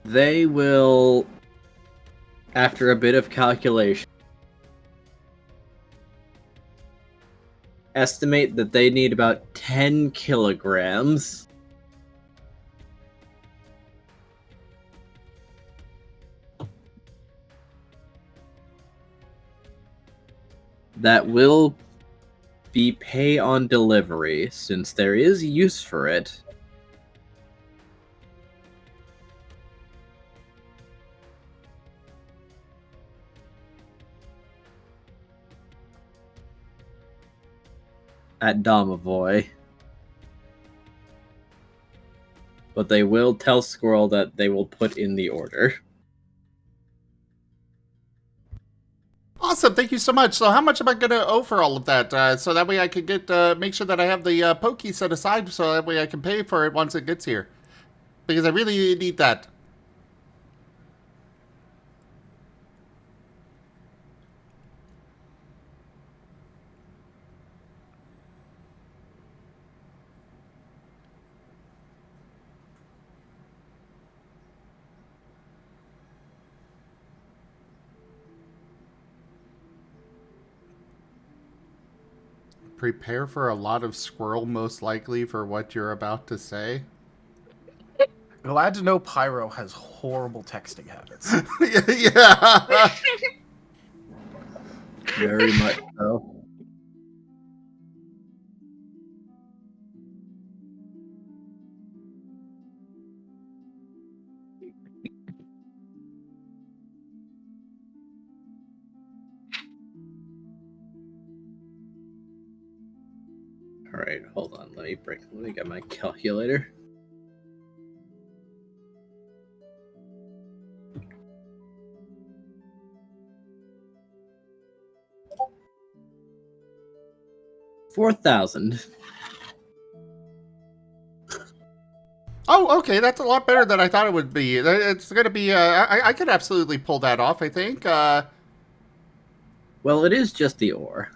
They will, after a bit of calculation, estimate that they need about 10 kilograms that will be pay on delivery, since there is use for it. At Domovoy. But they will tell Squirrel that they will put in the order. Awesome, thank you so much. So how much am I going to owe for all of that? So that way I can get make sure that I have the pokey set aside so that way I can pay for it once it gets here. Because I really need that. Prepare for a lot of squirrel, most likely, for what you're about to say. Glad to know Pyro has horrible texting habits. Yeah. Very much so. Alright, hold on. Let me get my calculator. $4,000. Oh, okay, that's a lot better than I thought it would be. It's going to be, I could absolutely pull that off, I think. Well, it is just the ore.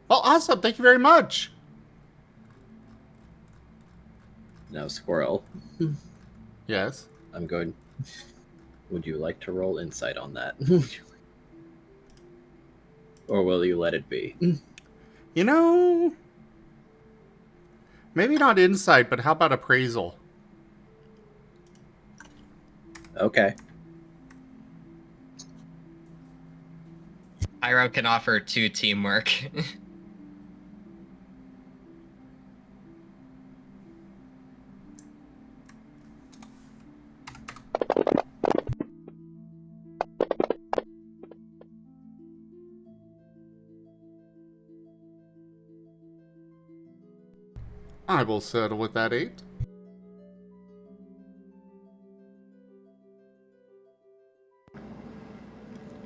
Well, awesome, thank you very much. Now, Squirrel. Yes? I'm going... Would you like to roll insight on that? Or will you let it be? You know... Maybe not insight, but how about appraisal? Okay. Pyro can offer 2 teamwork. I will settle with that 8.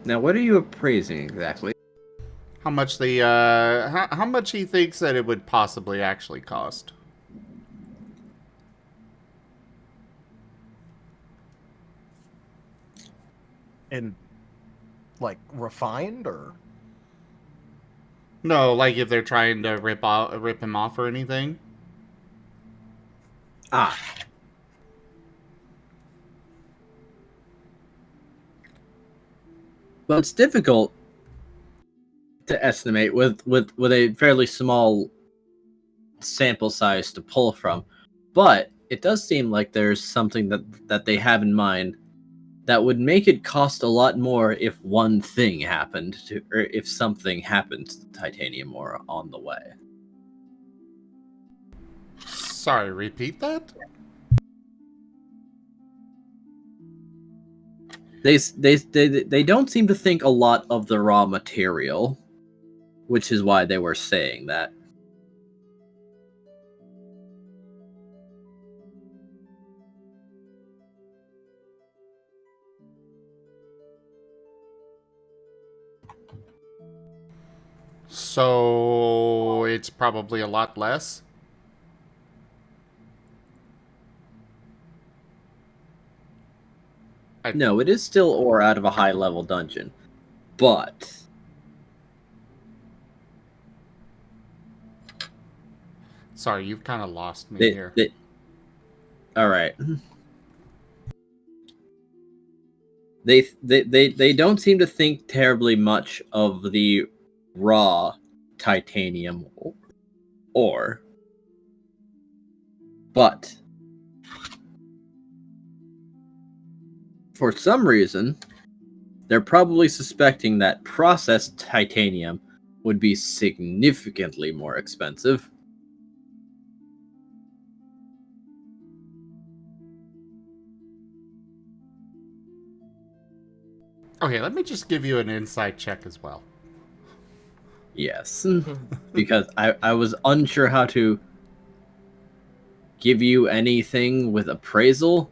Now, what are you appraising exactly? How much the, how much he thinks that it would possibly actually cost. And, like, refined, or? No, like if they're trying to rip him off or anything. Ah. Well, it's difficult to estimate with a fairly small sample size to pull from, but it does seem like there's something that they have in mind that would make it cost a lot more if one thing happened to, or if something happened to the titanium ore on the way. Sorry, repeat that? They don't seem to think a lot of the raw material, which is why they were saying that. So it's probably a lot less. No, it is still ore out of a high level dungeon, but Sorry, you've kind of lost me here. All right. They don't seem to think terribly much of the raw titanium ore, but for some reason, they're probably suspecting that processed titanium would be significantly more expensive. Okay, let me just give you an insight check as well. Yes, because I was unsure how to give you anything with appraisal.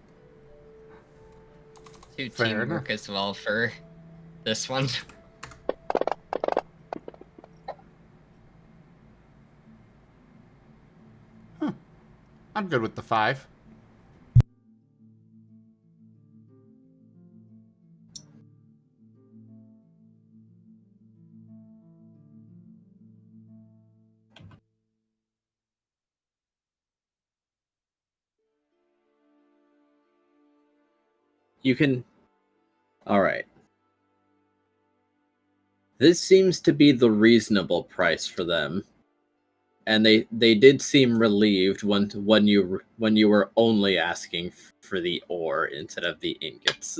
Two Fair teamwork enough. as well for this one. I'm good with the 5. You can... Alright. This seems to be the reasonable price for them. And they did seem relieved when you were only asking for the ore instead of the ingots.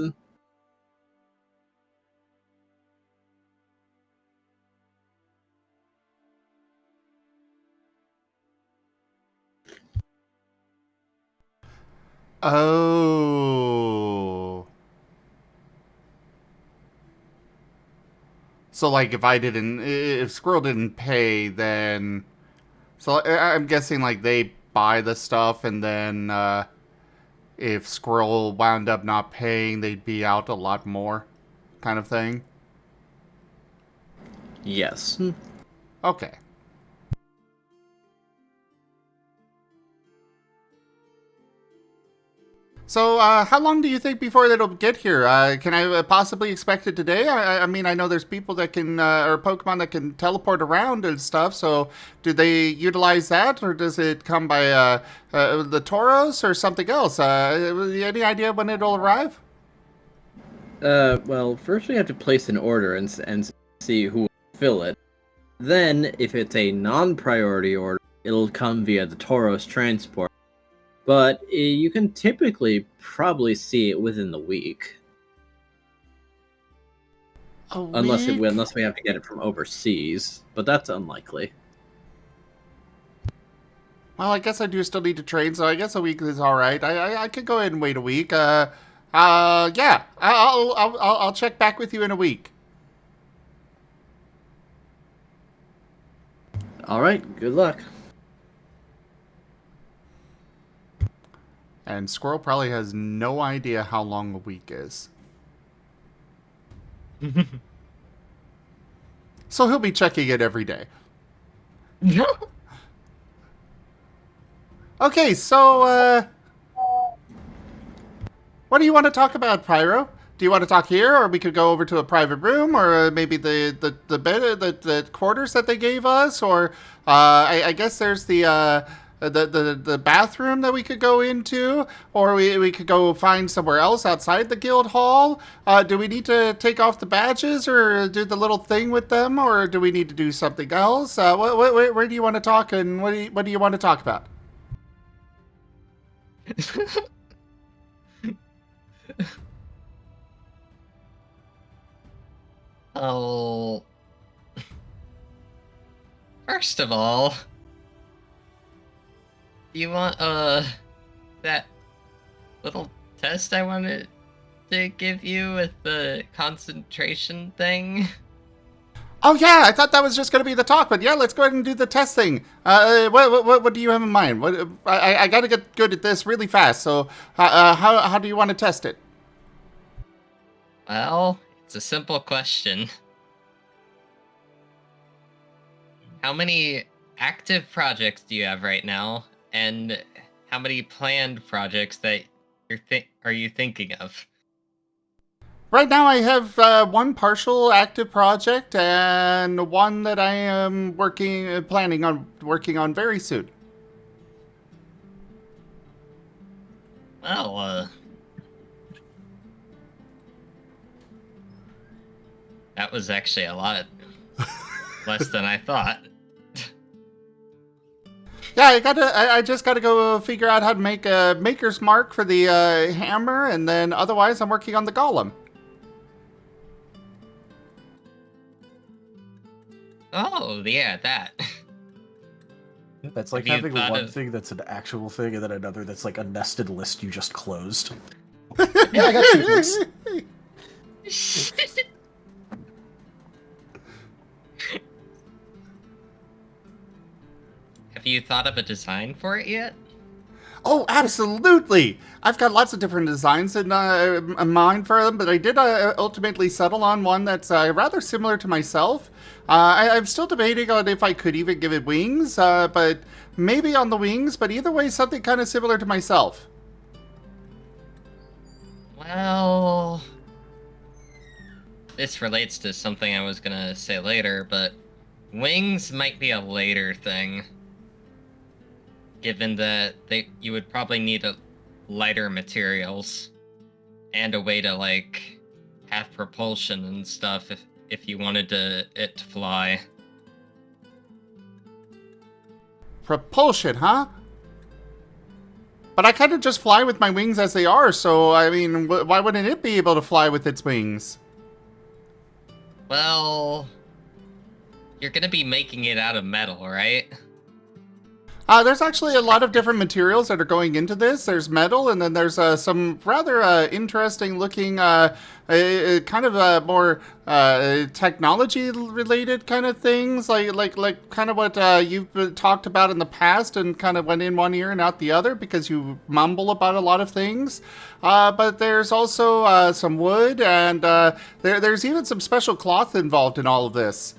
Oh. So, like, if Squirrel didn't pay, then... So, I'm guessing, like, they buy the stuff, and then, if Squirrel wound up not paying, they'd be out a lot more, kind of thing? Yes. Okay. So, how long do you think before it'll get here? Can I possibly expect it today? I mean, I know there's people that can, or Pokemon that can teleport around and stuff, so do they utilize that, or does it come by the Tauros or something else? Any idea when it'll arrive? Well, first we have to place an order and see who will fill it. Then, if it's a non-priority order, it'll come via the Tauros transport. But you can typically probably see it within the week. Unless we have to get it from overseas, but that's unlikely. Well, I guess I do still need to train, so I guess a week is all right. I could go ahead and wait a week. Yeah, I'll check back with you in a week. All right, good luck. And Squirrel probably has no idea how long a week is. So he'll be checking it every day. Okay, so, what do you want to talk about, Pyro? Do you want to talk here, or we could go over to a private room, or maybe the bed, the quarters that they gave us, or I guess there's the bathroom that we could go into, or we could go find somewhere else outside the guild hall. Do we need to take off the badges or do the little thing with them, or do we need to do something else? Where do you want to talk, and what do you want to talk about? Oh. First of all, you want that little test I wanted to give you with the concentration thing? Oh yeah, I thought that was just going to be the talk, but yeah, let's go ahead and do the test thing. What do you have in mind? I got to get good at this really fast. So how do you want to test it? Well, it's a simple question. how many active projects do you have right now, and how many planned projects that are you thinking of? Right now, I have one partial active project and one that I am planning on working on very soon. Well, that was actually a lot less than I thought. Yeah, I just gotta go figure out how to make a maker's mark for the hammer, and then otherwise I'm working on the golem. Oh, yeah, that. That's like Have you having thought one of- thing that's an actual thing and then another that's like a nested list you just closed. Yeah, I got 2 things. Have you thought of a design for it yet? Oh, absolutely! I've got lots of different designs in mind for them, but I did ultimately settle on one that's rather similar to myself. I'm still debating on if I could even give it wings, but maybe on the wings, but either way, something kind of similar to myself. Well, this relates to something I was gonna say later, but wings might be a later thing. Given that you would probably need lighter materials and a way to like have propulsion and stuff if you wanted it to fly. Propulsion, huh? But I kind of just fly with my wings as they are, so I mean, why wouldn't it be able to fly with its wings? Well, you're gonna be making it out of metal, right? There's actually a lot of different materials that are going into this. There's metal, and then there's some rather interesting looking, kind of more technology-related kind of things, like kind of what you've talked about in the past, and kind of went in one ear and out the other because you mumble about a lot of things. But there's also some wood, and there's even some special cloth involved in all of this.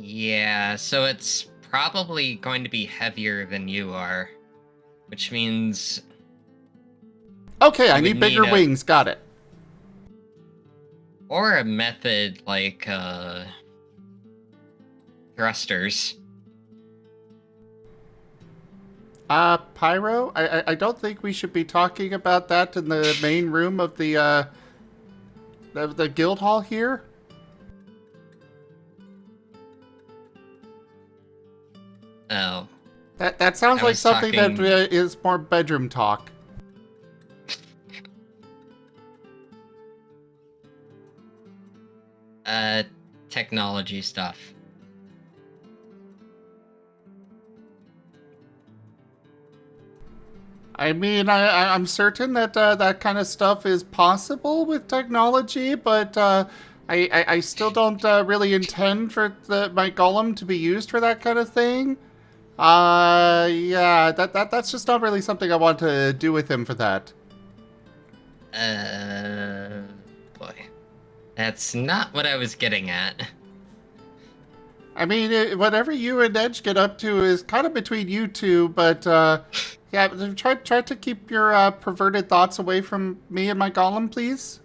Yeah, so it's probably going to be heavier than you are, which means... Okay, I You need would bigger need a- wings. Got it. Or a method like, thrusters. Pyro, I don't think we should be talking about that in the main room of the guild hall here. Oh. That sounds I like was something that talking- is more bedroom talk. Technology stuff. I mean, I'm certain that that kind of stuff is possible with technology, but I still don't really intend for my golem to be used for that kind of thing. Yeah, that's just not really something I want to do with him for that. Boy. That's not what I was getting at. I mean, whatever you and Edge get up to is kind of between you two, but yeah, try to keep your perverted thoughts away from me and my golem, please.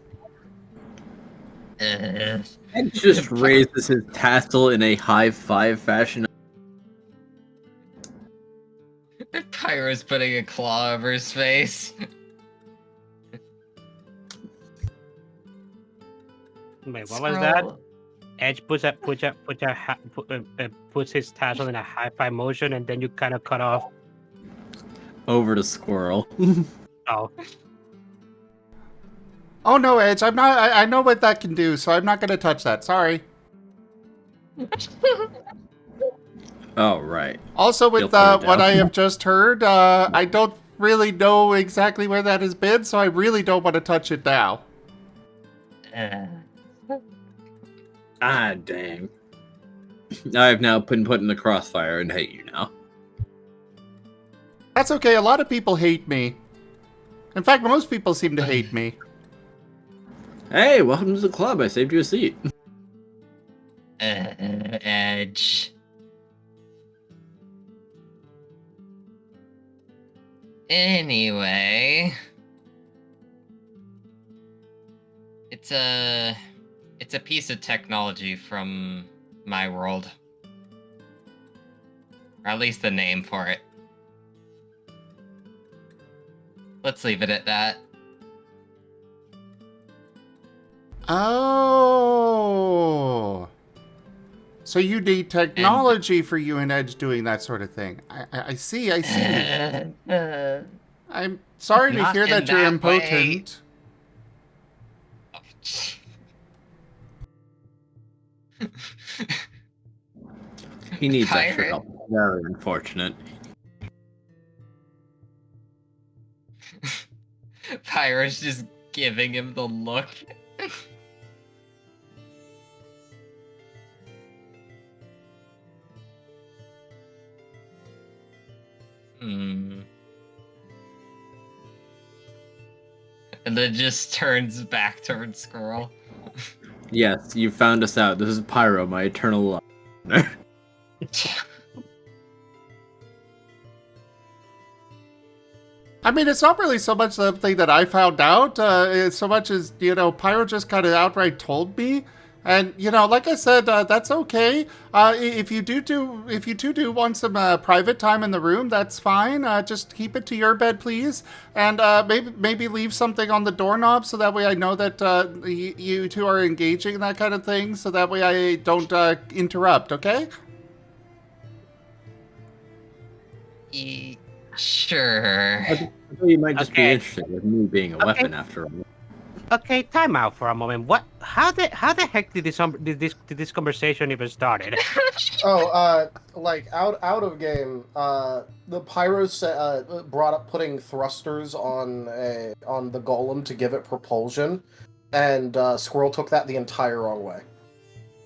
And just raises his tassel in a high five fashion. Pyro's putting a claw over his face. Wait, what was that? Scroll. Edge puts his tassel in a high five motion, and then you kind of cut off. Over to Squirrel. Oh, Oh no, Edge, I'm not. I know what that can do, so I'm not gonna touch that. Sorry. Oh, right. Also, with You'll put it what down. I have just heard, I don't really know exactly where that has been, so I really don't want to touch it now. Ah, dang. I've now been put in the crossfire and hate you now. That's okay. A lot of people hate me. In fact, most people seem to hate me. Hey, welcome to the club. I saved you a seat. Edge. Anyway, it's a piece of technology from my world, or at least the name for it. Let's leave it at that. Oh. So you need technology for you and Edge doing that sort of thing. I see. I'm sorry to Not hear in that you're that impotent. He needs extra Pirate. help. Very unfortunate. Pyro's just giving him the look. And then just turns back towards Squirrel. Yes, you found us out. This is Pyro, my eternal love. I mean, it's not really so much something that I found out, it's so much as, Pyro just kind of outright told me. And, like I said, that's okay. If you do want some private time in the room, that's fine. Just keep it to your bed, please. And maybe leave something on the doorknob so that way I know that you two are engaging, that kind of thing. So that way I don't interrupt, okay? Sure. I thought you might just be Okay. interested with me being a weapon after all. Okay, time out for a moment. What? How the heck did this conversation even started? Like out of game, the Pyro brought up putting thrusters on the golem to give it propulsion, and Squirrel took that the entire wrong way.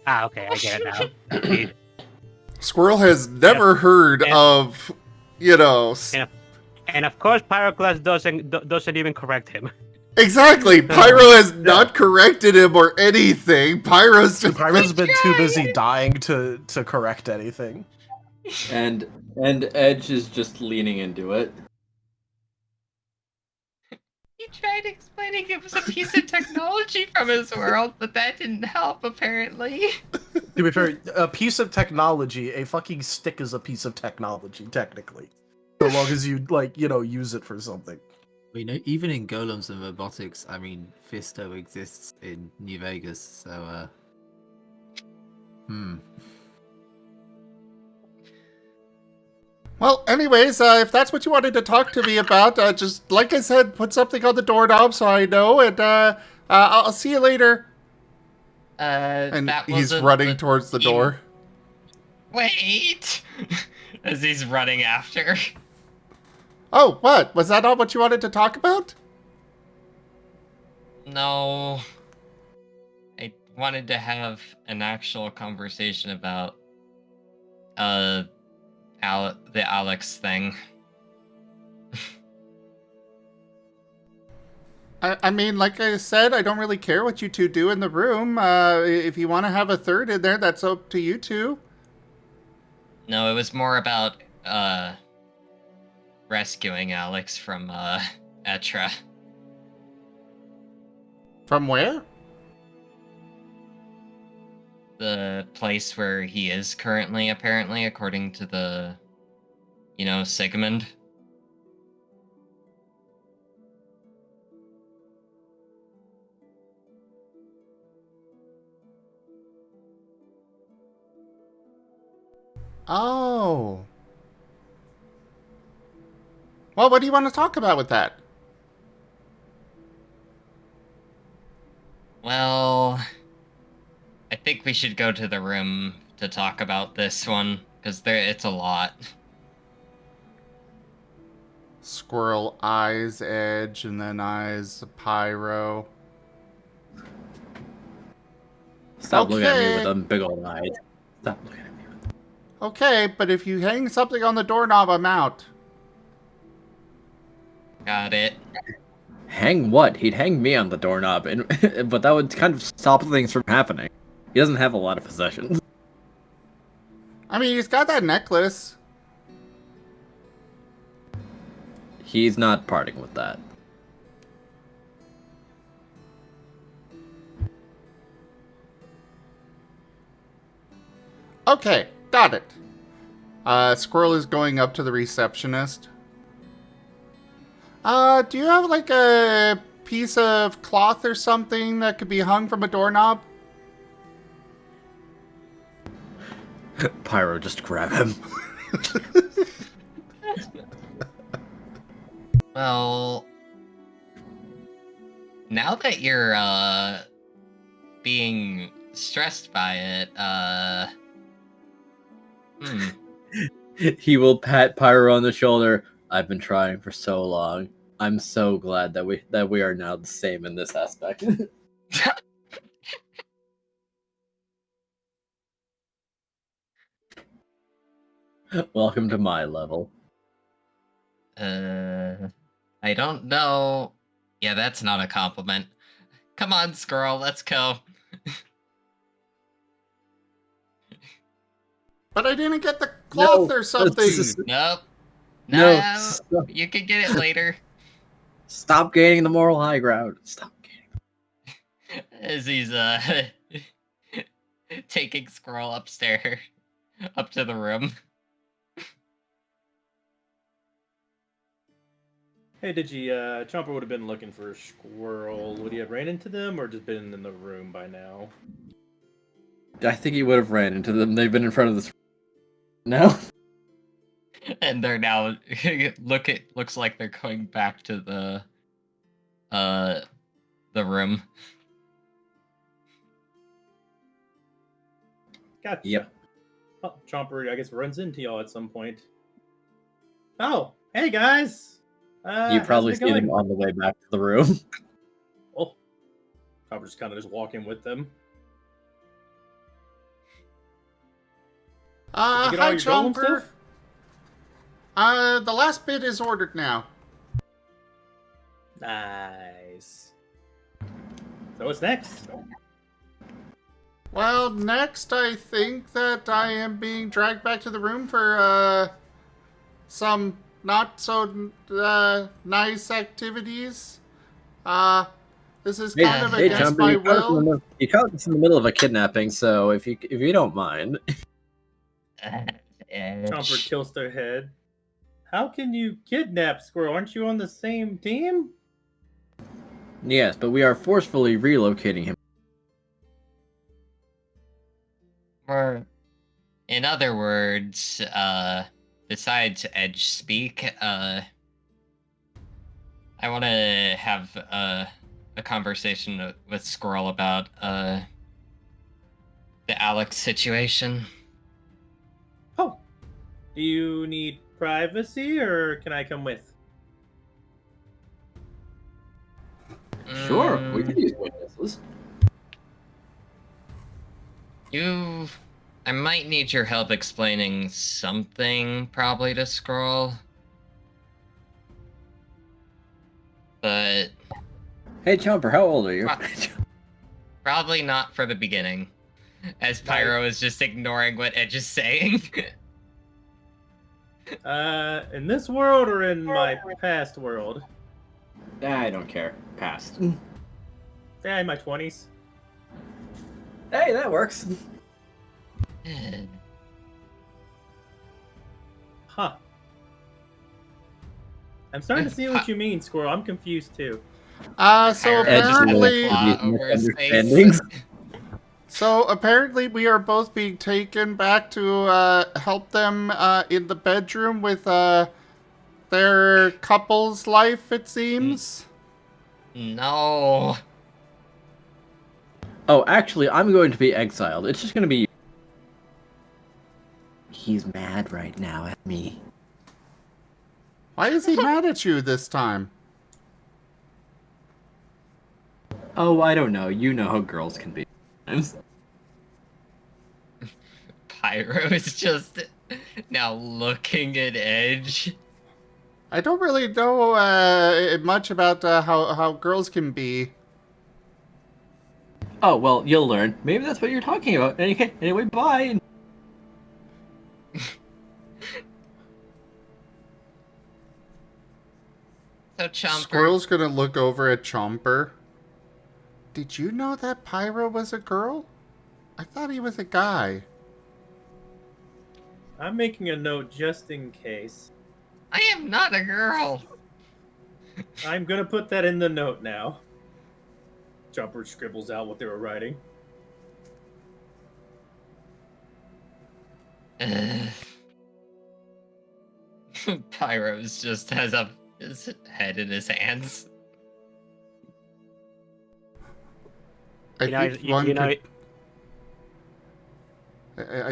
Ah, okay, I get it now. Squirrel has never heard of, And of course, Pyroclast doesn't even correct him. Exactly. Pyro has not corrected him or anything. Pyro's Pyro's been too busy dying to correct anything. And Edge is just leaning into it. He tried explaining it was a piece of technology from his world, but that didn't help, apparently. To be fair, a piece of technology, a fucking stick is a piece of technology, technically. So long as you, use it for something. Even in golems and robotics, I mean, Fisto exists in New Vegas, so, Well, anyways, if that's what you wanted to talk to me about, just, like I said, put something on the doorknob so I know, and I'll see you later. And that he's wasn't running towards the door. Wait! As he's running after. Oh, what? Was that not what you wanted to talk about? No. I wanted to have an actual conversation about the Alex thing. I mean, like I said, I don't really care what you two do in the room. If you want to have a third in there, that's up to you two. No, it was more about rescuing Alex from Etra. From where? The place where he is currently, apparently, according to the, Sigmund. Oh. Well, what do you want to talk about with that? Well, I think we should go to the room to talk about this one, because it's a lot. Squirrel eyes Edge, and then eyes Pyro. Stop looking at me Okay. with them big old eyes. Stop looking at me. Okay, but if you hang something on the doorknob, I'm out. Got it. Hang what? He'd hang me on the doorknob, but that would kind of stop things from happening. He doesn't have a lot of possessions. I mean, he's got that necklace. He's not parting with that. Okay, got it. Squirrel is going up to the receptionist. Do you have like a piece of cloth or something that could be hung from a doorknob? Pyro, just grab him. Well, now that you're being stressed by it, He will pat Pyro on the shoulder. I've been trying for so long. I'm so glad that we are now the same in this aspect. Welcome to my level. I don't know. Yeah, that's not a compliment. Come on, Squirrel, let's go. But I didn't get the cloth or something. Nope. No, No, stop. you can get it later. Stop gaining the moral high ground. Stop gaining. As he's taking Squirrel upstairs, up to the room. Hey, did you, Chomper would have been looking for a Squirrel. Would he have ran into them or just been in the room by now? I think he would have ran into them. They've been in front of this. No. And they're now looks like they're going back to the room. Gotcha. Yep. Oh, Chomper, I guess, runs into y'all at some point. Oh, hey guys! You probably how's it see them going? on the way back to the room. Oh, Chomper's kind of just walking with them. Did you get all Hi, your golem Chomper. stuff? The last bit is ordered now. Nice. So what's next? Well, next I think that I am being dragged back to the room for, some not so, nice activities. This is kind of against my will. You caught us in the middle of a kidnapping, so if you don't mind. Chomper tilts their head. How can you kidnap Squirrel? Aren't you on the same team? Yes, but we are forcefully relocating him. Or, in other words, besides edge speak, I want to have a conversation with Squirrel about the Alex situation. Oh. Do you need privacy or can I come with? Sure, we could use witnesses. I might need your help explaining something, probably, to Squirrel. But Hey, Chomper, how old are you? probably not for the beginning. As Pyro is just ignoring what Edge is saying. In this world or in my past world? I don't care. Passed. Yeah, in my 20s. Hey, that works. Huh. I'm starting to see what you mean, Squirrel. I'm confused too. So Pyro just apparently, had a claw over his face. Misunderstandings. so apparently we are both being taken back to help them in the bedroom with their couple's life. It seems. No. Oh, actually, I'm going to be exiled. It's just going to be... He's mad right now at me. Why is he mad at you this time? Oh, I don't know. You know how girls can be. Pyro is just now looking at Edge. I don't really know much about how girls can be. Oh, well, you'll learn. Maybe that's what you're talking about. Anyway, bye. So Chomper. Squirrel's gonna look over at Chomper. Did you know that Pyro was a girl? I thought he was a guy. I'm making a note just in case. I am not a girl. I'm gonna put that in the note now. Chomper scribbles out what they were writing. Pyros just has his head in his hands. I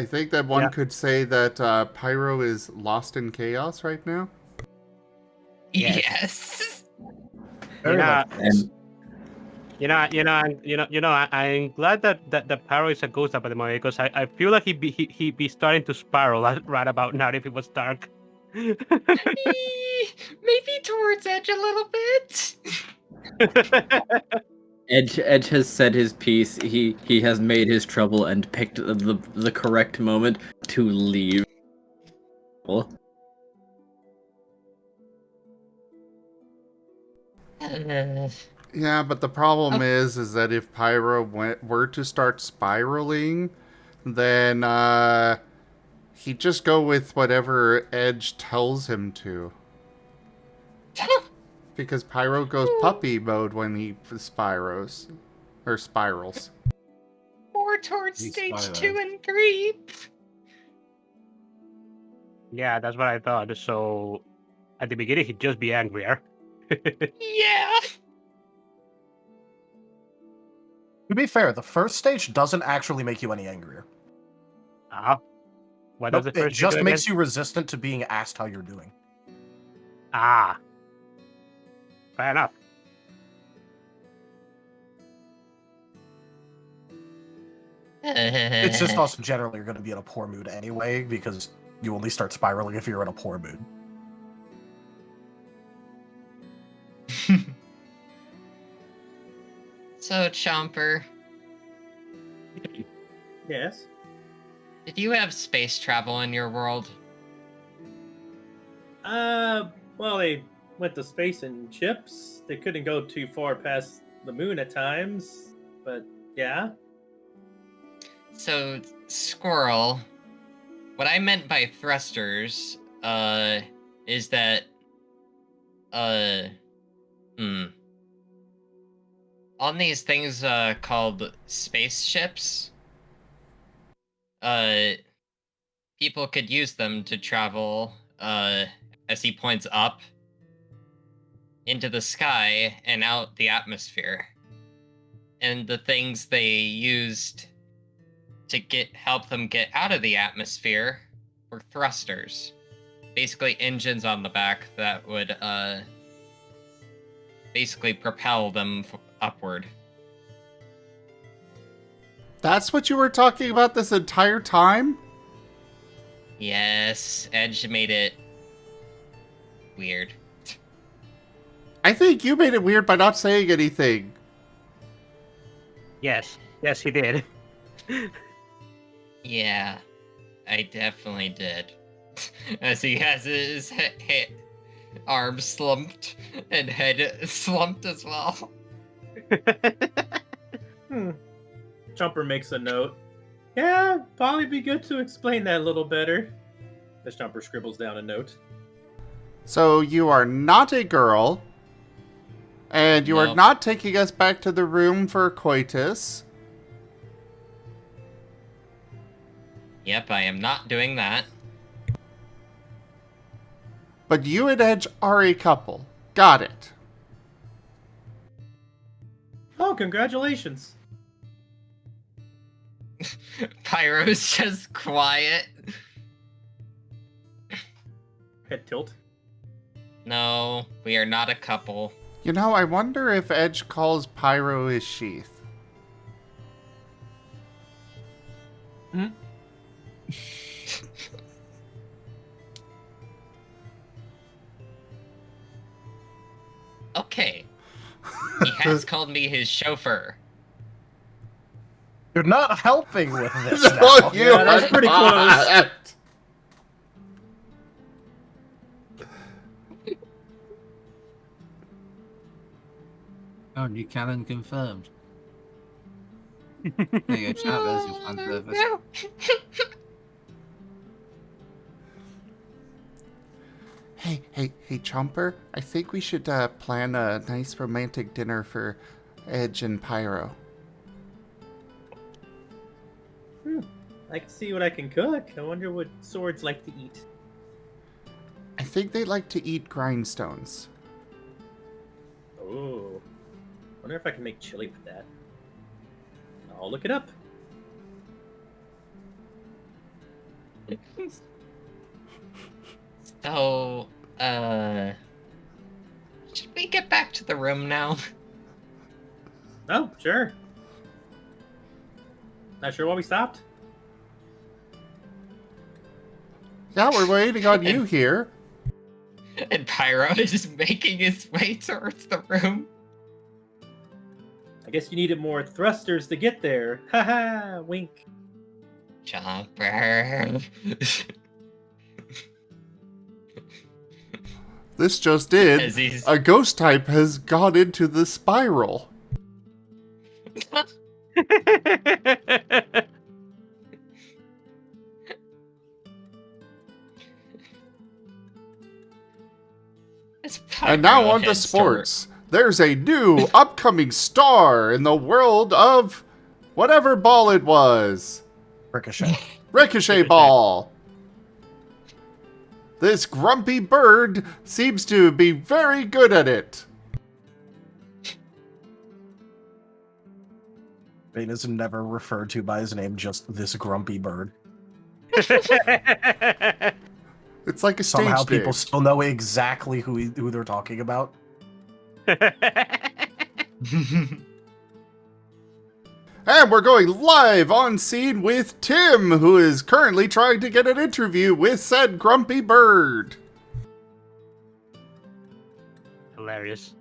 think that one could say that Pyro is lost in chaos right now. Yes. I'm glad that Pyro is a ghost up at the moment because I feel like he'd be starting to spiral right about now if it was dark. Maybe towards Edge a little bit. Edge has said his piece. He has made his trouble and picked the correct moment to leave. Yeah, but the problem is that if Pyro were to start spiraling, then he'd just go with whatever Edge tells him to. Because Pyro goes puppy mode when he spirals. More towards stage 2 and 3. Yeah, that's what I thought. So at the beginning, he'd just be angrier. Yeah. To be fair, the first stage doesn't actually make you any angrier. What does the It first just do makes again? you resistant to being asked how you're doing. Fair enough. It's just also generally you're going to be in a poor mood anyway, because you only start spiraling if you're in a poor mood. So, Chomper, Yes. did you have space travel in your world? Well, they went to space in ships. They couldn't go too far past the moon at times, but yeah. So, Squirrel, what I meant by thrusters, is that, on these things, called spaceships, people could use them to travel, as he points up, into the sky and out the atmosphere. And the things they used to help them get out of the atmosphere were thrusters. Basically engines on the back that would basically propel them upward. That's what you were talking about this entire time? Yes, Edge made it weird. I think you made it weird by not saying anything. Yes, he did. Yeah, I definitely did. As he has his arms slumped and head slumped as well. Chomper makes a note. Yeah, probably be good to explain that a little better. As Chomper scribbles down a note. So you are not a girl, and you are Nope. not taking us back to the room for coitus. Yep, I am not doing that. But you and Edge are a couple. Got it. Oh, congratulations. Pyro's just quiet. Head tilt. No, we are not a couple. You know, I wonder if Edge calls Pyro his sheath. Okay. He has called me his chauffeur. You're not helping with this No, now. you Yeah, that's are pretty not. Oh, new canon confirmed. There you go, chat. There's your fan service. No. Hey, Chomper. I think we should plan a nice romantic dinner for Edge and Pyro. I can see what I can cook. I wonder what swords like to eat. I think they like to eat grindstones. Oh. Wonder if I can make chili with that. I'll look it up. So, should we get back to the room now? Oh, sure. Not sure why we stopped. Yeah, we're waiting on you here. And Pyro is making his way towards the room. I guess you needed more thrusters to get there. Haha, wink. Chomper. This just in. As he's- A ghost type has got into the spiral. As And now Pyro on to heads sports. There's a new upcoming star in the world of whatever ball it was. Ricochet. Ricochet ball. This grumpy bird seems to be very good at it. Vane is never referred to by his name, just this grumpy bird. It's like a stage Somehow name. people still know exactly who they're talking about. And we're going live on scene with Tim, who is currently trying to get an interview with said grumpy bird. Hilarious.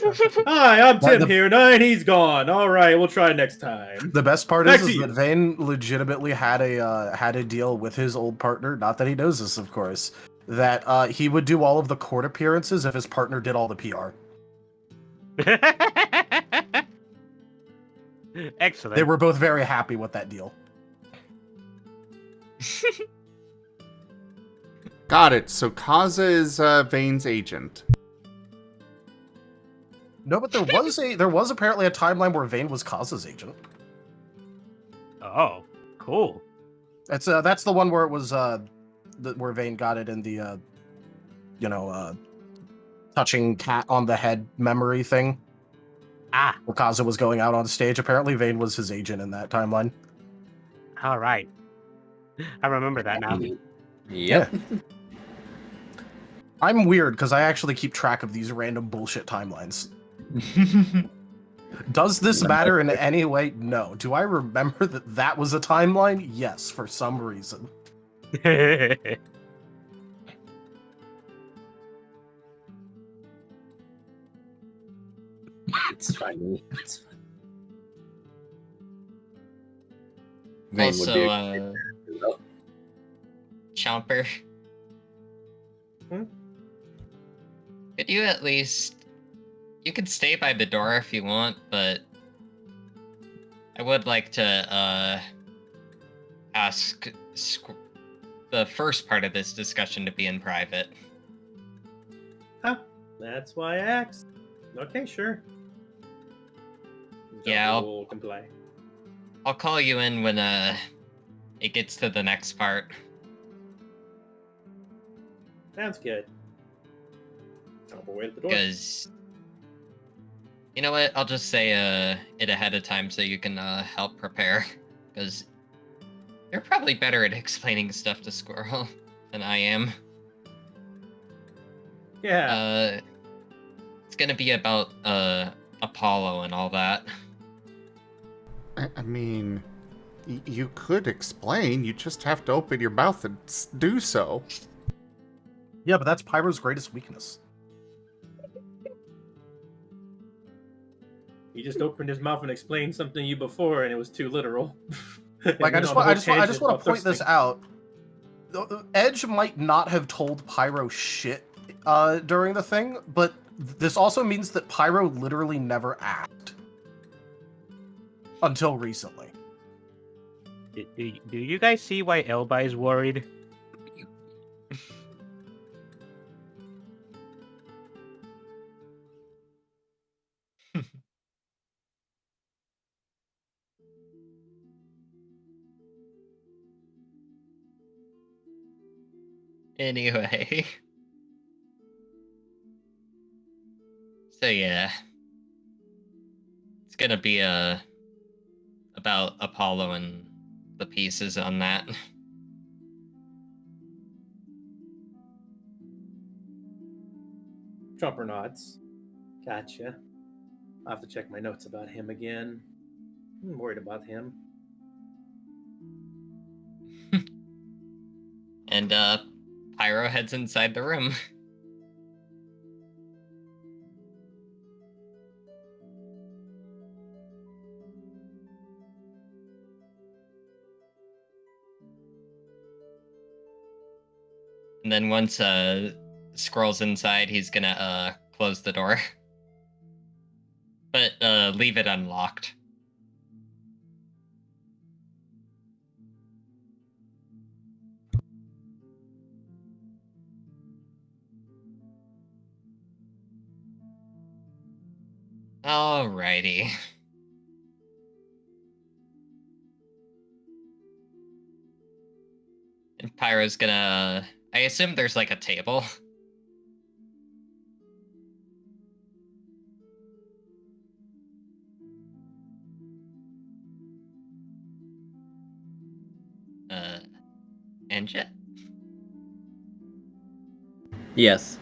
Hi, I'm Why Tim the- here, and he's gone. All right, we'll try next time. The best part Back is to you. that Vane legitimately had a deal with his old partner. Not that he knows this, of course. That he would do all of the court appearances if his partner did all the PR. Excellent. They were both very happy with that deal. Got it. So Kaza is Vane's agent. No, but there was apparently a timeline where Vane was Kaza's agent. Oh, cool. That's the one where it was where Vane got it in the touching cat on the head memory thing. Ah, Where Kaza was going out on stage. Apparently Vane was his agent in that timeline. all right. I remember that now. Yep. I'm weird because I actually keep track of these random bullshit timelines. Does this matter in any way? No. Do I remember that was a timeline? Yes, for some reason. It's funny. It's funny. Vane would Also, be a Chomper. Hmm? Could you at least... You could stay by the door if you want, but... I would like to, ask the first part of this discussion to be in private. That's why I asked. Okay, sure. Yeah, We'll comply. I'll call you in when, it gets to the next part. Sounds good. I'll wait at the door. Because... You know what? I'll just say, it ahead of time so you can, help prepare. Because... You're probably better at explaining stuff to Squirrel than I am. Yeah. It's gonna be about, Apollo and all that. I mean, you could explain. You just have to open your mouth and do so. Yeah, but that's Pyro's greatest weakness. He just opened his mouth and explained something to you before, and it was too literal. Like, I just want to point this out. Edge might not have told Pyro shit during the thing, but this also means that Pyro literally never asked until recently. Do you guys see why Elba is worried? Anyway. So yeah. It's gonna be about Apollo and the pieces on that. Jumper nods. Gotcha. I'll have to check my notes about him again. I'm worried about him. And Pyro heads inside the room. And then once Squirrel's inside, he's gonna close the door. But leave it unlocked. Alrighty. And Pyro's gonna... I assume there's like a table. Anja? Yes.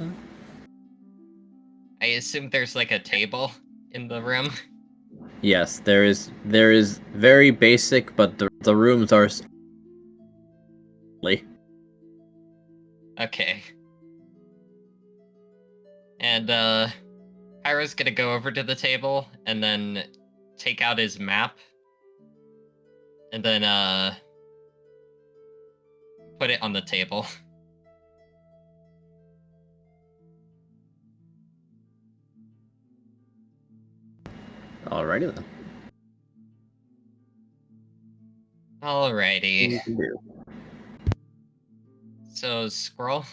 I assume there's like a table in the room. Yes, there is very basic, but the rooms are Okay. And Pyro's gonna go over to the table and then take out his map. And then put it on the table. Alrighty then. Alrighty. So, Squirrel?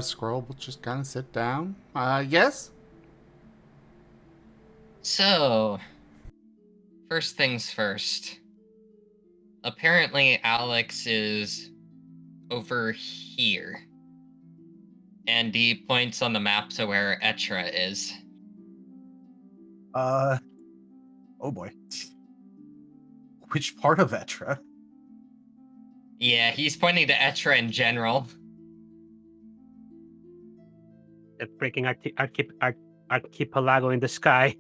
Squirrel will just kind of sit down. Yes? So, first things first. Apparently, Alex is over here. And he points on the map to where Etra is. Oh boy. Which part of Etra? Yeah, he's pointing to Etra in general. The freaking archipelago in the sky.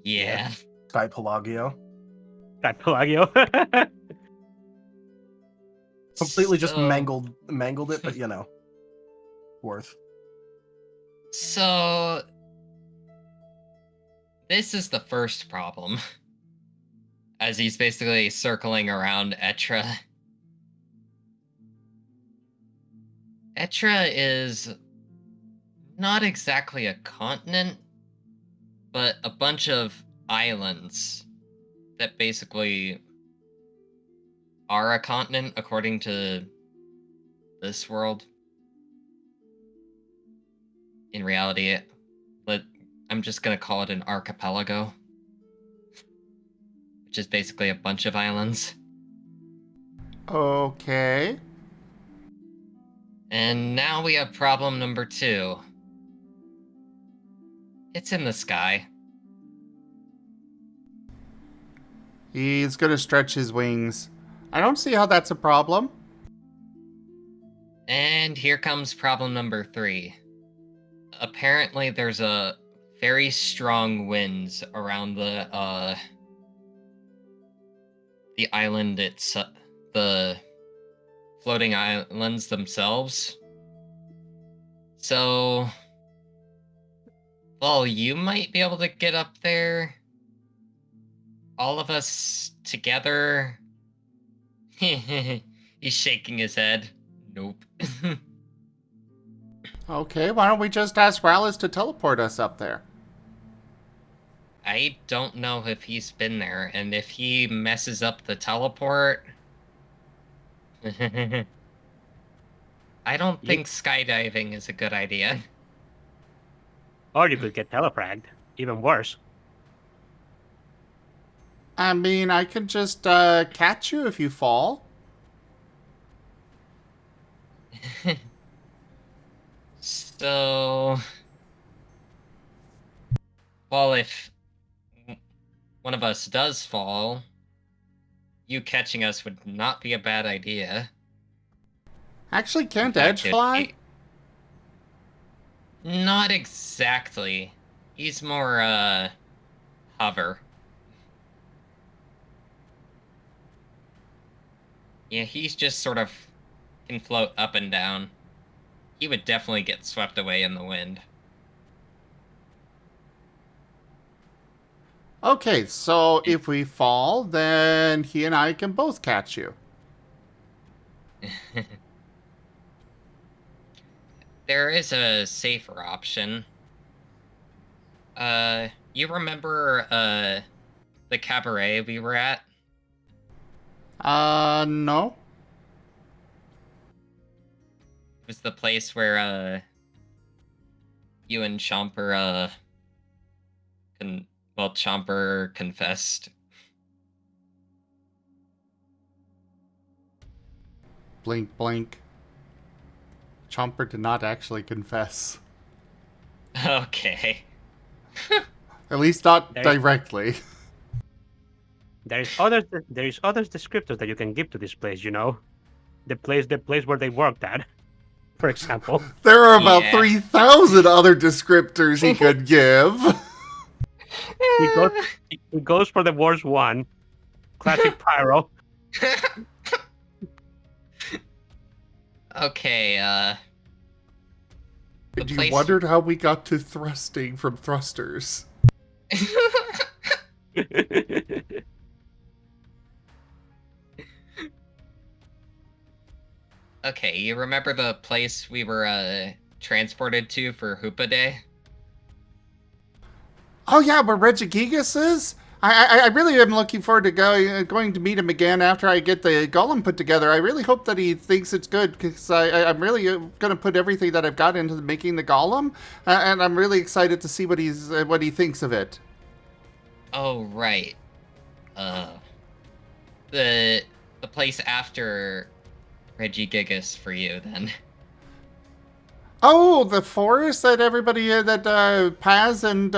Yeah. Sky Pelagio. Archipelago. Completely just So- mangled it, but you know. Worth. So, this is the first problem. As he's basically circling around Etra. Etra is not exactly a continent, but a bunch of islands that basically are a continent according to this world. In reality, I'm just gonna call it an archipelago, which is basically a bunch of islands. Okay. And now we have problem number 2. It's in the sky. He's gonna stretch his wings. I don't see how that's a problem. And here comes problem number 3. Apparently there's a very strong winds around the island the floating islands themselves. So, well, you might be able to get up there. all of us together. He's shaking his head. Nope. Okay, why don't we just ask Rallis to teleport us up there? I don't know if he's been there, and if he messes up the teleport... I don't think skydiving is a good idea. Or you could get telefragged. Even worse. I mean, I could just catch you if you fall. So... Well, if one of us does fall, you catching us would not be a bad idea. Actually, In can't fact, Edge it'd fly? be- Not exactly. He's more, hover. Yeah, he's just sort of can float up and down. He would definitely get swept away in the wind. Okay, so if we fall, then he and I can both catch you. There is a safer option. You remember, the cabaret we were at? No. It was the place where, you and Chomper, Chomper confessed. Blink, blink. Chomper did not actually confess. Okay. At least not There- directly. There is other descriptors that you can give to this place, you know? The place where they worked at, for example. There are about Yeah. 3,000 other descriptors he could give. He goes for the worst one. Classic Pyro. Okay, the And you place- wondered how we got to thrusting from thrusters. Okay, you remember the place we were, transported to for Hoopa Day? Oh yeah, where Regigigas is? I really am looking forward to going to meet him again after I get the golem put together. I really hope that he thinks it's good, because I'm really going to put everything that I've got into making the golem, and I'm really excited to see what he thinks of it. Oh, right. The place after Regigigas for you, then. Oh, the forest that everybody, that Paz and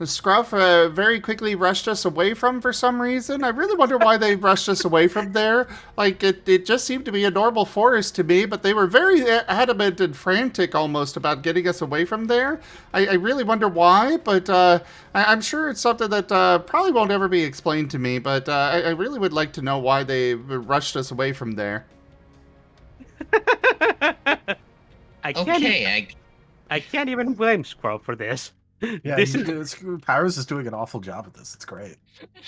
Scruff very quickly rushed us away from for some reason. I really wonder why they rushed us away from there. Like, it just seemed to be a normal forest to me, but they were very adamant and frantic almost about getting us away from there. I really wonder why, but I'm sure it's something that probably won't ever be explained to me, but I really would like to know why they rushed us away from there. I can't even blame Squirrel for this. Yeah, This Pyro's is doing an awful job at this. It's great.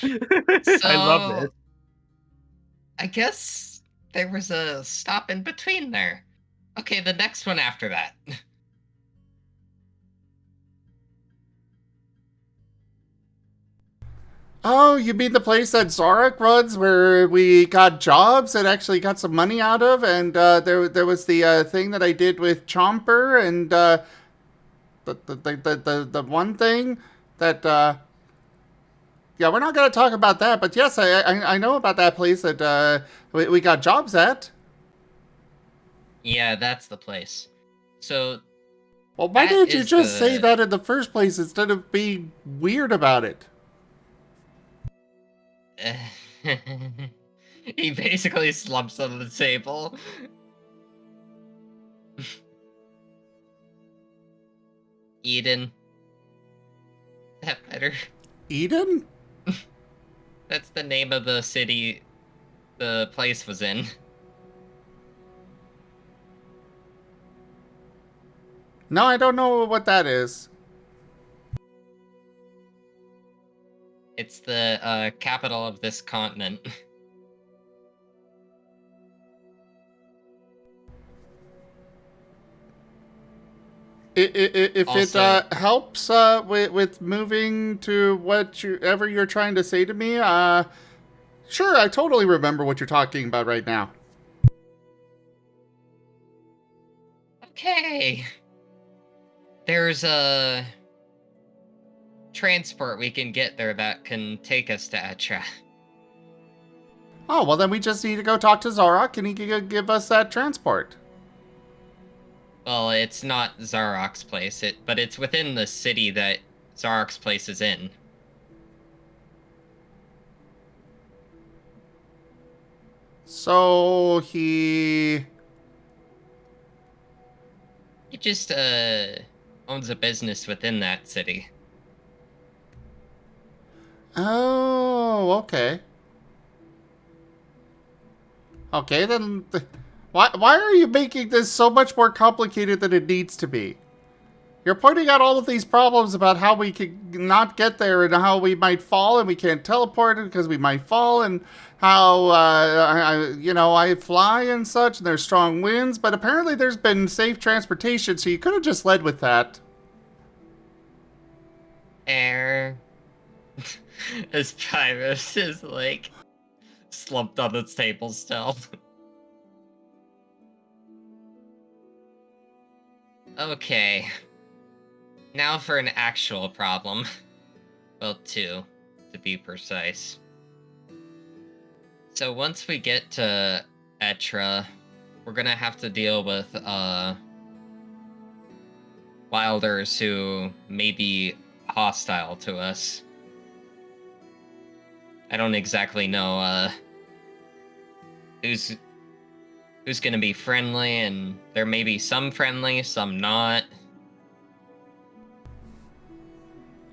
I love this. I guess there was a stop in between there. Okay, the next one after that. Oh, you mean the place that Zorak runs, where we got jobs and actually got some money out of, and there was the thing that I did with Chomper, and the one thing that yeah, we're not gonna talk about that, but yes, I know about that place that we got jobs at. Yeah, that's the place. So, Well, why That didn't you is just say the- that in the first place instead of being weird about it? he basically slumps on the table. Eden. Is that better? Eden? That's the name of the city the place was in. No, I don't know what that is. It's the capital of this continent. If Also- it helps with moving to whatever you're trying to say to me, sure, I totally remember what you're talking about right now. Okay. There's a transport we can get there that can take us to Etra. Oh, well then we just need to go talk to Zarok and he can give us that transport. Well, it's not Zarok's place, but it's within the city that Zarok's place is in. So he just owns a business within that city. Oh, okay. Okay, then why are you making this so much more complicated than it needs to be? You're pointing out all of these problems about how we could not get there and how we might fall and we can't teleport because we might fall and how, I fly and such and there's strong winds, but apparently there's been safe transportation, so you could have just led with that. Air. As Pyrus is, like, slumped on its table still. Okay. Now for an actual problem. Well, two, to be precise. So once we get to Etra, we're gonna have to deal with, wilders who may be hostile to us. I don't exactly know, who's gonna be friendly, and there may be some friendly, some not.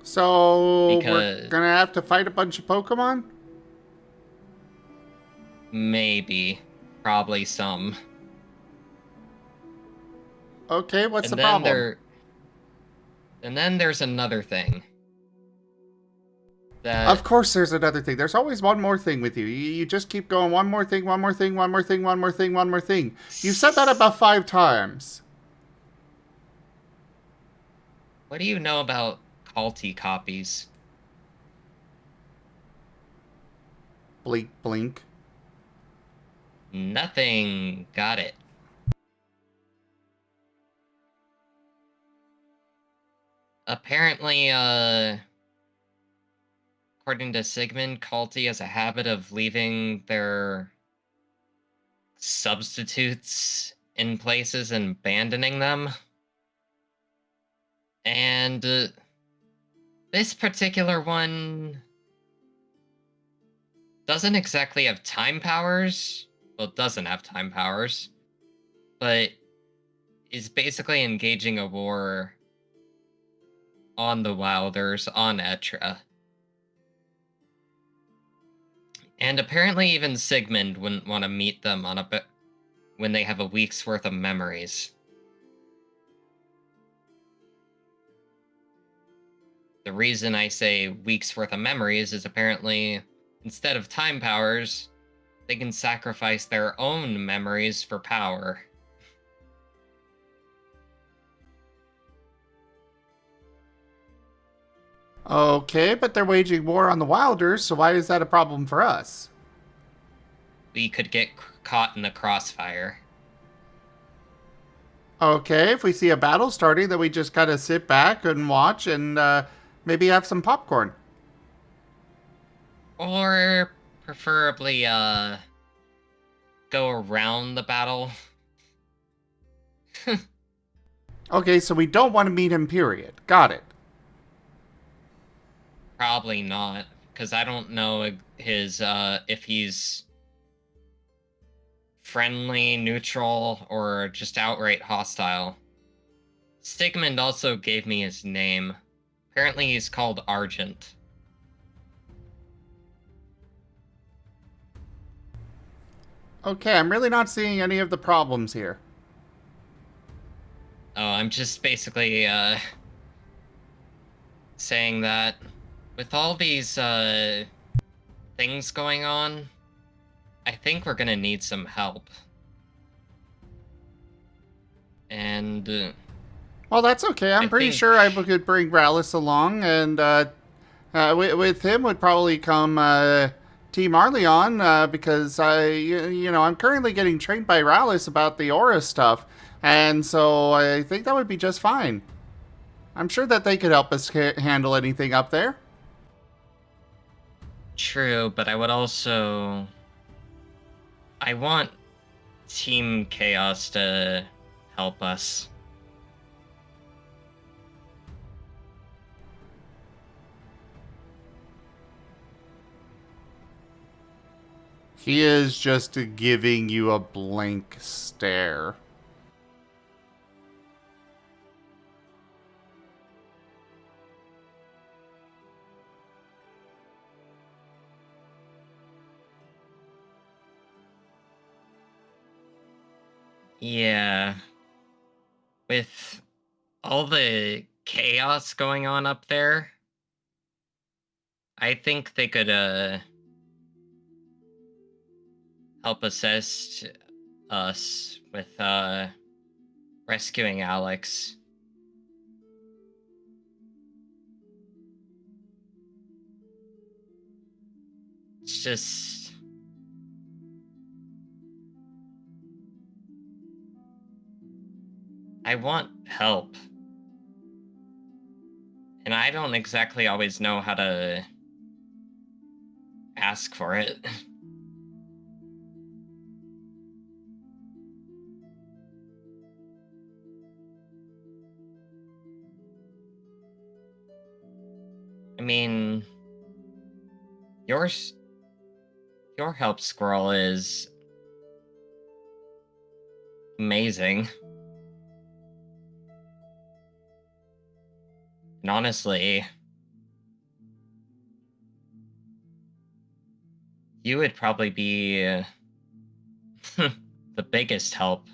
So Because- we're gonna have to fight a bunch of Pokemon? Maybe. Probably some. Okay, what's the And then problem? And then there's another thing. That Of course there's another thing. There's always one more thing with you. You just keep going one more thing, one more thing, one more thing, one more thing, one more thing. You've said that about 5 times. What do you know about culty copies? Blink, blink. Nothing. Got it. Apparently, according to Sigmund, culty has a habit of leaving their substitutes in places and abandoning them. And this particular one doesn't exactly have time powers. Well, it doesn't have time powers, but is basically engaging a war on the Wilders on Etra. And apparently even Sigmund wouldn't want to meet them on when they have a week's worth of memories. The reason I say week's worth of memories is apparently, instead of time powers, they can sacrifice their own memories for power. Okay, but they're waging war on the Wilders, so why is that a problem for us? We could get caught in the crossfire. Okay, if we see a battle starting, then we just kind of sit back and watch and maybe have some popcorn. Or preferably, go around the battle. Okay, so we don't want to meet him, period. Got it. Probably not, because I don't know his, if he's friendly, neutral, or just outright hostile. Sigmund also gave me his name. Apparently he's called Argent. Okay, I'm really not seeing any of the problems here. Oh, I'm just basically, saying that With all these things going on, I think we're gonna need some help. And Well, that's okay. I'm I pretty think- sure I could bring Rallis along, and with him would probably come Team Arleon, because I'm currently getting trained by Rallis about the aura stuff, and so I think that would be just fine. I'm sure that they could help us handle anything up there. True, but I want Team Chaos to help us. He is just giving you a blank stare. Yeah. With all the chaos going on up there, I think they could help assist us with rescuing Alex. It's just I want help. And I don't exactly always know how to ask for it. I mean, your help, Squirrel, is amazing. And honestly, you would probably be the biggest help.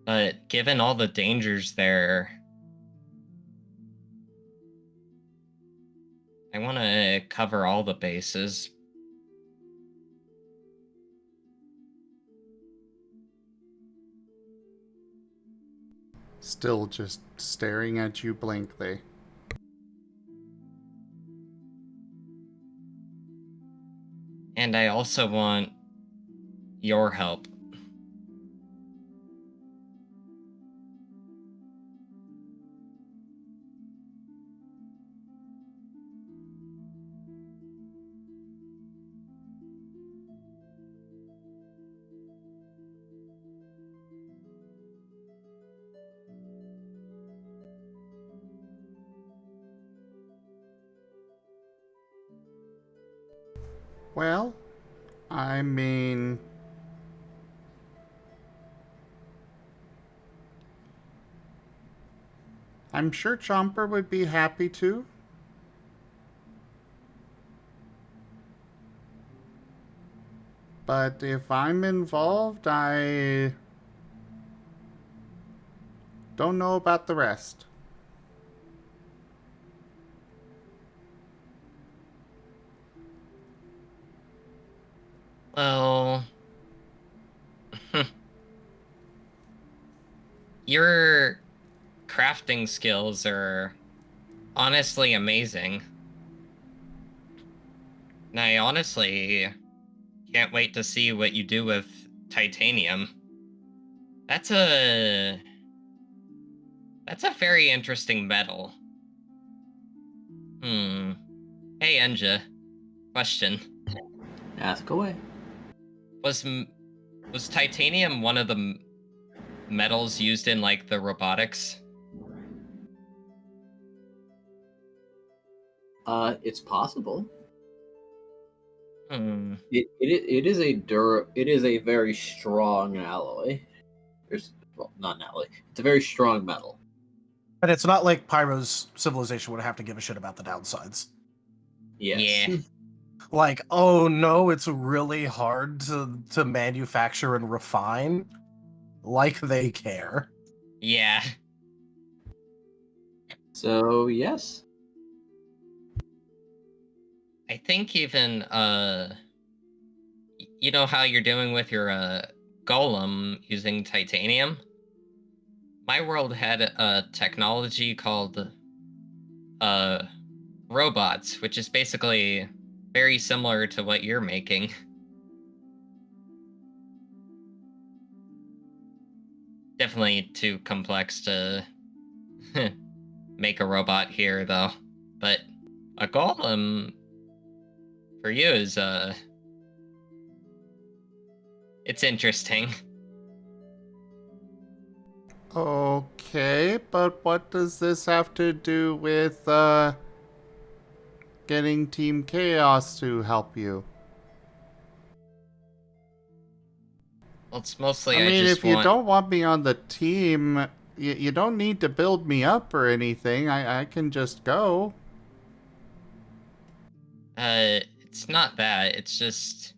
But given all the dangers there, I want to cover all the bases. Still just staring at you blankly. And I also want your help. Well, I mean, I'm sure Chomper would be happy to. But if I'm involved, I don't know about the rest. Well, your crafting skills are honestly amazing. And I honestly can't wait to see what you do with titanium. That's a very interesting metal. Hey, Enja. Question. Ask away. Was titanium one of the metals used in, like, the robotics? It's possible. It It is a very strong alloy. Well, not an alloy. It's a very strong metal. And it's not like Pyro's civilization would have to give a shit about the downsides. Yes. Yeah. Like, oh no, it's really hard to manufacture and refine. Like they care. Yeah. So yes. I think even you know how you're doing with your golem using titanium? My world had a technology called robots, which is basically very similar to what you're making. Definitely too complex to make a robot here, though. But a golem for you is it's interesting. Okay, but what does this have to do with getting Team Chaos to help you? Well, it's mostly I mean, just if you want... don't want me on the team, you don't need to build me up or anything. I can just go. It's not that. It's just...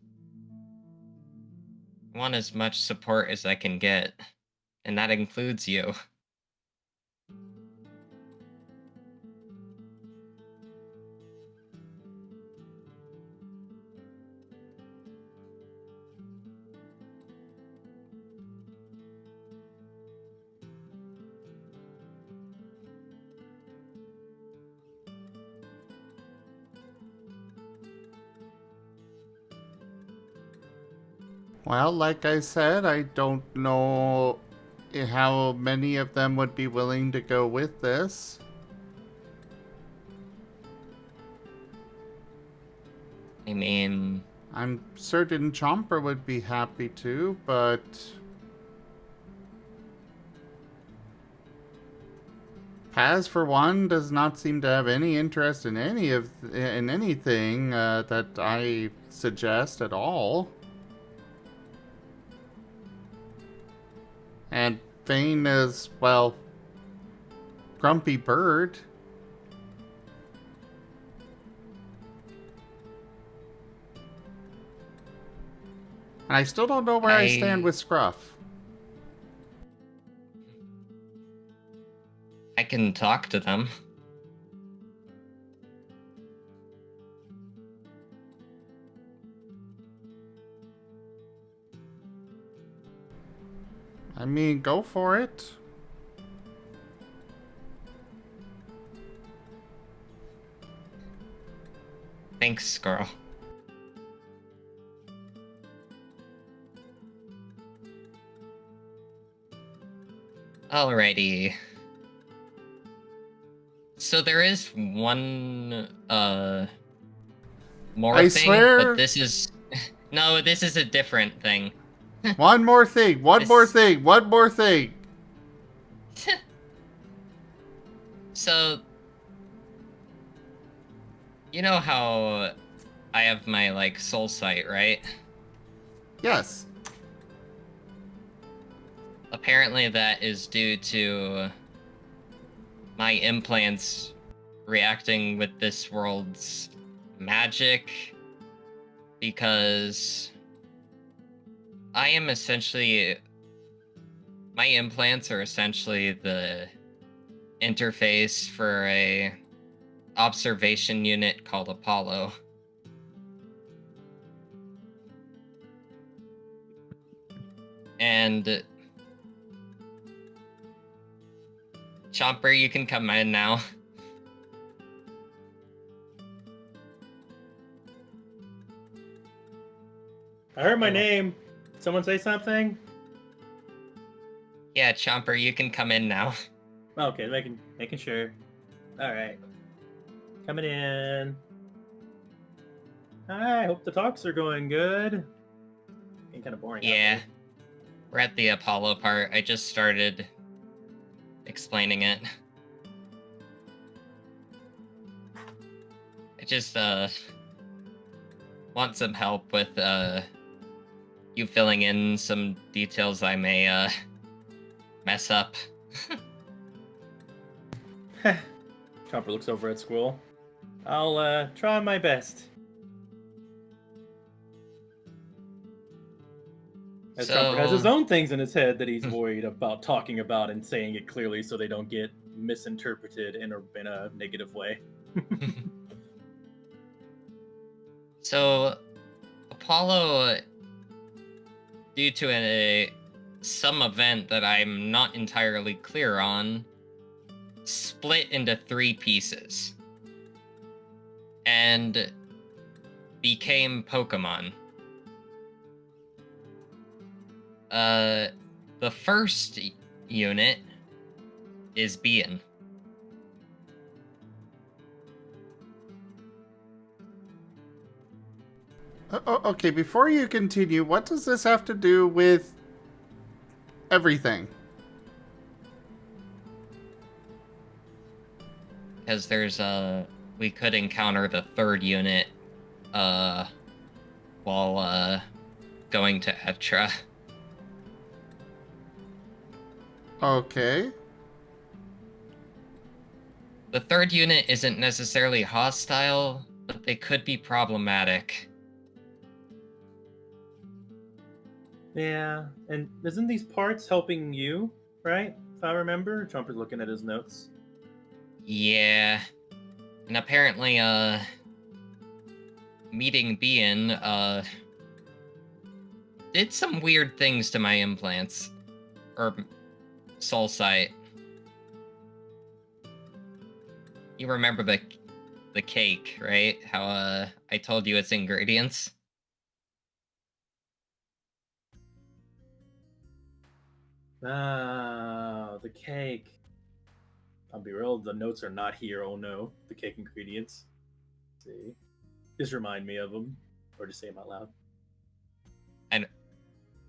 I want as much support as I can get. And that includes you. Well, like I said, I don't know how many of them would be willing to go with this. I mean... I'm certain Chomper would be happy to, but... Paz, for one, does not seem to have any interest in anything that I suggest at all. And Vane is, well, Grumpy Bird. And I still don't know where I stand with Scruff. I can talk to them. I mean, go for it. Thanks, Squirrel. Alrighty. So there is one more I thing, swear... but this is... No, this is a different thing. One more thing, one more thing. So, you know how I have my, like, soul sight, right? Yes. Apparently that is due to my implants reacting with this world's magic, because I am essentially... My implants are essentially the interface for a observation unit called Apollo. And... Chomper, you can come in now. I heard my name. Someone say something? Yeah, Chomper, you can come in now. Okay, making sure. Alright. Coming in. Hi, hope the talks are going good. Getting kind of boring. Yeah. We're at the Apollo part. I just started explaining it. I just want some help with you filling in some details I may mess up. Chomper looks over at Squirrel. I'll try my best. As Chomper has his own things in his head that he's worried about talking about and saying it clearly so they don't get misinterpreted in a negative way. So, Apollo, due to some event that I'm not entirely clear on, split into 3 pieces and became Pokemon. The first unit is Bean. Okay, before you continue, what does this have to do with everything? Because we could encounter the 3rd unit, while, going to Etra. Okay. The 3rd unit isn't necessarily hostile, but they could be problematic. Yeah, and isn't these parts helping you, right? If I remember, Jumper's looking at his notes. Yeah. And apparently, meeting Bean, did some weird things to my implants. Or soul sight. You remember the cake, right? How, I told you its ingredients? Ah, the cake. I'll be real, the notes are not here. Oh no, the cake ingredients. Let's see, just remind me of them, or just say them out loud. And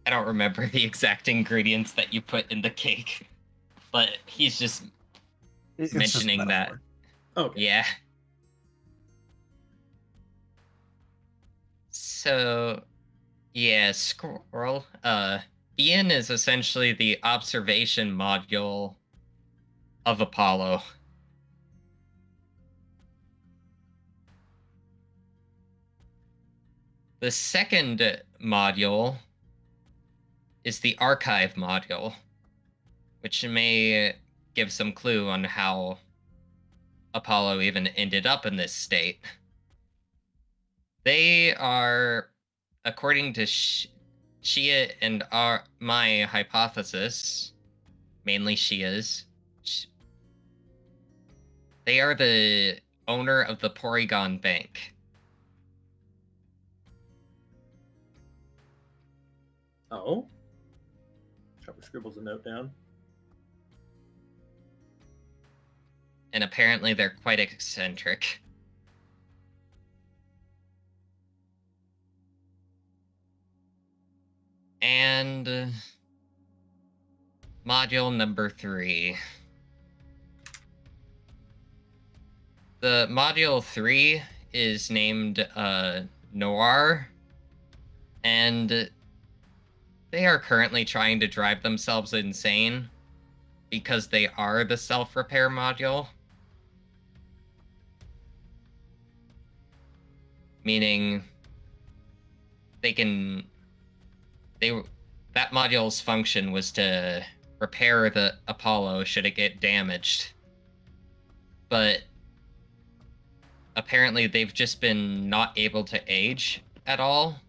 I don't remember the exact ingredients that you put in the cake, but he's just It's mentioning just that. Okay. Yeah. So, yeah, Squirrel. Ian is essentially the observation module of Apollo. The second module is the archive module, which may give some clue on how Apollo even ended up in this state. They are, according to Shia and my hypothesis, mainly Shia's, they are the owner of the Porygon Bank. Oh. Jumper scribbles a note down. And apparently they're quite eccentric. And module number 3. The module 3 is named Noir, and they are currently trying to drive themselves insane because they are the self-repair module. Meaning that module's function was to repair the Apollo should it get damaged. But apparently they've just been not able to age at all.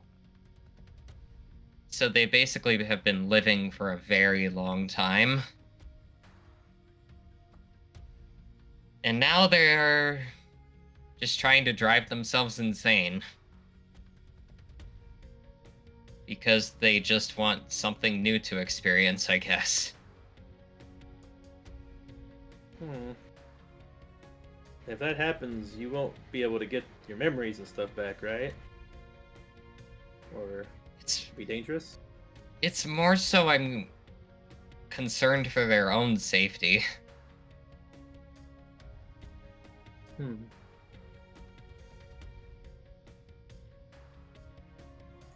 So they basically have been living for a very long time. And now they're just trying to drive themselves insane. Because they just want something new to experience, I guess. If that happens, you won't be able to get your memories and stuff back, right? Or It's be dangerous? It's more so I'm concerned for their own safety.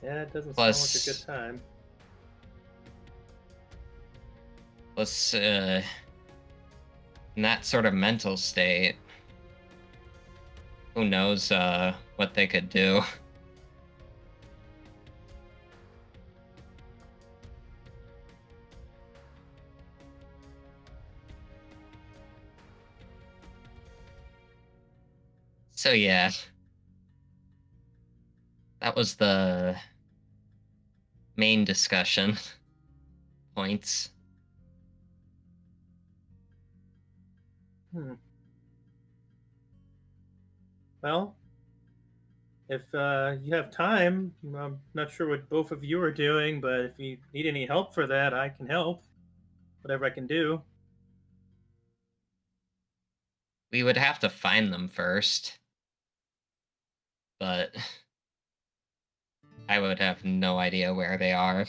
Yeah, it doesn't Plus- sound like a good time. Plus, in that sort of mental state, who knows what they could do. So yeah. That was the main discussion points. Well, if you have time, I'm not sure what both of you are doing, but if you need any help for that, I can help. Whatever I can do. We would have to find them first. But I would have no idea where they are.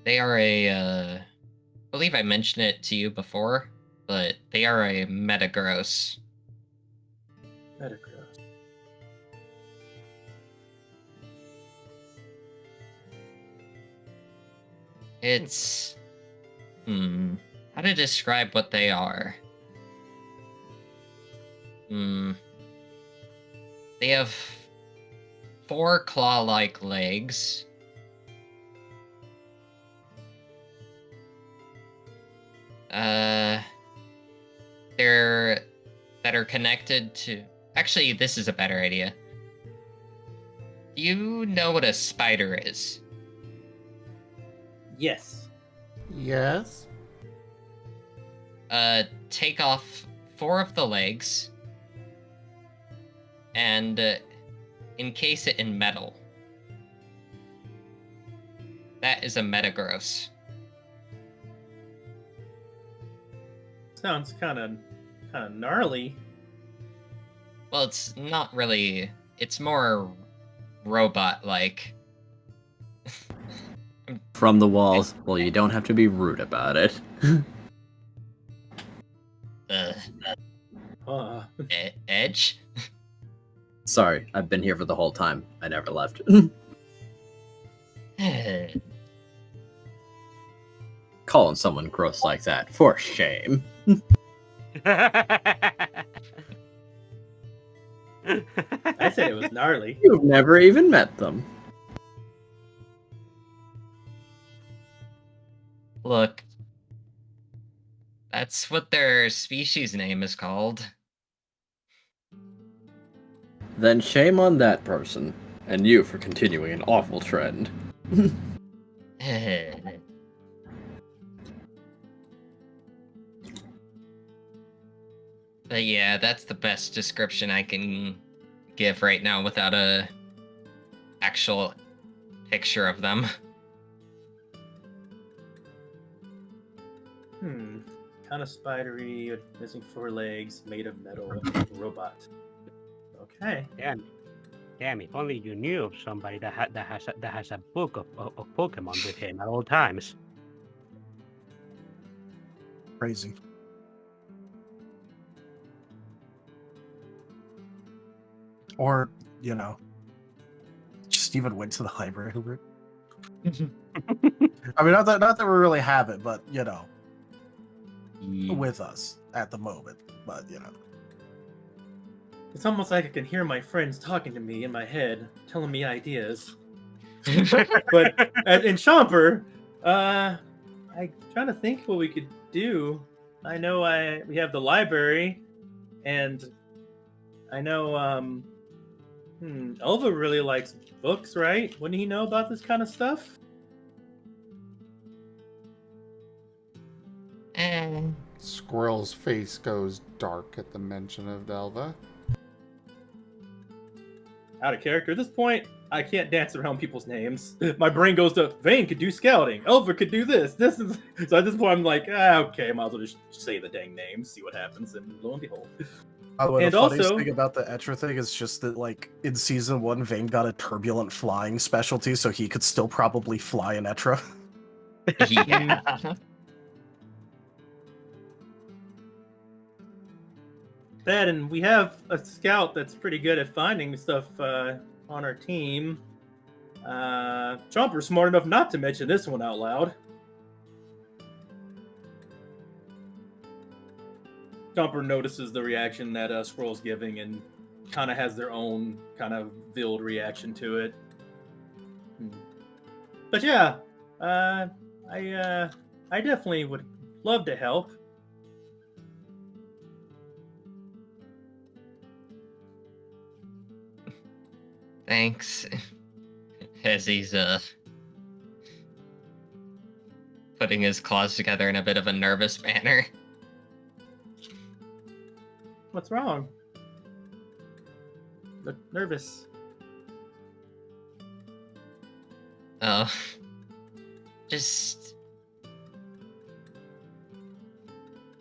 They are I believe I mentioned it to you before, but they are a metagross. Metagross. It's... how to describe what they are? They have 4 claw-like legs. That are connected to... Actually, this is a better idea. Do you know what a spider is? Yes. Yes? Take off 4 of the legs and encase it in metal. That is a metagross. Sounds kind of gnarly. Well, it's not really. It's more robot-like. From the walls. Well, you don't have to be rude about it. Edge? Sorry, I've been here for the whole time. I never left. Calling someone gross like that, for shame. I said it was gnarly. You've never even met them. Look, that's what their species name is called. Then shame on that person, and you for continuing an awful trend. But yeah, that's the best description I can give right now without a actual picture of them. Kind of spidery, missing 4 legs, made of metal, robot. Okay. Damn! If only you knew of somebody that has a book of Pokemon with him at all times. Crazy. Or, just even went to the library route. I mean, not that we really have it, but, with us at the moment. But, It's almost like I can hear my friends talking to me in my head, telling me ideas. But in Chomper, I'm trying to think what we could do. I know we have the library, and I know Elva really likes books, right? Wouldn't he know about this kind of stuff? Squirrel's face goes dark at the mention of Delva. Out of character. At this point, I can't dance around people's names. My brain goes to Vane could do scouting. Elva could do this. So at this point, I'm like, okay, might as well just say the dang name, see what happens, and lo and behold. By the way, And the funniest also- thing about the Etra thing is just that, like, in Season 1, Vane got a turbulent flying specialty, so he could still probably fly an Etra. Yeah. That, and we have a scout that's pretty good at finding stuff on our team. Chomper's smart enough not to mention this one out loud. Chomper notices the reaction that Squirrel's giving and kind of has their own kind of veiled reaction to it. But yeah, I definitely would love to help. Thanks. As he's putting his claws together in a bit of a nervous manner. What's wrong? Look nervous. Oh. Just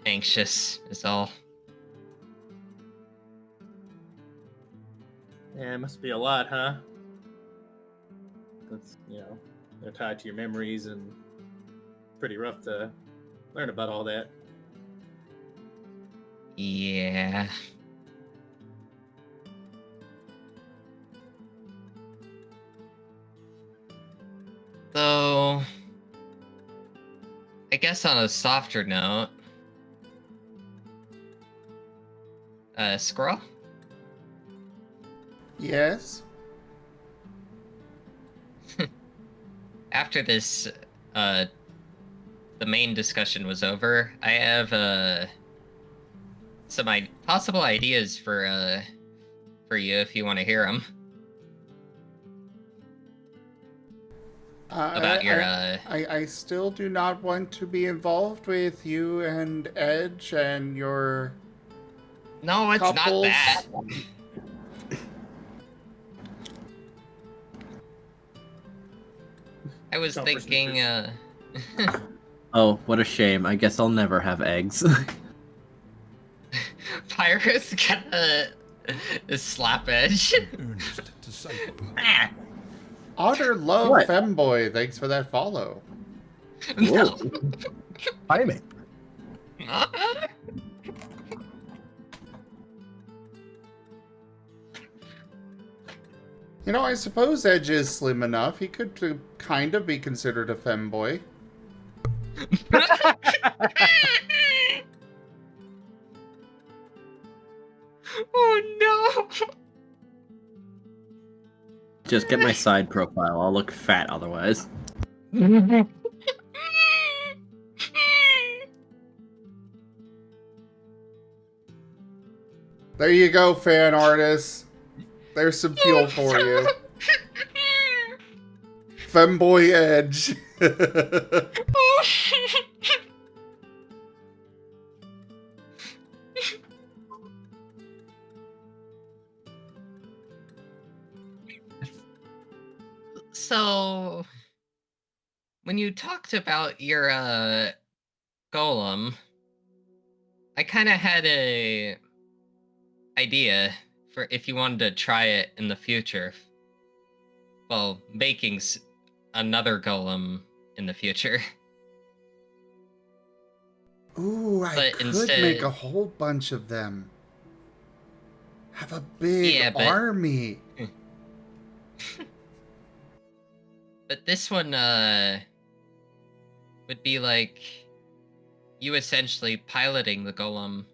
anxious is all. Yeah, it must be a lot, huh? That's, they're tied to your memories and pretty rough to learn about all that. Yeah. Though, I guess on a softer note, Squirrel? Yes? After this, the main discussion was over, I have, some possible ideas for you if you want to hear them. About your, I still do not want to be involved with you and Edge and your No, it's couples. not that. I was Jumper thinking, sneakers. Oh, what a shame. I guess I'll never have eggs. Pyrus got a slap edge. Earnest disciple. Otter Love What? Femboy, thanks for that follow. No. Timing. You know, I suppose Edge is slim enough. He could kind of be considered a femboy. Oh no! Just get my side profile. I'll look fat otherwise. There you go, fan artists. There's some fuel for you. Femboy Edge. So, when you talked about your golem, I kind of had a idea for if you wanted to try it in the future. Well, making another golem in the future. Ooh, I But could instead- make a whole bunch of them. Have a big Yeah, but- army. But this one would be like you essentially piloting the golem.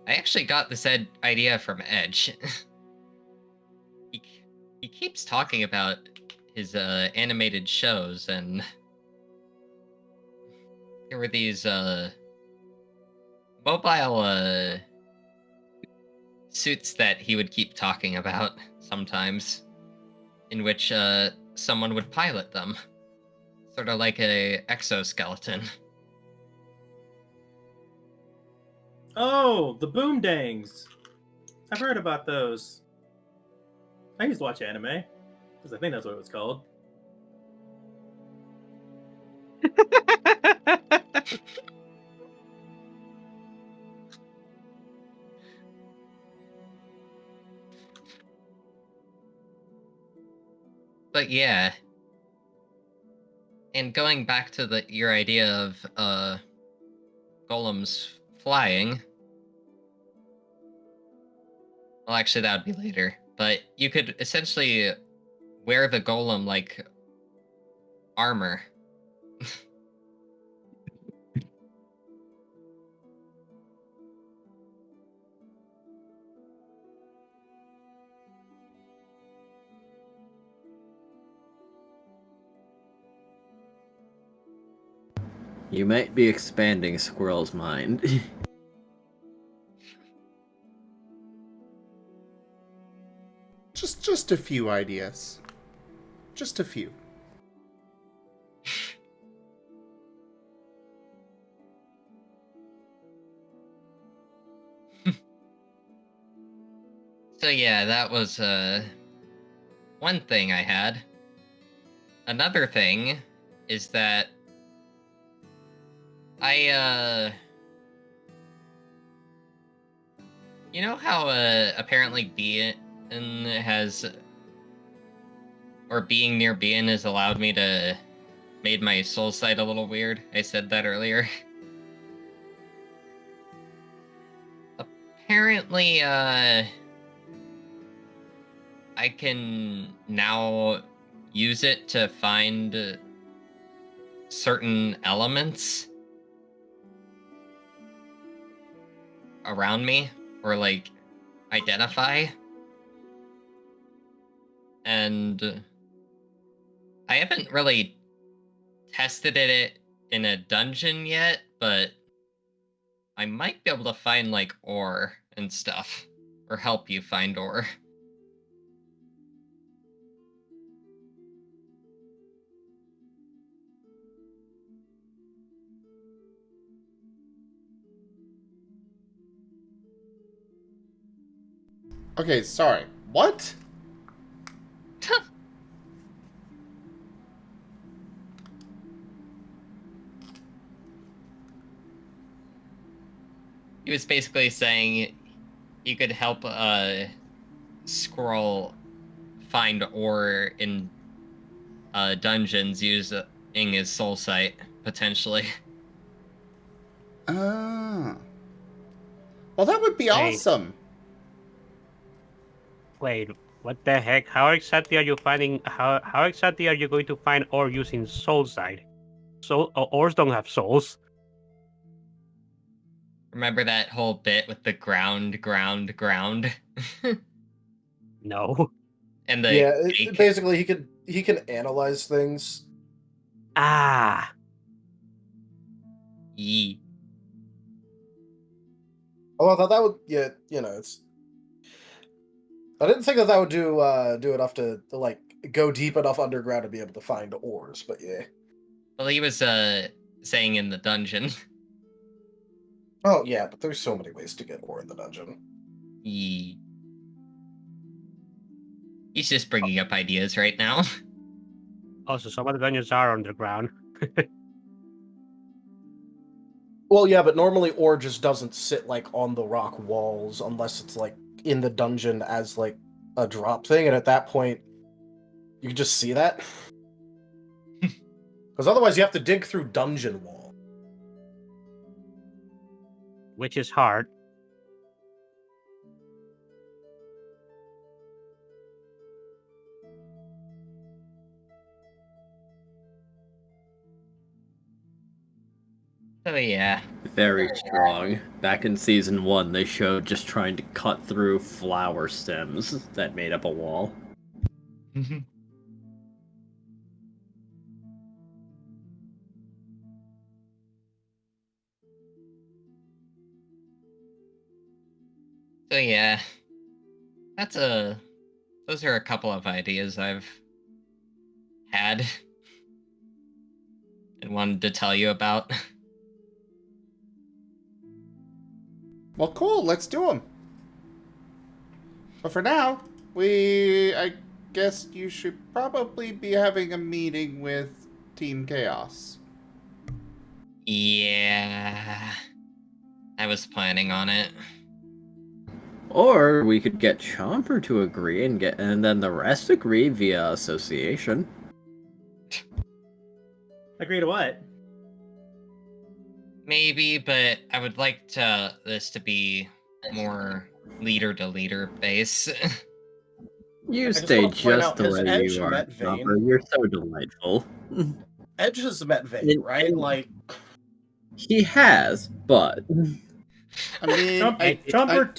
I actually got this idea from Edge. he keeps talking about his animated shows, and there were these mobile suits that he would keep talking about sometimes, in which someone would pilot them, sort of like a exoskeleton. Oh, the boomdangs. I've heard about those. I used to watch anime, because I think that's what it was called. But yeah. And going back to your idea of golems flying. Well, actually, that would be later. But you could essentially wear the golem like armor. You might be expanding Squirrel's mind. Just a few ideas. Just a few. So yeah, that was one thing I had. Another thing is that you know how apparently being near being has allowed me to made my soul sight a little weird. I said that earlier. Apparently I can now use it to find certain elements around me, or like identify. And I haven't really tested it in a dungeon yet, but I might be able to find like ore and stuff, or help you find ore. Okay, sorry. What? He was basically saying you could help Squirrel find ore in dungeons using his soul sight, potentially. Ah. Well, that would be Hey. awesome. Wait, what the heck? How exactly are you finding? How exactly are you going to find ore using soul sight? Ores don't have souls. Remember that whole bit with the ground? No. And the Yeah, cake? basically he can analyze things. Ah. Yee. Although I thought that would, yeah, you know, it's. I didn't think that would do enough to like go deep enough underground to be able to find ores, but yeah. Well, he was saying in the dungeon. Oh yeah, but there's so many ways to get ore in the dungeon. Yee. He's just bringing up ideas right now. Also, some of the dungeons are underground. Well, yeah, but normally ore just doesn't sit like on the rock walls unless it's like in the dungeon as like a drop thing, and at that point, you can just see that. Because otherwise, you have to dig through dungeon wall. Which is hard. So yeah. Very strong. Back in season 1, they showed just trying to cut through flower stems that made up a wall. So yeah. Those are a couple of ideas I've had and wanted to tell you about. Well, cool. Let's do them. But for now, I guess you should probably be having a meeting with Team Chaos. Yeah. I was planning on it. Or we could get Chomper to agree and then the rest agree via association. Agree to what? Maybe, but I would like this to be more leader to leader base. You just stay wanna point just out, the has way Edge you are, met Vane? Chomper. You're so delightful. Edge has met Vane, right? Like, He has, but I mean, Chomper.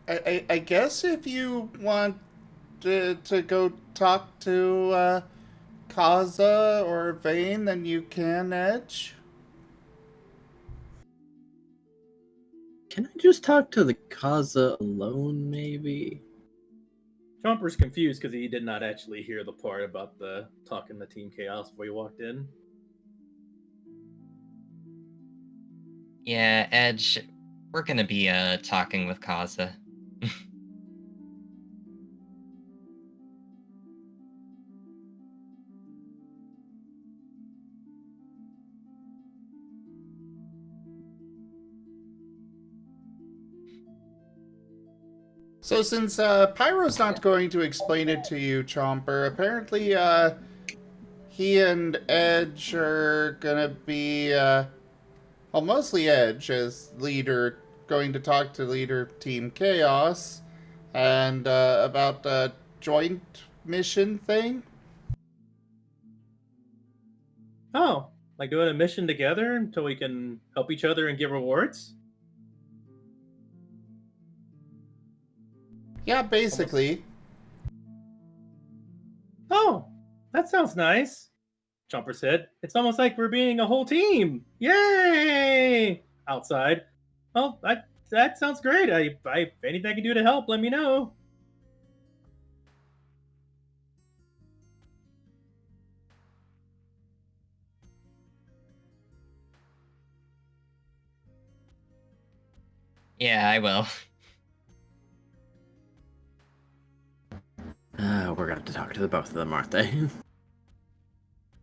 I guess if you want to go talk to Kaza or Vane, then you can, Edge. can I just talk to the Kaza alone, maybe? Chomper's confused because he did not actually hear the part about the talking to Team Chaos before he walked in. Yeah, Edge, we're gonna be talking with Kaza. So since Pyro's not going to explain it to you, Chomper, apparently he and Edge are gonna be, well, mostly Edge as leader, going to talk to leader Team Chaos, and about a joint mission thing. Oh, like doing a mission together until we can help each other and get rewards? Yeah, basically. Oh, that sounds nice. Chomper said, it's almost like we're being a whole team. Yay! Outside. Well, that sounds great. If anything I can do to help, let me know. Yeah, I will. We're gonna have to talk to the both of them, aren't they?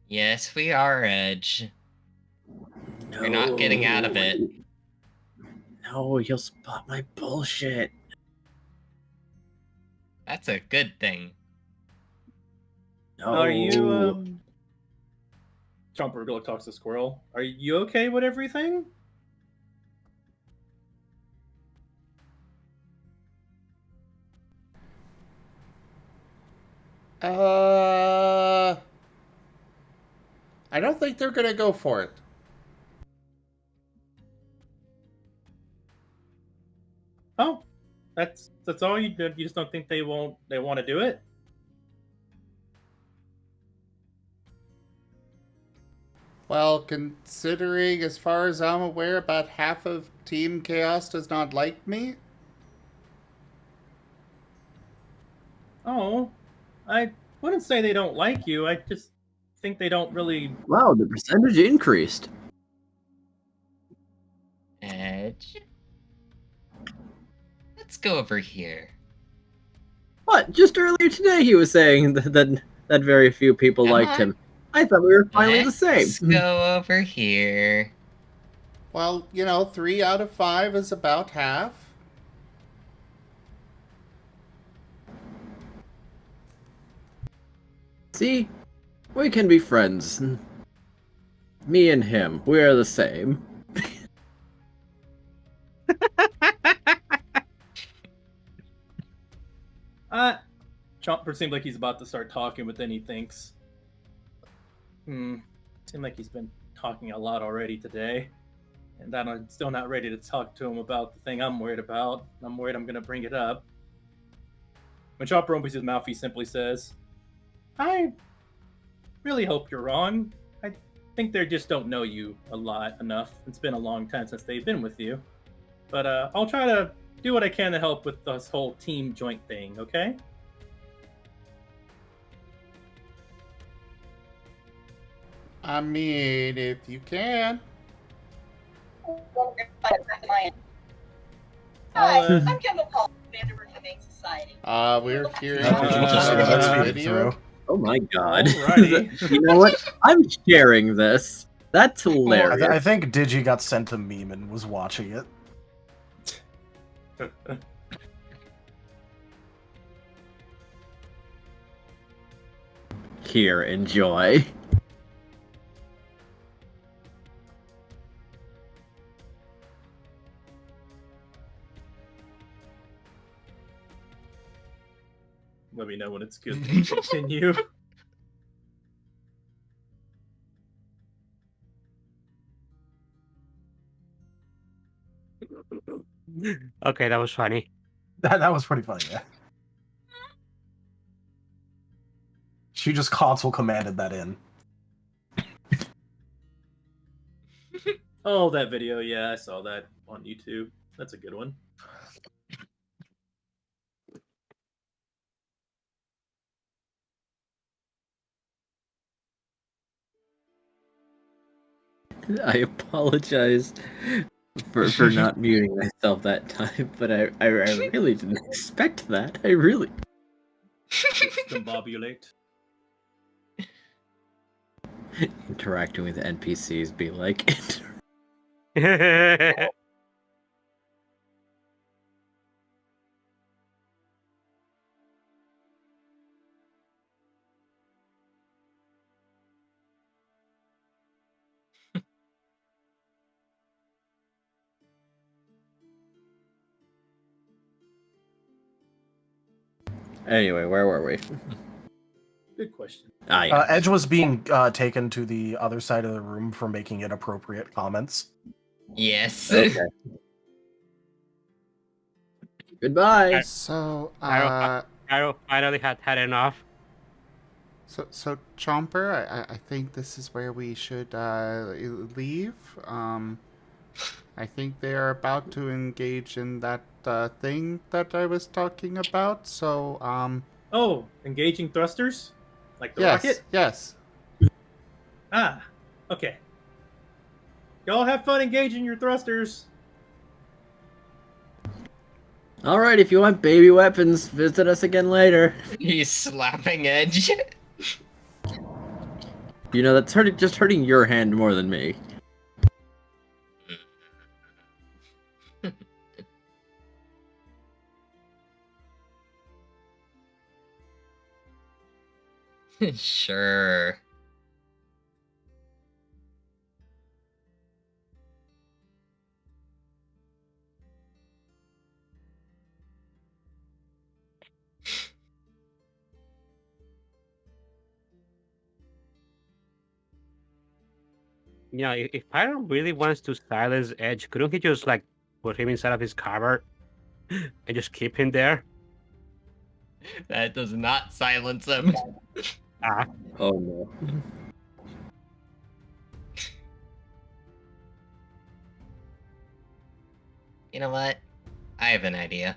Yes, we are, Edge. You're not getting out of it. No, you'll spot my bullshit. That's a good thing. No. Are you, Chomper talks to Squirrel. Are you okay with everything? I don't think they're gonna go for it. Oh, that's all you just don't think they want to do it? Well, considering, as far as I'm aware, about half of Team Chaos does not like me. Oh, I wouldn't say they don't like you. I just think they don't really. Wow, the percentage increased. Edge? Let's go over here. What? Just earlier today he was saying that very few people Come liked on. him. I thought we were finally the same. Let's go over here. Well, 3 out of 5 is about half. See? We can be friends. Me and him, we are the same. Chomper seemed like he's about to start talking, but then he thinks, seemed like he's been talking a lot already today. And I'm still not ready to talk to him about the thing I'm worried about. I'm worried I'm going to bring it up. When Chomper opens his mouth, he simply says, I really hope you're wrong. I think they just don't know you enough. It's been a long time since they've been with you. But I'll try to do what I can to help with this whole team joint thing, okay? I mean, if you can. Hi, I'm Gemma Paul, Commander of the Humane Society. We're hearing Just Uh, let's feed it video. through. Oh my god. Alrighty. You know what? I'm sharing this. That's hilarious. I think Digi got sent the meme and was watching it. Here, enjoy. Let me know when it's good to continue. Okay, that was funny. That was pretty funny, yeah. She just console commanded that in. Oh, that video. Yeah, I saw that on YouTube. That's a good one. I apologize for not muting myself that time, but I really didn't expect that. I really. Discombobulate. Interacting with NPCs be like. Anyway, where were we? Good question. Yeah. Edge was being taken to the other side of the room for making inappropriate comments. Yes. Okay. Goodbye. So, Pyro finally had enough. So Chomper, I think this is where we should leave. I think they are about to engage in that thing that I was talking about. So, Oh, engaging thrusters? Like the yes, rocket? yes. Ah, okay. Y'all have fun engaging your thrusters. Alright, if you want baby weapons, visit us again later. He's slapping Edge. You know, that's just hurting your hand more than me. Sure. You know, if Pyro really wants to silence Edge, couldn't he just like put him inside of his cupboard and just keep him there? That does not silence him. Oh no. You know what? I have an idea.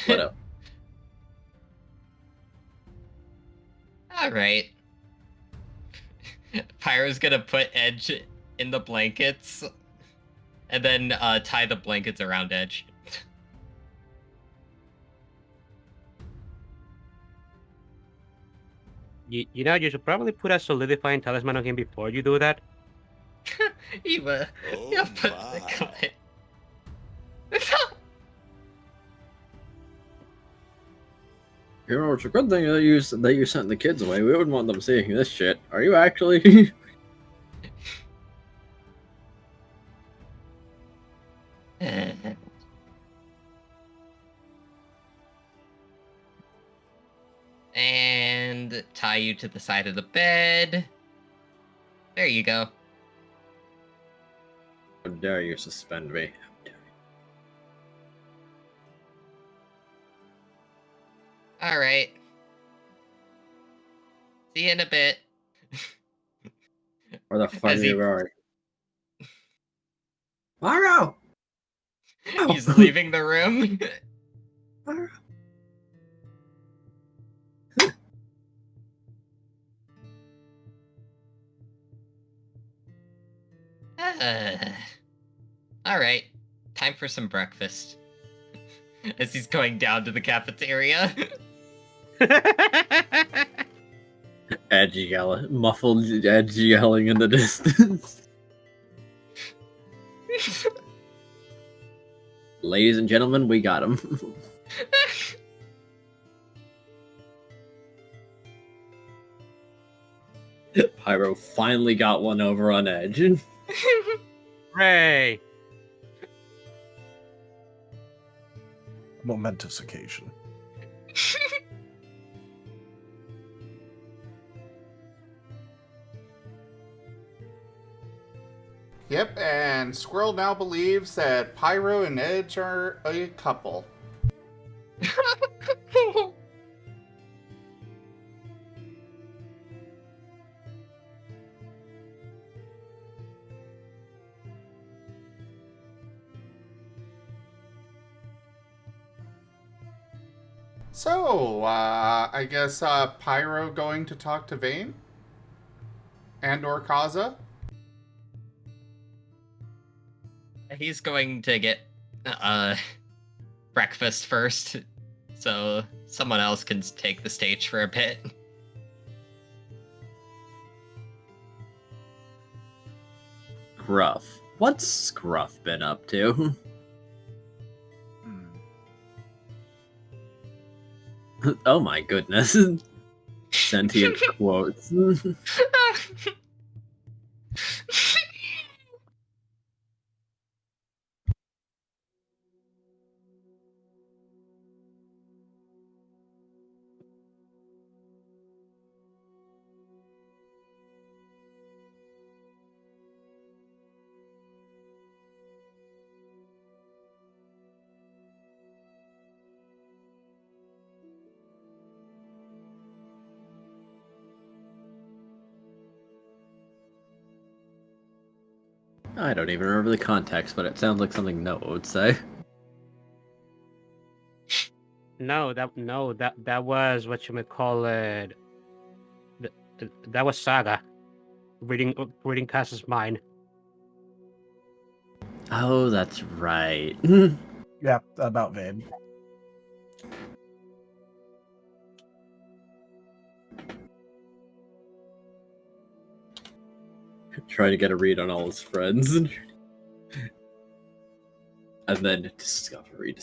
What up? Alright. Pyro's gonna put Edge in the blankets and then tie the blankets around Edge. You know, you should probably put a solidifying talisman on him before you do that. Eva, Oh you put my. You know, it's a good thing that you sent the kids away. We wouldn't want them seeing this shit. Are you actually? And tie you to the side of the bed. There you go. How dare you suspend me? Alright. See you in a bit. Where the fuck As are he- you going? Mario! He's leaving the room. Alright. Time for some breakfast. As he's going down to the cafeteria. Edge yelling, muffled Edge yelling in the distance. Ladies and gentlemen, we got him. Pyro finally got one over on Edge. Hooray! Momentous occasion. Yep, and Squirrel now believes that Pyro and Edge are a couple. So, I guess Pyro going to talk to Vane? And or Kaza? He's going to get breakfast first, so someone else can take the stage for a bit. Gruff. What's Scruff been up to? Oh my goodness. Sentient quotes. I don't even remember the context, but it sounds like something Noah would say. No, that was what you may call it. That was Saga. Reading Cass's mind. Oh, that's right. Yeah, about Vane. Trying to get a read on all his friends. And then discovery.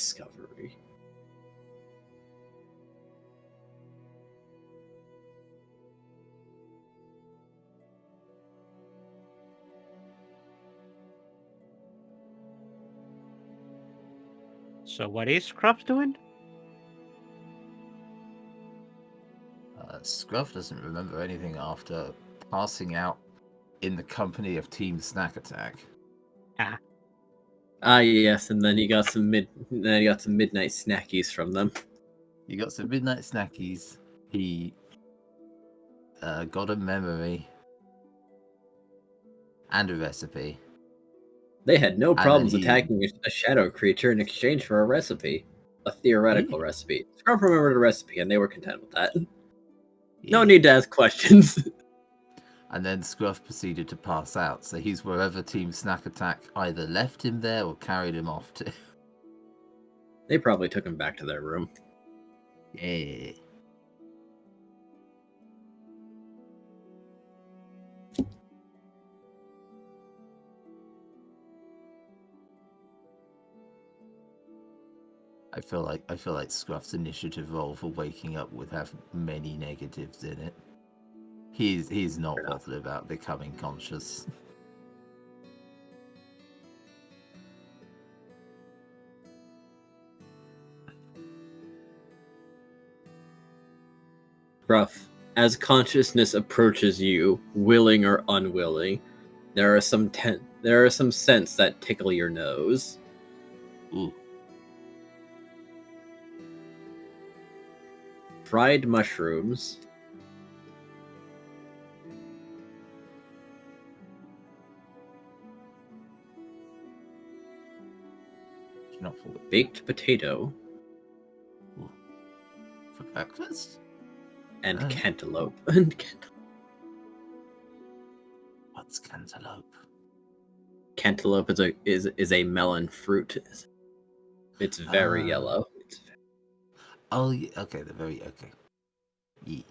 So what is Scruff doing? Scruff doesn't remember anything after passing out in the company of Team Snack Attack. Yes, and then he got some midnight snackies from them. He got some midnight snackies. He got a memory and a recipe. They had no problems he- attacking a shadow creature in exchange for a recipe. A theoretical recipe. Scruff remembered a recipe, and they were content with that. No need to ask questions. And then Scruff proceeded to pass out, so he's wherever Team Snack Attack either left him there or carried him off to. They probably took him back to their room. Yeah. I feel like Scruff's initiative roll for waking up would have many negatives in it. He's not bothered about becoming conscious. Gruff, as consciousness approaches you, willing or unwilling, there are some scents that tickle your nose. Ooh. Fried mushrooms. Not for Baked potato. Ooh. For breakfast? And Oh. cantaloupe. What's cantaloupe? Cantaloupe is a melon fruit. It's very yellow. Oh, yeah, okay, they're very okay. Yeah.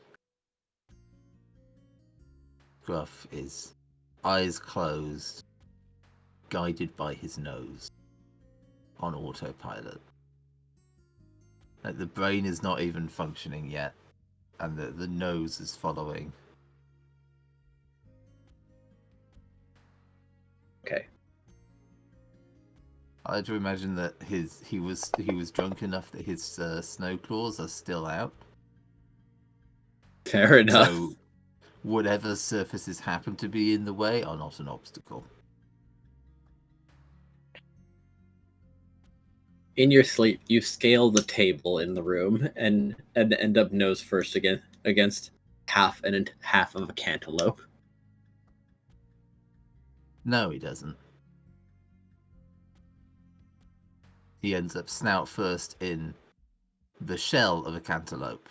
Gruff is eyes closed, guided by his nose, on autopilot. Like the brain is not even functioning yet, and the nose is following. Okay. I like to imagine that he was drunk enough that his snow claws are still out. Fair enough. So whatever surfaces happen to be in the way are not an obstacle. In your sleep, you scale the table in the room and end up nose first against half of a cantaloupe. No, he doesn't. He ends up snout first in the shell of a cantaloupe,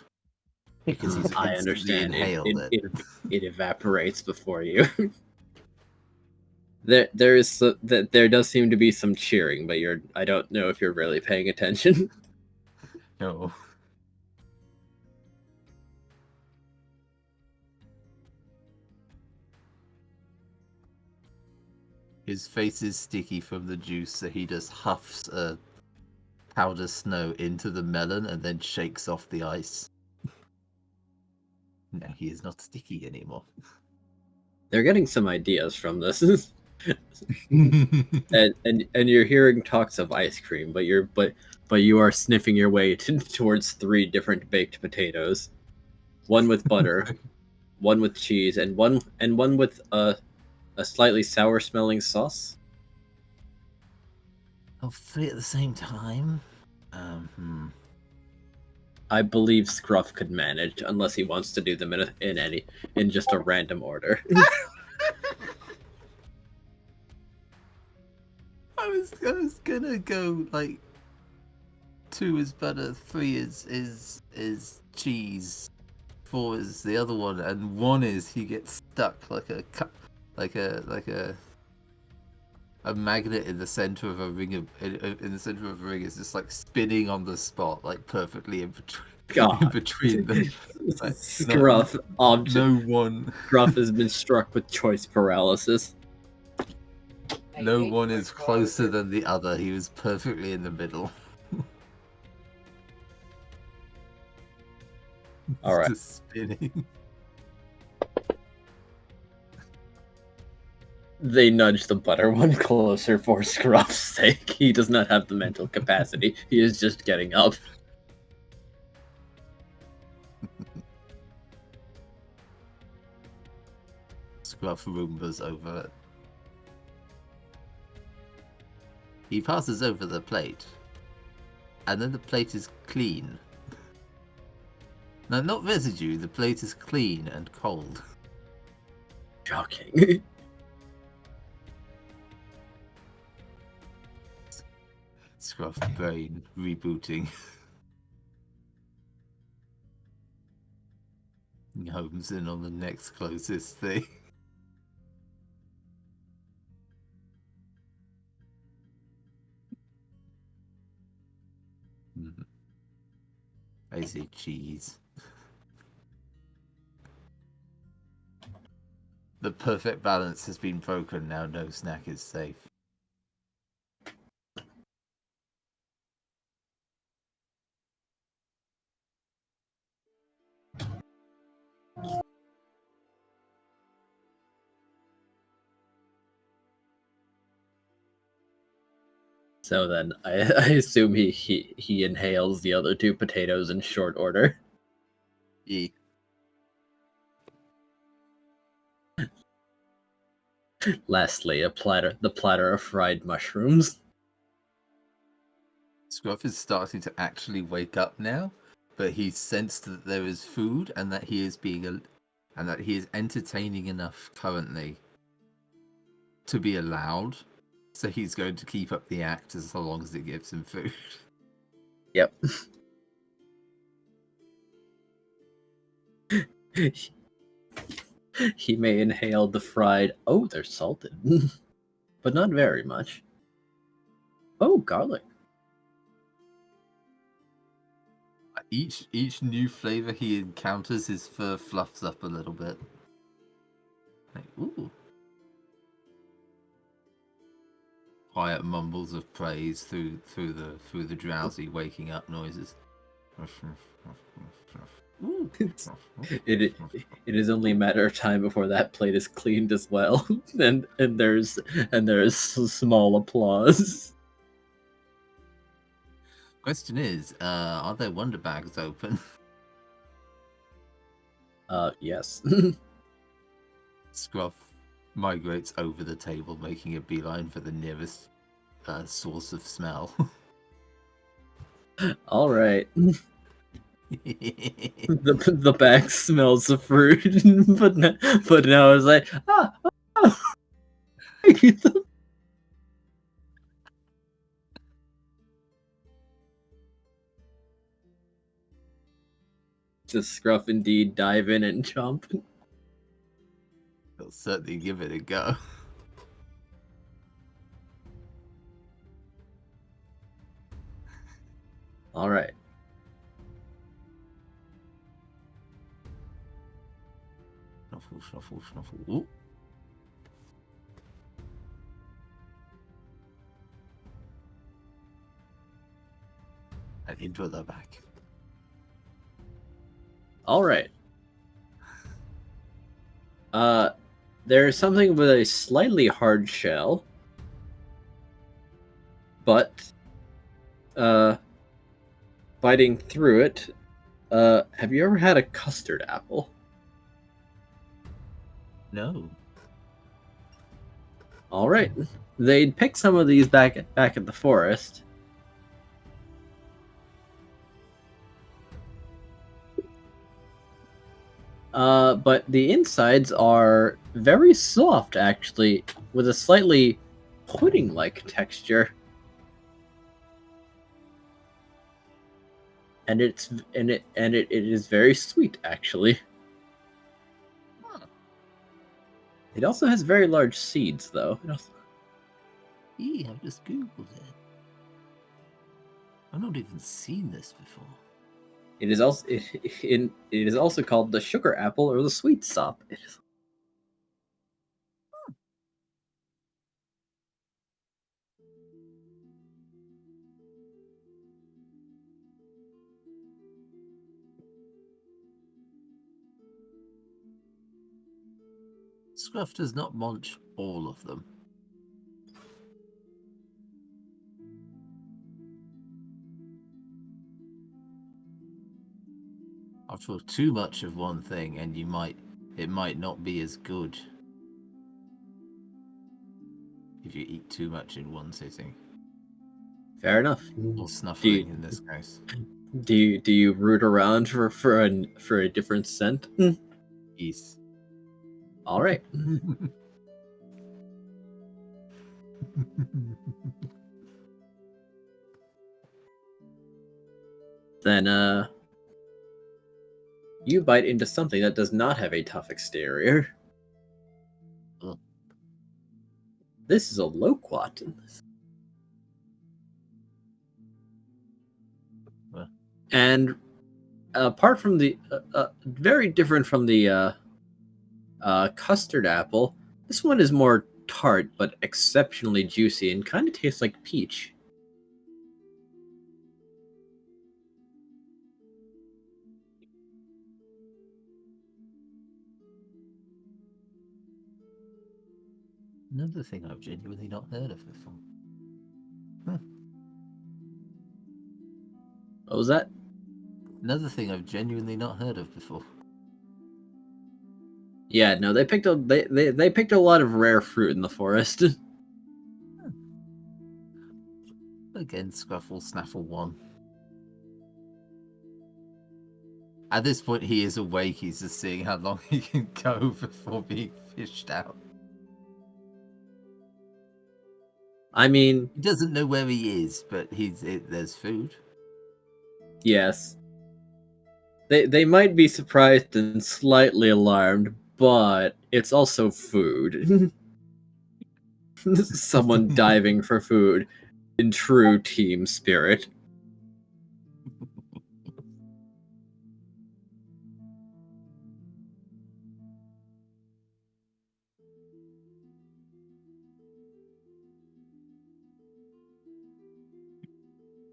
Because he's I instantly understand. inhaled It evaporates before you. There does seem to be some cheering, but I don't know if you're really paying attention. No. His face is sticky from the juice, so he just huffs a powder snow into the melon and then shakes off the ice. No, he is not sticky anymore. They're getting some ideas from this. and you're hearing talks of ice cream, but you are sniffing your way towards 3 different baked potatoes. One with butter, one with cheese, and one with a slightly sour smelling sauce. Oh, 3 at the same time? I believe Scruff could manage, unless he wants to do them in just a random order. I was gonna go like 2 is butter, 3 is cheese, 4 is the other one, and 1 is he gets stuck like a magnet in the center of a ring in the center of a ring is just like spinning on the spot, like perfectly in between them. Like, Scruff one. Scruff has been struck with choice paralysis. No one is closer than the other. He was perfectly in the middle. All right. Just spinning. They nudge the butter one closer for Scruff's sake. He does not have the mental capacity. He is just getting up. Scruff Roombas over it. He passes over the plate. And then the plate is clean. No, not residue. The plate is clean and cold. Shocking. Scruff brain rebooting. He homes in on the next closest thing. I say cheese. The perfect balance has been broken. Now no snack is safe. So then, I assume he inhales the other 2 potatoes in short order. Yeah. Lastly, the platter of fried mushrooms. Scruff is starting to actually wake up now, but he sensed that there is food and that he is entertaining enough currently to be allowed. So he's going to keep up the act as long as it gives him food. Yep. He may inhale the fried. Oh, they're salted, but not very much. Oh, garlic. Each new flavor he encounters, his fur fluffs up a little bit. Like, ooh. Quiet mumbles of praise through the drowsy waking up noises. It is only a matter of time before that plate is cleaned as well, and there's small applause. Question is, are there wonder bags open? Yes. Scruff migrates over the table, making a beeline for the nearest source of smell. All right. The bag smells of fruit, but now it's like Does Scruff indeed dive in and jump? I'll certainly give it a go. All right. Snuffle, snuffle, snuffle. Ooh. And into the back. All right. There's something with a slightly hard shell, but biting through it. Have you ever had a custard apple? No. All right. They'd pick some of these back at the forest. But the insides are very soft, actually, with a slightly pudding-like texture. And it is very sweet, actually. It also has very large seeds, though. I've just googled it. I've not even seen this before. It is also called the sugar apple or the sweet sop. Scruff does not munch all of them. After all, too much of one thing, and it might not be as good if you eat too much in one sitting. Fair enough. Or snuffling in this case. Do you root around for a different scent? Yes. All right. Then you bite into something that does not have a tough exterior. Ugh. This is a loquat. And apart from the very different from the custard apple, this one is more tart but exceptionally juicy and kind of tastes like peach. Another thing I've genuinely not heard of before. What was that? Another thing I've genuinely not heard of before. Yeah, no, they picked a lot of rare fruit in the forest. Again, Scruffle, Snaffle 1. At this point, he is awake. He's just seeing how long he can go before being fished out. I mean, he doesn't know where he is, but there's food. Yes. They might be surprised and slightly alarmed, but it's also food. Someone diving for food in true team spirit.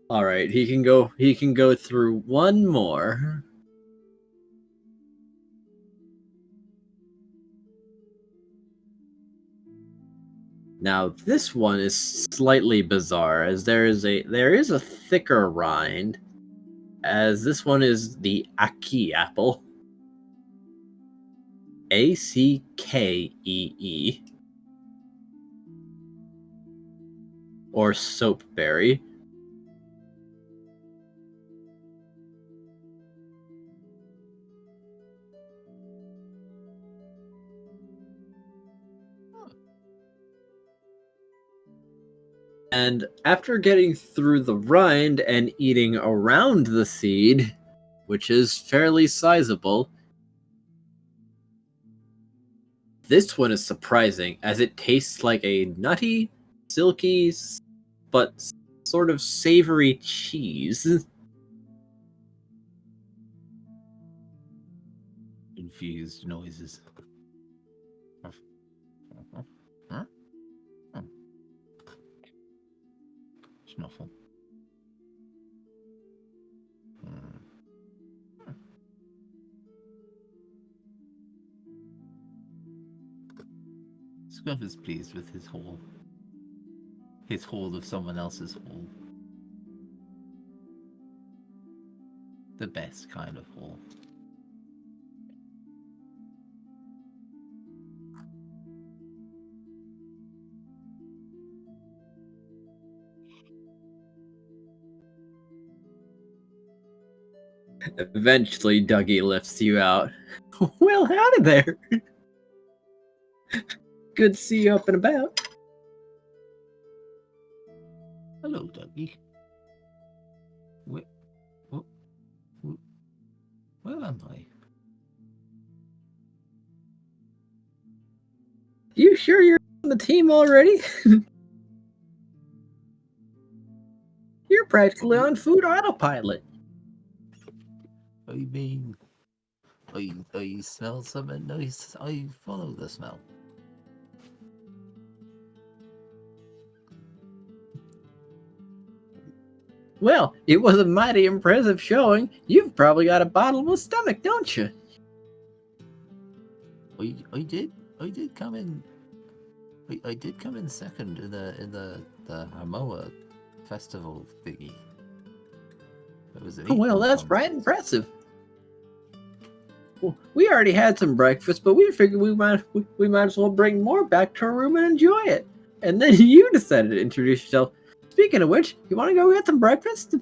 All right, he can go through one more. Now this one is slightly bizarre, as there is a thicker rind, as this one is the Aki apple. Ackee. Or soapberry. And after getting through the rind and eating around the seed, which is fairly sizable. This one is surprising, as it tastes like a nutty, silky, but sort of savory cheese. Confused noises. Snuffle. Scruff is pleased with his haul. His haul of someone else's haul. The best kind of haul. Eventually, Dougie lifts you out. Well, howdy there. Good to see you up and about. Hello, Dougie. Where am I? You sure you're on the team already? You're practically on food autopilot. I mean, I smell something nice. I follow the smell. Well, it was a mighty impressive showing. You've probably got a bottomless stomach, don't you? I did come in. I did come in second in the Hamoa festival thingy. It was an Well, equal that's contest. right impressive. Well, we already had some breakfast, but we figured we might as well bring more back to our room and enjoy it. And then you decided to introduce yourself. Speaking of which, you want to go get some breakfast?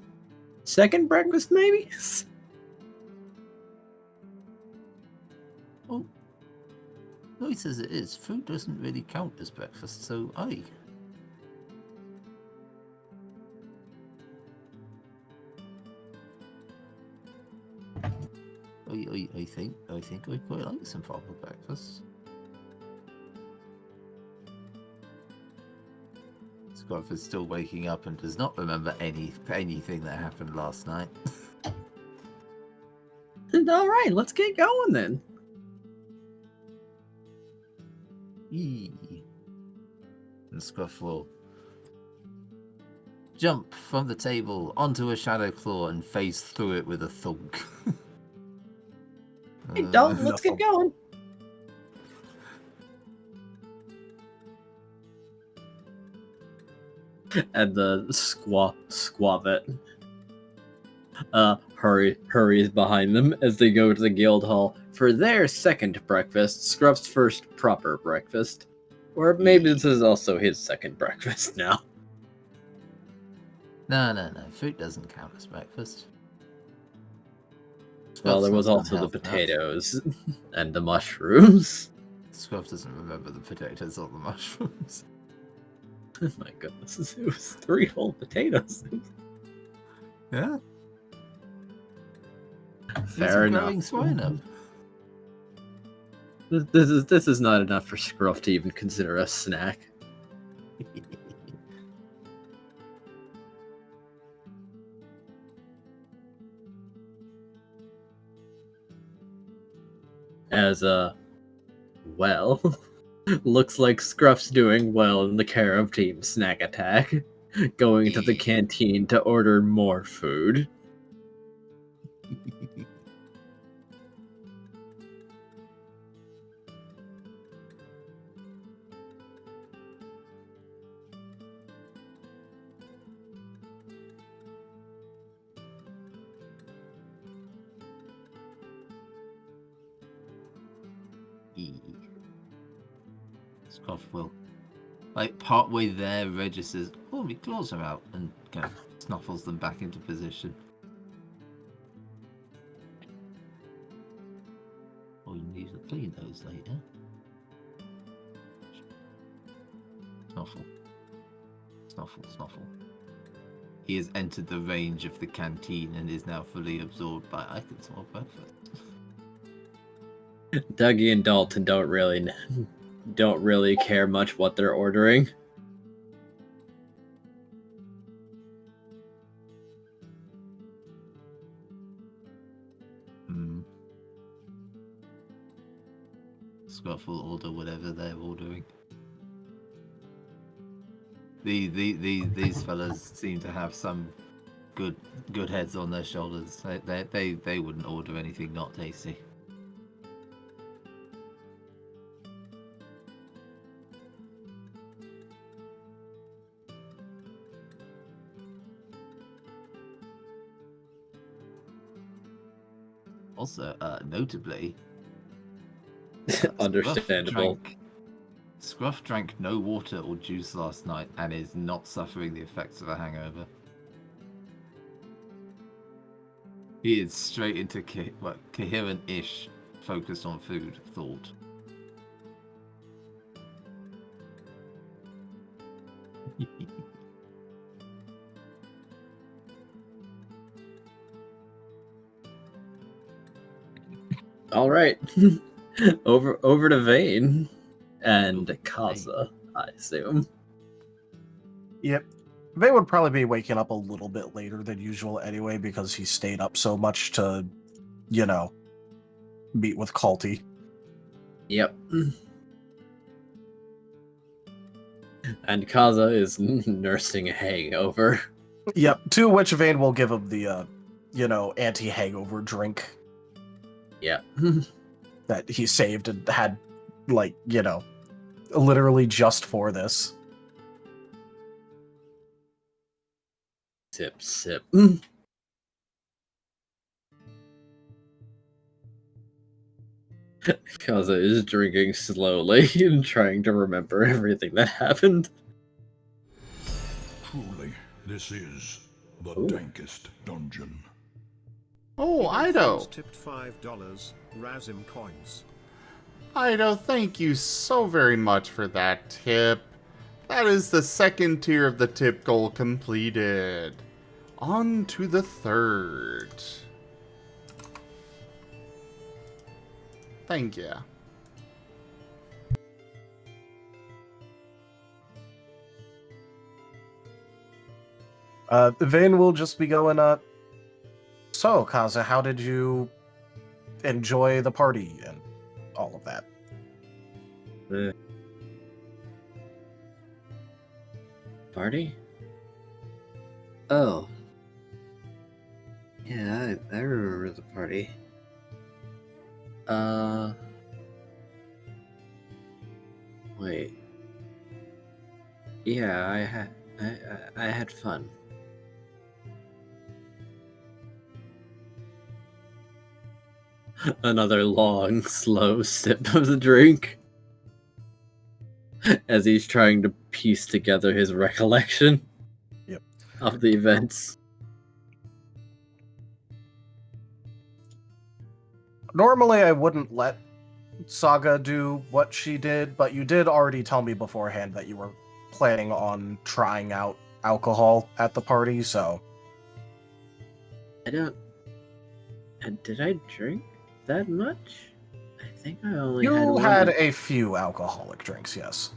Second breakfast, maybe? Oh, nice as it is, food doesn't really count as breakfast, so I think I quite like some proper breakfast. Scruff is still waking up and does not remember anything that happened last night. All right, let's get going then. Yee. And Scruff will jump from the table onto a shadow claw and phase through it with a thunk. Hey, Dalton, let's get going. And the squavet hurries behind them as they go to the guild hall for their second breakfast, Scruff's first proper breakfast. Or maybe this is also his second breakfast now. No. Fruit doesn't count as breakfast. Well, there was Scruff's not also the unhealthy enough. potatoes and the mushrooms. Scruff doesn't remember the potatoes or the mushrooms. Oh my goodness, it was 3 whole potatoes. Yeah. Fair enough. Growing swine. This is not enough for Scruff to even consider a snack. As well, looks like Scruff's doing well in the care of Team Snack Attack, going to the canteen to order more food. Scruff will, like, partway there, registers, oh, my claws are out, and kind of snuffles them back into position. Oh, you need to clean those later. Snuffle. Snuffle, snuffle. He has entered the range of the canteen and is now fully absorbed by I can smell breakfast. Dougie and Dalton don't really care much what they're ordering. Scruff will order whatever they're ordering. These fellas seem to have some good heads on their shoulders. They wouldn't order anything not tasty. Also, notably, Understandable. Scruff drank no water or juice last night and is not suffering the effects of a hangover. He is straight into coherent-ish, focused on food thought. All right, over to Vane and Kaza, I assume. Yep. They would probably be waking up a little bit later than usual anyway because he stayed up so much to, meet with Culty. Yep. And Kaza is nursing a hangover. Yep. To which Vane will give him the, anti-hangover drink. Yeah. That he saved and had, literally just for this. Sip, sip. Kaza is drinking slowly and trying to remember everything that happened. Truly, this is the dankest dungeon. Oh, Ido. Tipped $5 Razim coins. Ido, thank you so very much for that tip. That is the second tier of the tip goal completed. On to the third. Thank you. Vane will just be going, so, Kaza, how did you enjoy the party and all of that? Party? Oh. Yeah, I remember the party. Wait. Yeah, I had fun. Another long, slow sip of the drink. As he's trying to piece together his recollection of the events. Normally, I wouldn't let Saga do what she did, but you did already tell me beforehand that you were planning on trying out alcohol at the party, so... Did I drink that much? I think I only You had had a few alcoholic drinks, yes.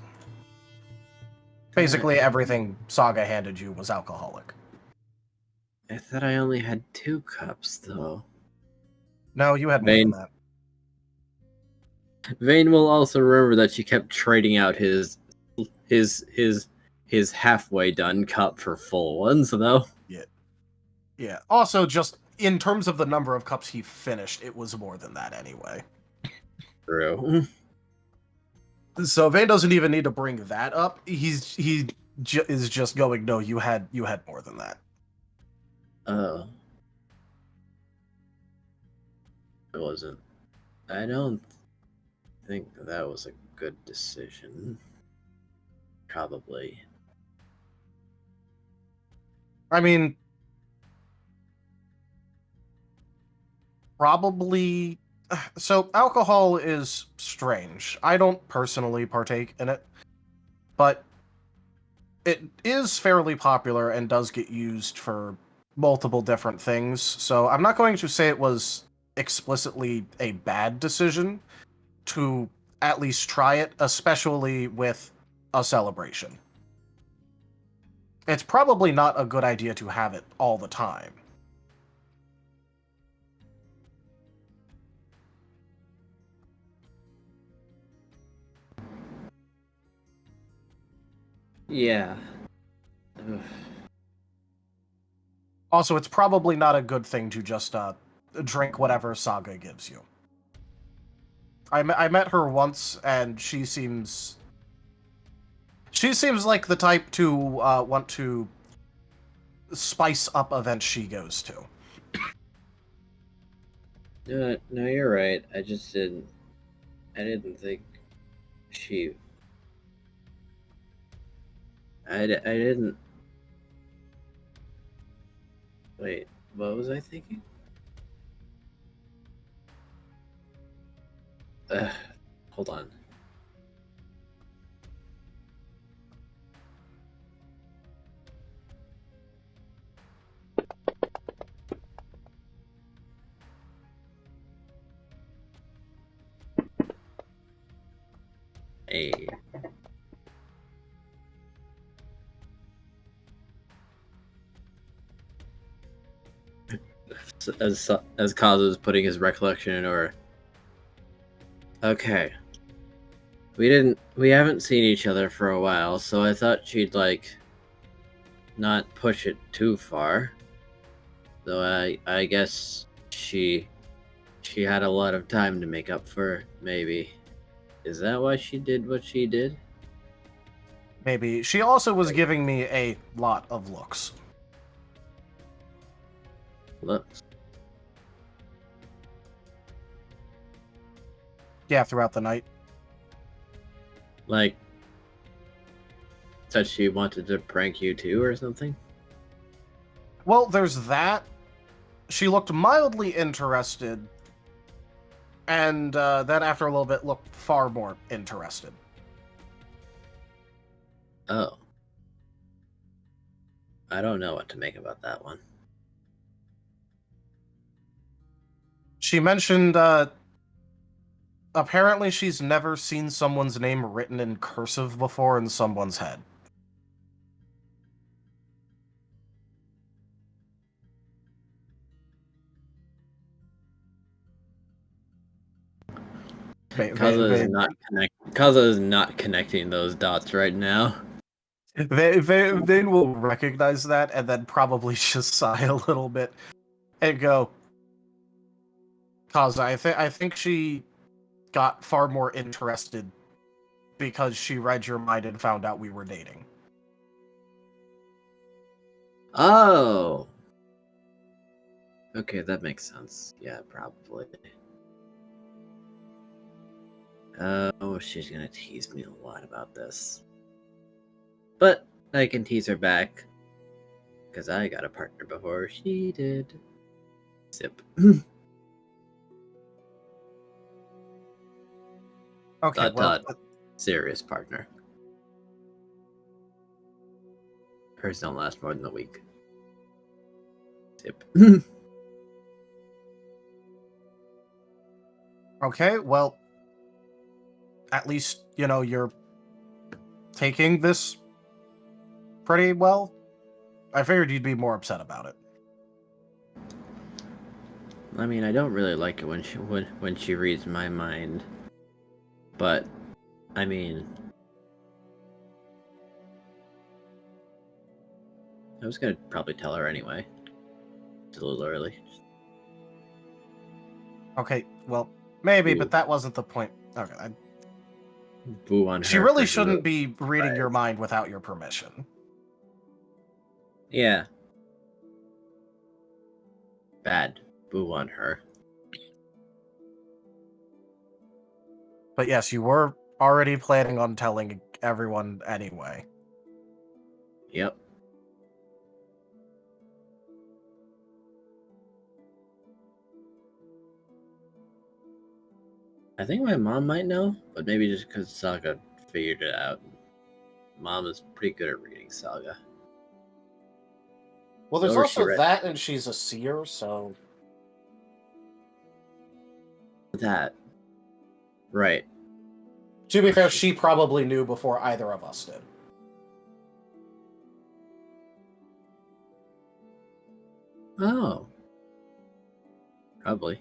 Basically, everything Saga handed you was alcoholic. I thought I only had 2 cups, though. No, you had more than that. Vane will also remember that she kept trading out his halfway done cup for full ones, though. Yeah. Also, just in terms of the number of cups he finished, it was more than that anyway. True. So Vane doesn't even need to bring that up. He is just going, no, you had more than that. Oh. It wasn't. I don't think that was a good decision. Probably. I mean, probably. So alcohol is strange. I don't personally partake in it, but it is fairly popular and does get used for multiple different things. So I'm not going to say it was explicitly a bad decision to at least try it, especially with a celebration. It's probably not a good idea to have it all the time. Yeah. Ugh. Also, it's probably not a good thing to just drink whatever Saga gives you. I met her once, and she seems like the type to want to spice up events she goes to. No, you're right. I didn't think she. I didn't. Wait, what was I thinking? Hold on. Hey. As Kazu is putting his recollection in order. Okay. We haven't seen each other for a while, so I thought she'd like not push it too far. Though I guess she had a lot of time to make up for, maybe. Is that why she did what she did? Maybe. She also was giving me a lot of looks. Looks. Yeah, throughout the night. Like, that she wanted to prank you too or something? Well, there's that. She looked mildly interested, and then after a little bit looked far more interested. Oh. I don't know what to make about that one. She mentioned, apparently she's never seen someone's name written in cursive before in someone's head. Kaza is not connecting those dots right now. Vane will recognize that and then probably just sigh a little bit and go, Kaza, I think she got far more interested because she read your mind and found out we were dating. Oh! Okay, that makes sense. Yeah, probably. Oh, she's gonna tease me a lot about this. But I can tease her back. Because I got a partner before she did. Sip. Okay, well... Serious partner. Hers don't last more than a week. Sip. Okay, well... At least, you know, you're taking this pretty well. I figured you'd be more upset about it. I mean, I don't really like it when she reads my mind. But, I mean... I was gonna probably tell her anyway. It's a little early. Okay, well, maybe, Ooh. but that wasn't the point. Okay, Boo on her. She really shouldn't be reading your mind without your permission. Yeah. Bad. Boo on her. But yes, you were already planning on telling everyone anyway. Yep. I think my mom might know, but maybe just because Saga figured it out. Mom is pretty good at reading Saga. Well, there's Or she also read- that, and she's a seer, so That. Right. to be fair, she probably knew before either of us did. Oh. Probably.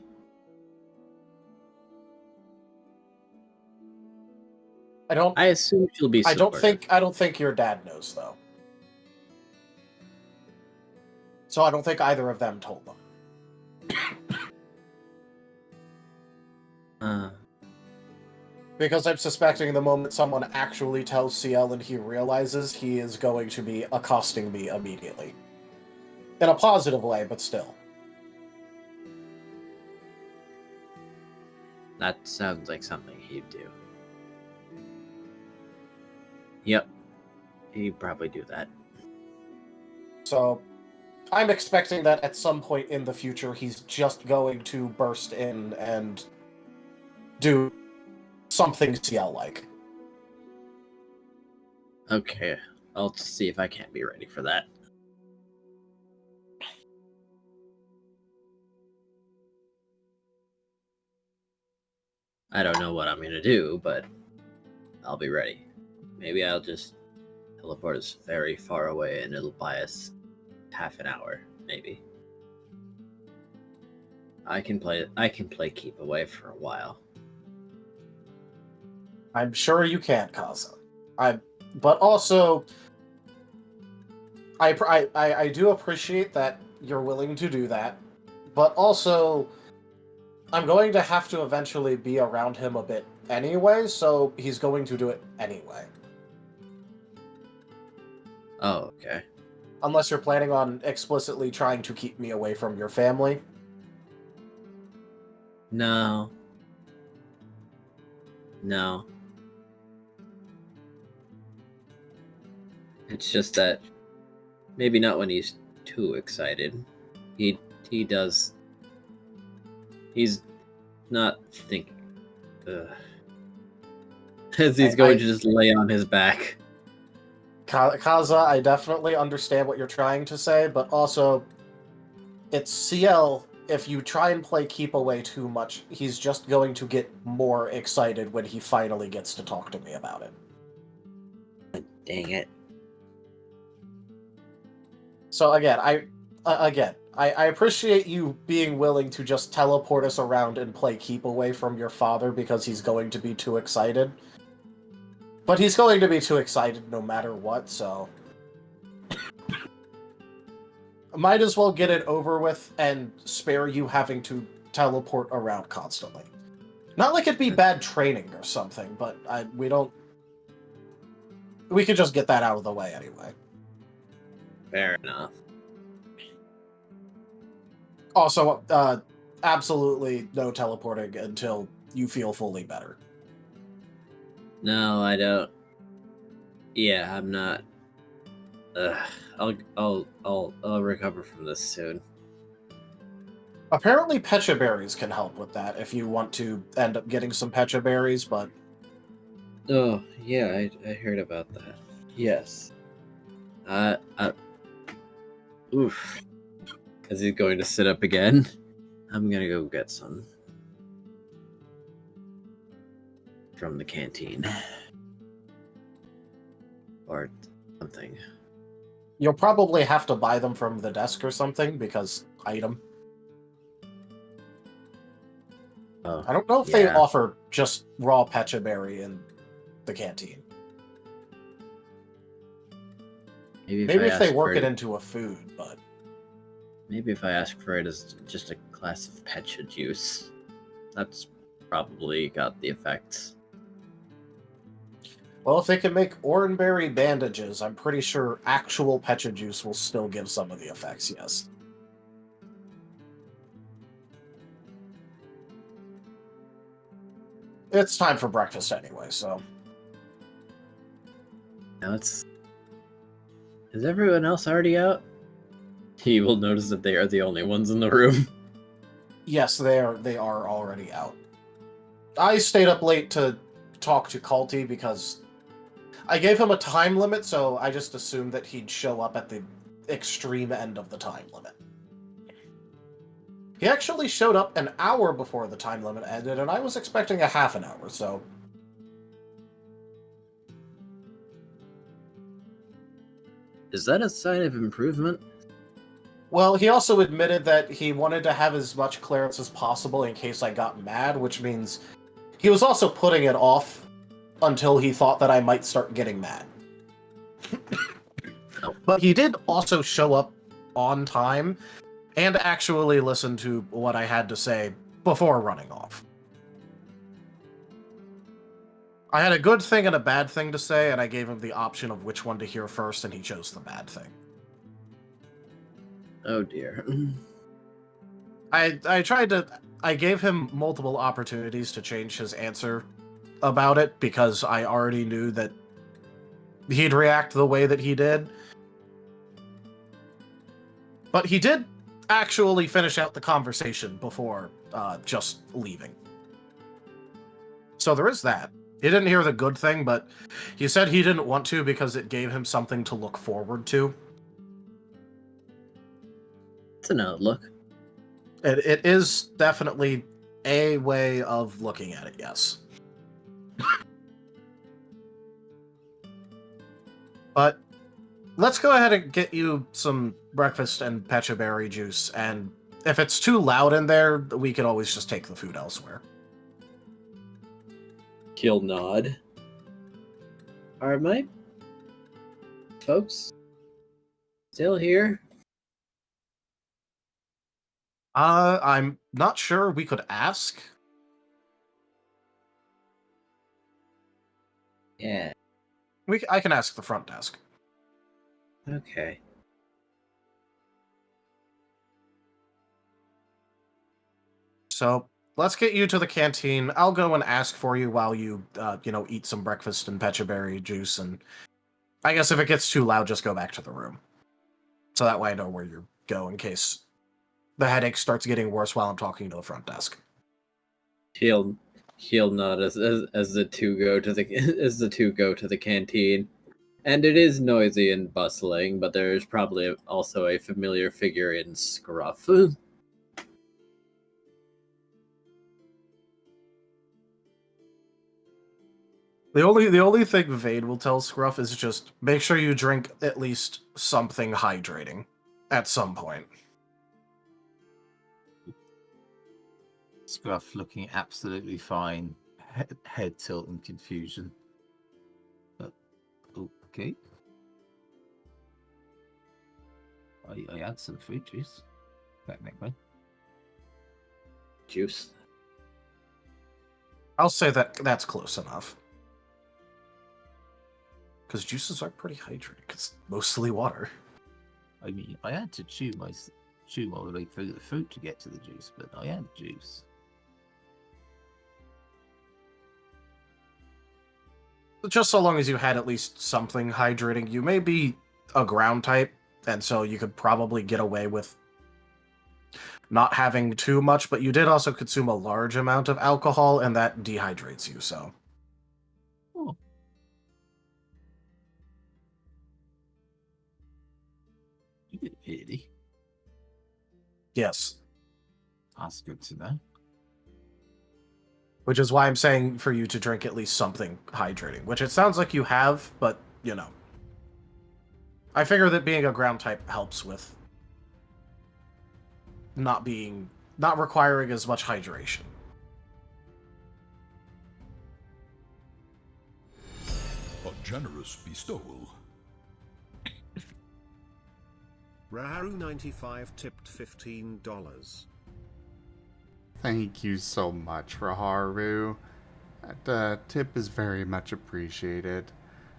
I assume she'll be I don't supportive. think your dad knows though. So I don't think either of them told them. Because I'm suspecting the moment someone actually tells CL and he realizes, he is going to be accosting me immediately. In a positive way, but still. That sounds like something he'd do. Yep. He'd probably do that. So, I'm expecting that at some point in the future, he's just going to burst in and do something CL-like. Okay. I'll see if I can't be ready for that. I don't know what I'm gonna do, but I'll be ready. Maybe I'll just teleport us very far away and it'll buy us half an hour, maybe. I can play keep away for a while. I'm sure you can, Kaza. But also, I do appreciate that you're willing to do that, but also, I'm going to have to eventually be around him a bit anyway, so he's going to do it anyway. Oh, okay. Unless you're planning on explicitly trying to keep me away from your family. No. No. It's just that maybe not when he's too excited. He does. He's not thinking. As he's going to just lay on his back. Kaza, I definitely understand what you're trying to say, but also, it's CL. If you try and play keep away too much, he's just going to get more excited when he finally gets to talk to me about it. Dang it. So again, I appreciate you being willing to just teleport us around and play keep away from your father because he's going to be too excited. But he's going to be too excited no matter what, so... Might as well get it over with and spare you having to teleport around constantly. Not like it'd be bad training or something, but we could just get that out of the way anyway. Fair enough. Also, absolutely no teleporting until you feel fully better. No, I don't. Yeah, I'm not. I'll recover from this soon. Apparently, Pecha berries can help with that if you want to end up getting some Pecha berries, but... Oh, yeah, I heard about that. Yes. Oof. Is he going to sit up again? I'm gonna go get some. From the canteen. Or something. You'll probably have to buy them from the desk or something, because item. Oh, I don't know if they offer just raw Pecha berry in the canteen. Maybe if they work it into a food, but... Maybe if I ask for it as just a glass of Pecha juice. That's probably got the effects. Well, if they can make oranberry bandages, I'm pretty sure actual Pecha juice will still give some of the effects, yes. It's time for breakfast anyway, so... Now it's... Is everyone else already out? He will notice that they are the only ones in the room. Yes, they are already out. I stayed up late to talk to Kalti because I gave him a time limit, so I just assumed that he'd show up at the extreme end of the time limit. He actually showed up an hour before the time limit ended, and I was expecting a half an hour, so... Is that a sign of improvement? Well, he also admitted that he wanted to have as much clearance as possible in case I got mad, which means he was also putting it off until he thought that I might start getting mad. But he did also show up on time and actually listen to what I had to say before running off. I had a good thing and a bad thing to say, and I gave him the option of which one to hear first, and he chose the bad thing. Oh dear. I gave him multiple opportunities to change his answer about it, because I already knew that he'd react the way that he did. But he did actually finish out the conversation before just leaving. So there is that. He didn't hear the good thing, but he said he didn't want to because it gave him something to look forward to. It's an outlook. It is definitely a way of looking at it, yes. But let's go ahead and get you some breakfast and pecha berry juice, and if it's too loud in there, we could always just take the food elsewhere. He'll nod. Are my folks still here? I'm not sure. We could ask. Yeah. I can ask the front desk. Okay. So let's get you to the canteen. I'll go and ask for you while you, eat some breakfast and pecha berry juice. And I guess if it gets too loud, just go back to the room. So that way I know where you go in case the headache starts getting worse while I'm talking to the front desk. He'll nod as the two go to the canteen. And it is noisy and bustling, but there is probably also a familiar figure in Scruff. The only thing Vane will tell Scruff is just make sure you drink at least something hydrating at some point. Scruff looking absolutely fine, head tilt and confusion. But okay. I had some fruit juice. Technically. Juice. I'll say that's close enough. Because juices are pretty hydrating. It's mostly water. I mean, I had to chew all the way through the fruit to get to the juice, but I had juice. Just so long as you had at least something hydrating. You may be a ground type, and so you could probably get away with not having too much, but you did also consume a large amount of alcohol, and that dehydrates you, so. Oh. You did really? Yes. That's good to know. Which is why I'm saying for you to drink at least something hydrating, which it sounds like you have, but, I figure that being a ground type helps with not requiring as much hydration. A generous bestowal. Raharu95 tipped $15. Thank you so much, Raharu. That tip is very much appreciated.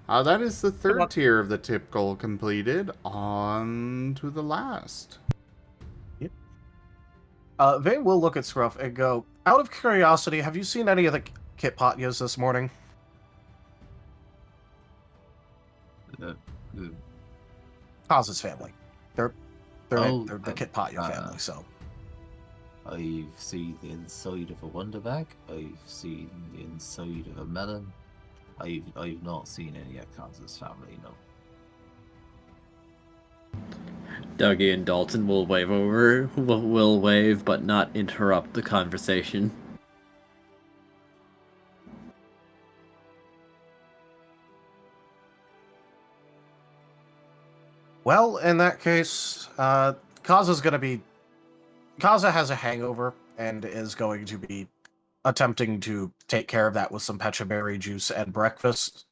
That is the third tier of the tip goal completed. On to the last. Yep. Vane will look at Scruff and go, out of curiosity, have you seen any of the Kitpatyas this morning? Kaz's family. They're the Kitpatya family, so. I've seen the inside of a wonder bag. I've seen the inside of a melon. I've not seen any of Kaza's family, no. Dougie and Dalton will will wave, but not interrupt the conversation. Well, in that case, Kaza has a hangover and is going to be attempting to take care of that with some pechaberry juice and breakfast.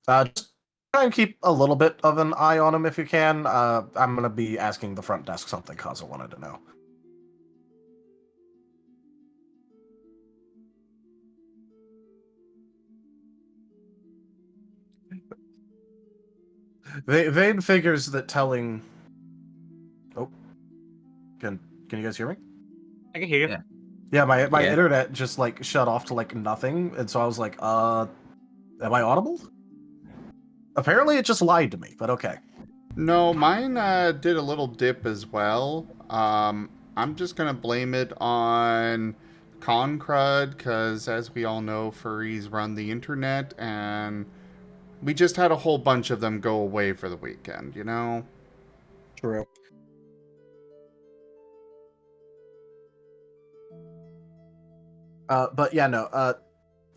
Just try and keep a little bit of an eye on him if you can. I'm going to be asking the front desk something Kaza wanted to know. Vane figures that telling... Oh. Can you guys hear me? I can hear you. Yeah, my Yeah. internet just, like, shut off to, like, nothing, and so I was like, am I audible? Apparently it just lied to me, but okay. No, mine did a little dip as well. I'm just gonna blame it on Concrud, because as we all know, furries run the internet, and we just had a whole bunch of them go away for the weekend, you know? True. But yeah, no,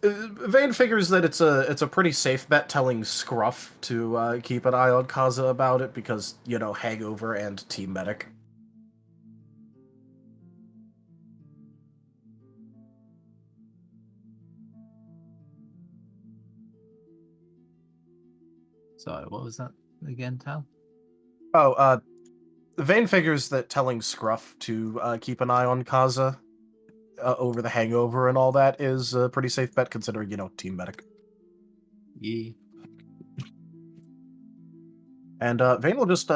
Vane figures that it's a pretty safe bet telling Scruff to keep an eye on Kaza about it because, you know, hangover and team medic. Sorry, what was that again, Tal? Oh, Vane figures that telling Scruff to keep an eye on Kaza over the hangover and all that is a pretty safe bet considering, you know, team medic. Yeah. And Vane will just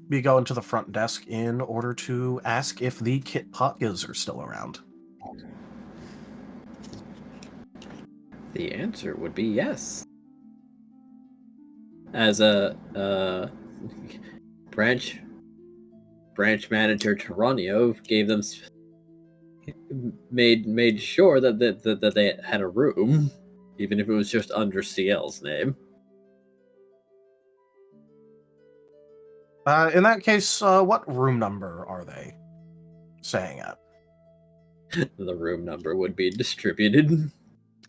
be going to the front desk in order to ask if the Kit Potkas are still around. The answer would be yes. As a branch manager, Taranio gave them made sure that they had a room, even if it was just under CL's name. In that case, what room number are they staying at? The room number would be distributed.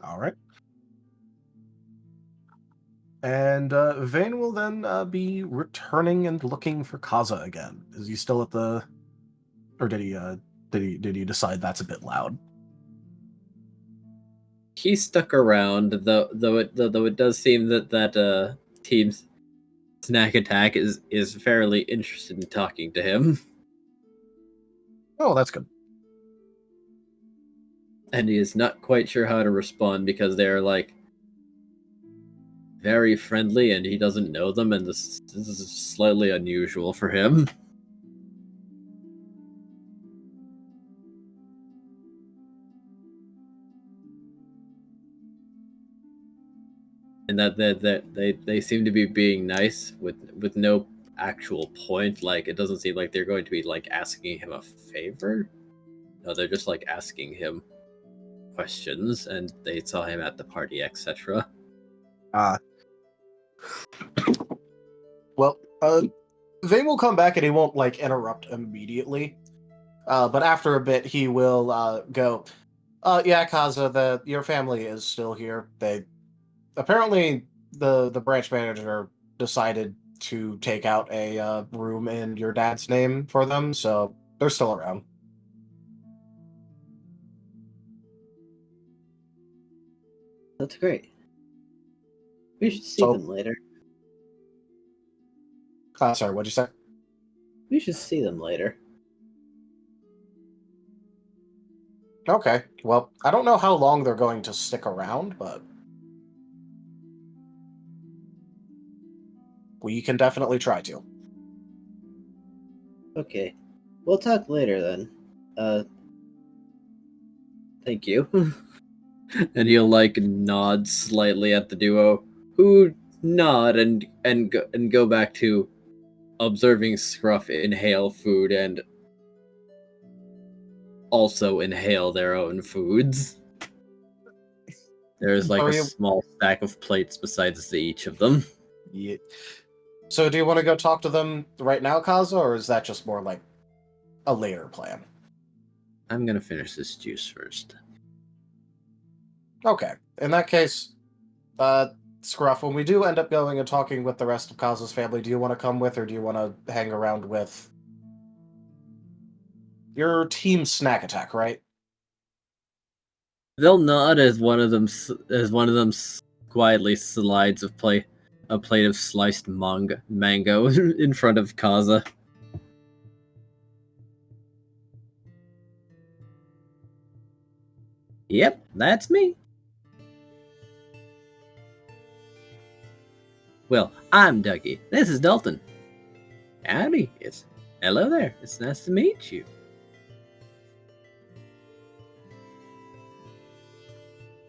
All right. And Vane will then be returning and looking for Kaza again. Is he still at the? Or did he decide that's a bit loud? He stuck around, though it does seem that team's Snack Attack is fairly interested in talking to him. Oh, that's good. And he is not quite sure how to respond because they're like very friendly and he doesn't know them, and this is slightly unusual for him. And that they seem to be being nice with no actual point. Like, it doesn't seem like they're going to be like asking him a favor. No, they're just like asking him questions, and they saw him at the party, etc. Well, Vane will come back and he won't like interrupt immediately. But after a bit, he will go. Yeah, Kaza, your family is still here. They apparently the branch manager decided to take out a room in your dad's name for them, so they're still around. That's great. We should see them later. Sorry, what'd you say? We should see them later. Okay, well, I don't know how long they're going to stick around, but we can definitely try to. Okay. We'll talk later then. Thank you. And he'll like nod slightly at the duo, who nod and go back to observing Scruff inhale food and also inhale their own foods. There's like Oh, a you- small stack of plates besides each of them. Yeah. So do you want to go talk to them right now, Kaza, or is that just more like a later plan? I'm gonna finish this juice first. Okay. In that case, Scruff, when we do end up going and talking with the rest of Kaza's family, do you want to come with, or do you want to hang around with your team Snack Attack, right? They'll nod as one of them quietly slides a plate of sliced mango in front of Kaza. Yep, that's me. Well, I'm Dougie. This is Dalton. Howdy. Hello there. It's nice to meet you.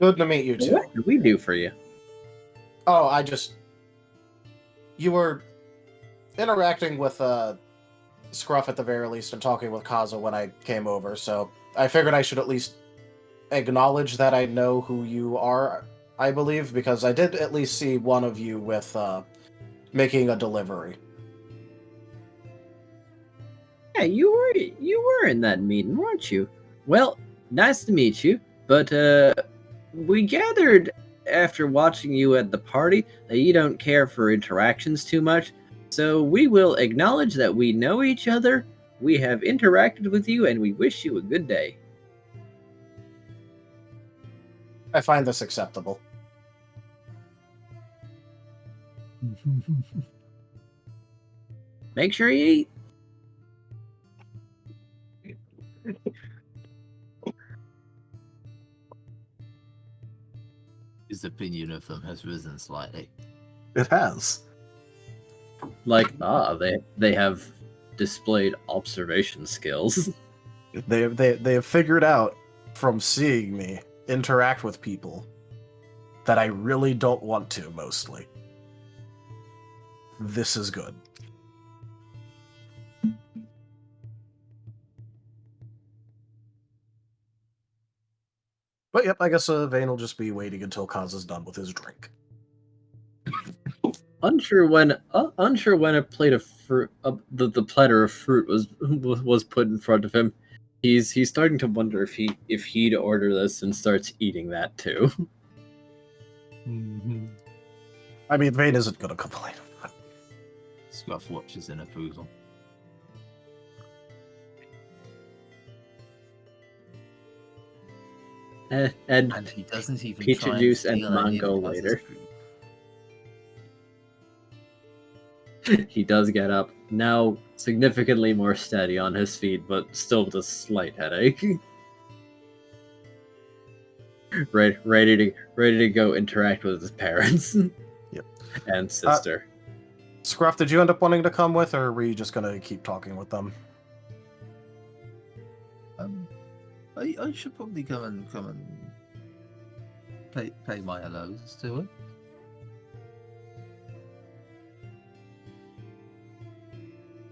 Good to meet you too. What can we do for you? Oh, you were interacting with Scruff at the very least and talking with Kaza when I came over, so I figured I should at least acknowledge that I know who you are, I believe, because I did at least see one of you with making a delivery. Yeah, you were in that meeting, weren't you? Well, nice to meet you, but we gathered after watching you at the party that you don't care for interactions too much, so we will acknowledge that we know each other, we have interacted with you, and we wish you a good day. I find this acceptable. Make sure you eat. His opinion of them has risen slightly. It has. Like, they have displayed observation skills. They have figured out from seeing me interact with people that I really don't want to, mostly. This is good. But yep, I guess Vane will just be waiting until Kaza's done with his drink. Unsure when a plate of fruit, the platter of fruit was put in front of him. He's starting to wonder if he'd order this and starts eating that too. I mean, Vane isn't gonna complain. Scruff watches in approval. And he doesn't even peach try juice and steal any of mango Kaza's later. food. He does get up, now significantly more steady on his feet, but still with a slight headache. ready to go interact with his parents. Yep. And sister. Scruff, did you end up wanting to come with, or were you just gonna keep talking with them? I should probably come and pay my hellos to him.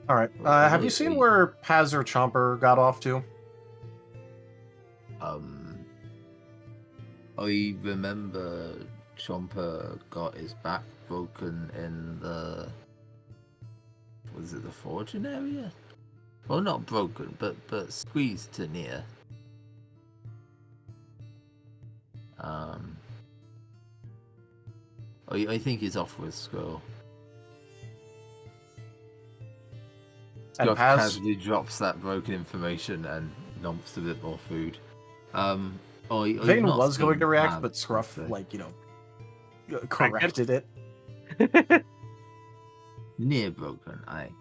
All right. Have you seen where Paz or Chomper got off to? I remember Chomper got his back broken in the... Was it the forging area? Well, not broken, but squeezed to near. I think he's off with Squirrel. And Scruff Paz? casually drops that broken information and nomps a bit more food. I've Vane not was going seen to react, Paz, but Scruff, so- corrected it. Near broken, I'm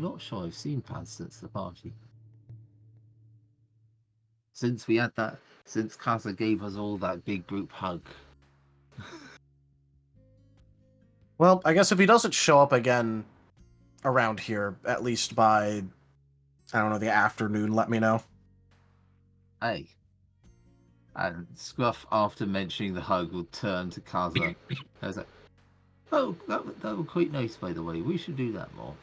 not sure I've seen Paz since the party. Since Kaza gave us all that big group hug. Well, I guess if he doesn't show up again around here, at least by, I don't know, the afternoon, let me know. Hey. And Scruff, after mentioning the hug, will turn to Kaza. I was like, oh, that was quite nice, by the way. We should do that more.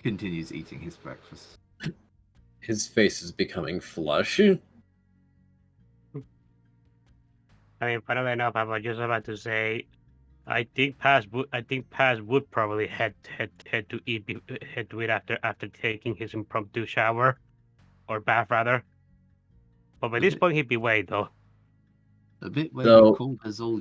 Continues eating his breakfast. His face is becoming flush. I mean, funnily enough, I was just about to say, I think Paz would probably head to eat after taking his impromptu shower or bath rather. But by this point, he'd be way though. The bit where So- you called us all,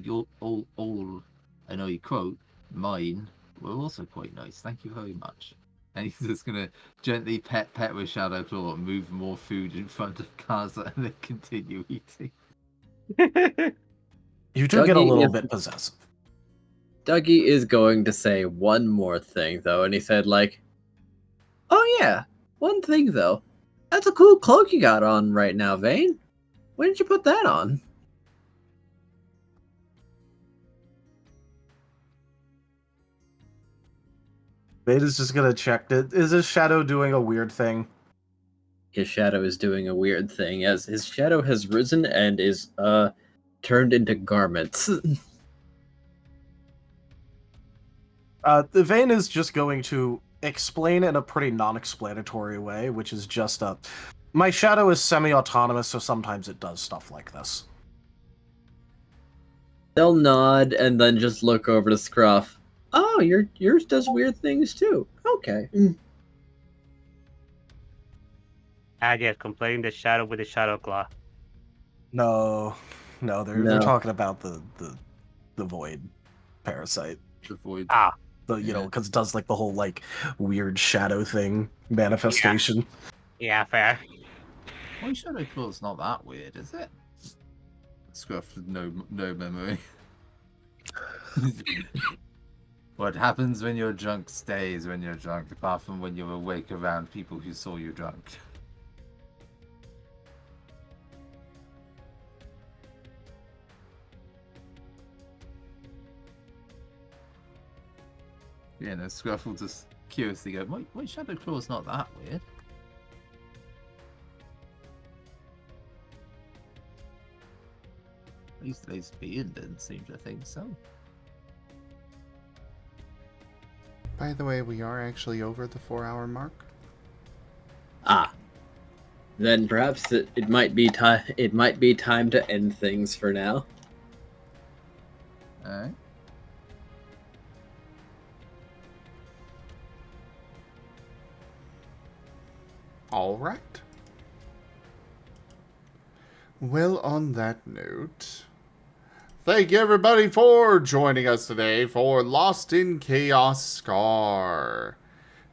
I know you quote, mine, were also quite nice. Thank you very much. And he's just gonna gently pet with Shadow Claw and move more food in front of Kaza and then continue eating. You do get a Dougie little is- bit possessive. Dougie is going to say one more thing though, and he said like, "Oh yeah, one thing though. That's a cool cloak you got on right now, Vane. When did you put that on?" Beta's just gonna check it. Is his shadow doing a weird thing? His shadow is doing a weird thing as his shadow has risen and is turned into garments. The Vane is just going to explain in a pretty non-explanatory way, which is just my shadow is semi-autonomous, so sometimes it does stuff like this. They'll nod and then just look over to Scruff. Oh, yours does weird things too. Okay. Yes, completing the shadow with the shadow claw. No, they're No. talking about the void parasite. The void. Ah, Because it does like the whole like weird shadow thing manifestation. yeah, fair. My Shadow Claw's not that weird, is it? Scruff with no memory. What happens when you're drunk stays when you're drunk, apart from when you're awake around people who saw you drunk. Yeah, no, Scruff will just curiously go, my Shadow Claw's not that weird. At least Ian didn't seem to think so. By the way, we are actually over the 4-hour mark. Ah. Then perhaps it might be time. It might be time to end things for now. Alright. All right. Well, on that note, thank you everybody for joining us today for Lost in Chaos Scar.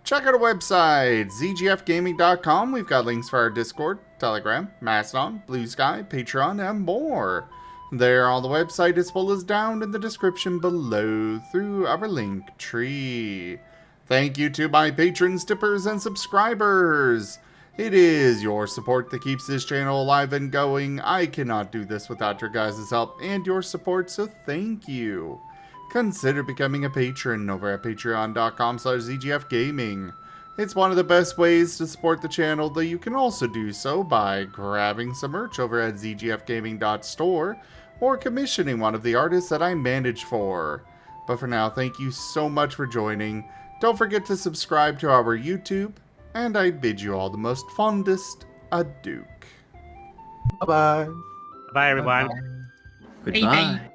Check out our website, zgfgaming.com. We've got links for our Discord, Telegram, Mastodon, Blue Sky, Patreon, and more. They're on the website as well as down in the description below through our link tree. Thank you to my patrons, tippers, and subscribers. It is your support that keeps this channel alive and going. I cannot do this without your guys' help and your support, so thank you. Consider becoming a patron over at patreon.com/zgfgaming. It's one of the best ways to support the channel, though you can also do so by grabbing some merch over at zgfgaming.store or commissioning one of the artists that I manage for. But for now, thank you so much for joining. Don't forget to subscribe to our YouTube, and I bid you all the most fondest adieu. Bye bye. Bye, everyone. Bye-bye. Goodbye.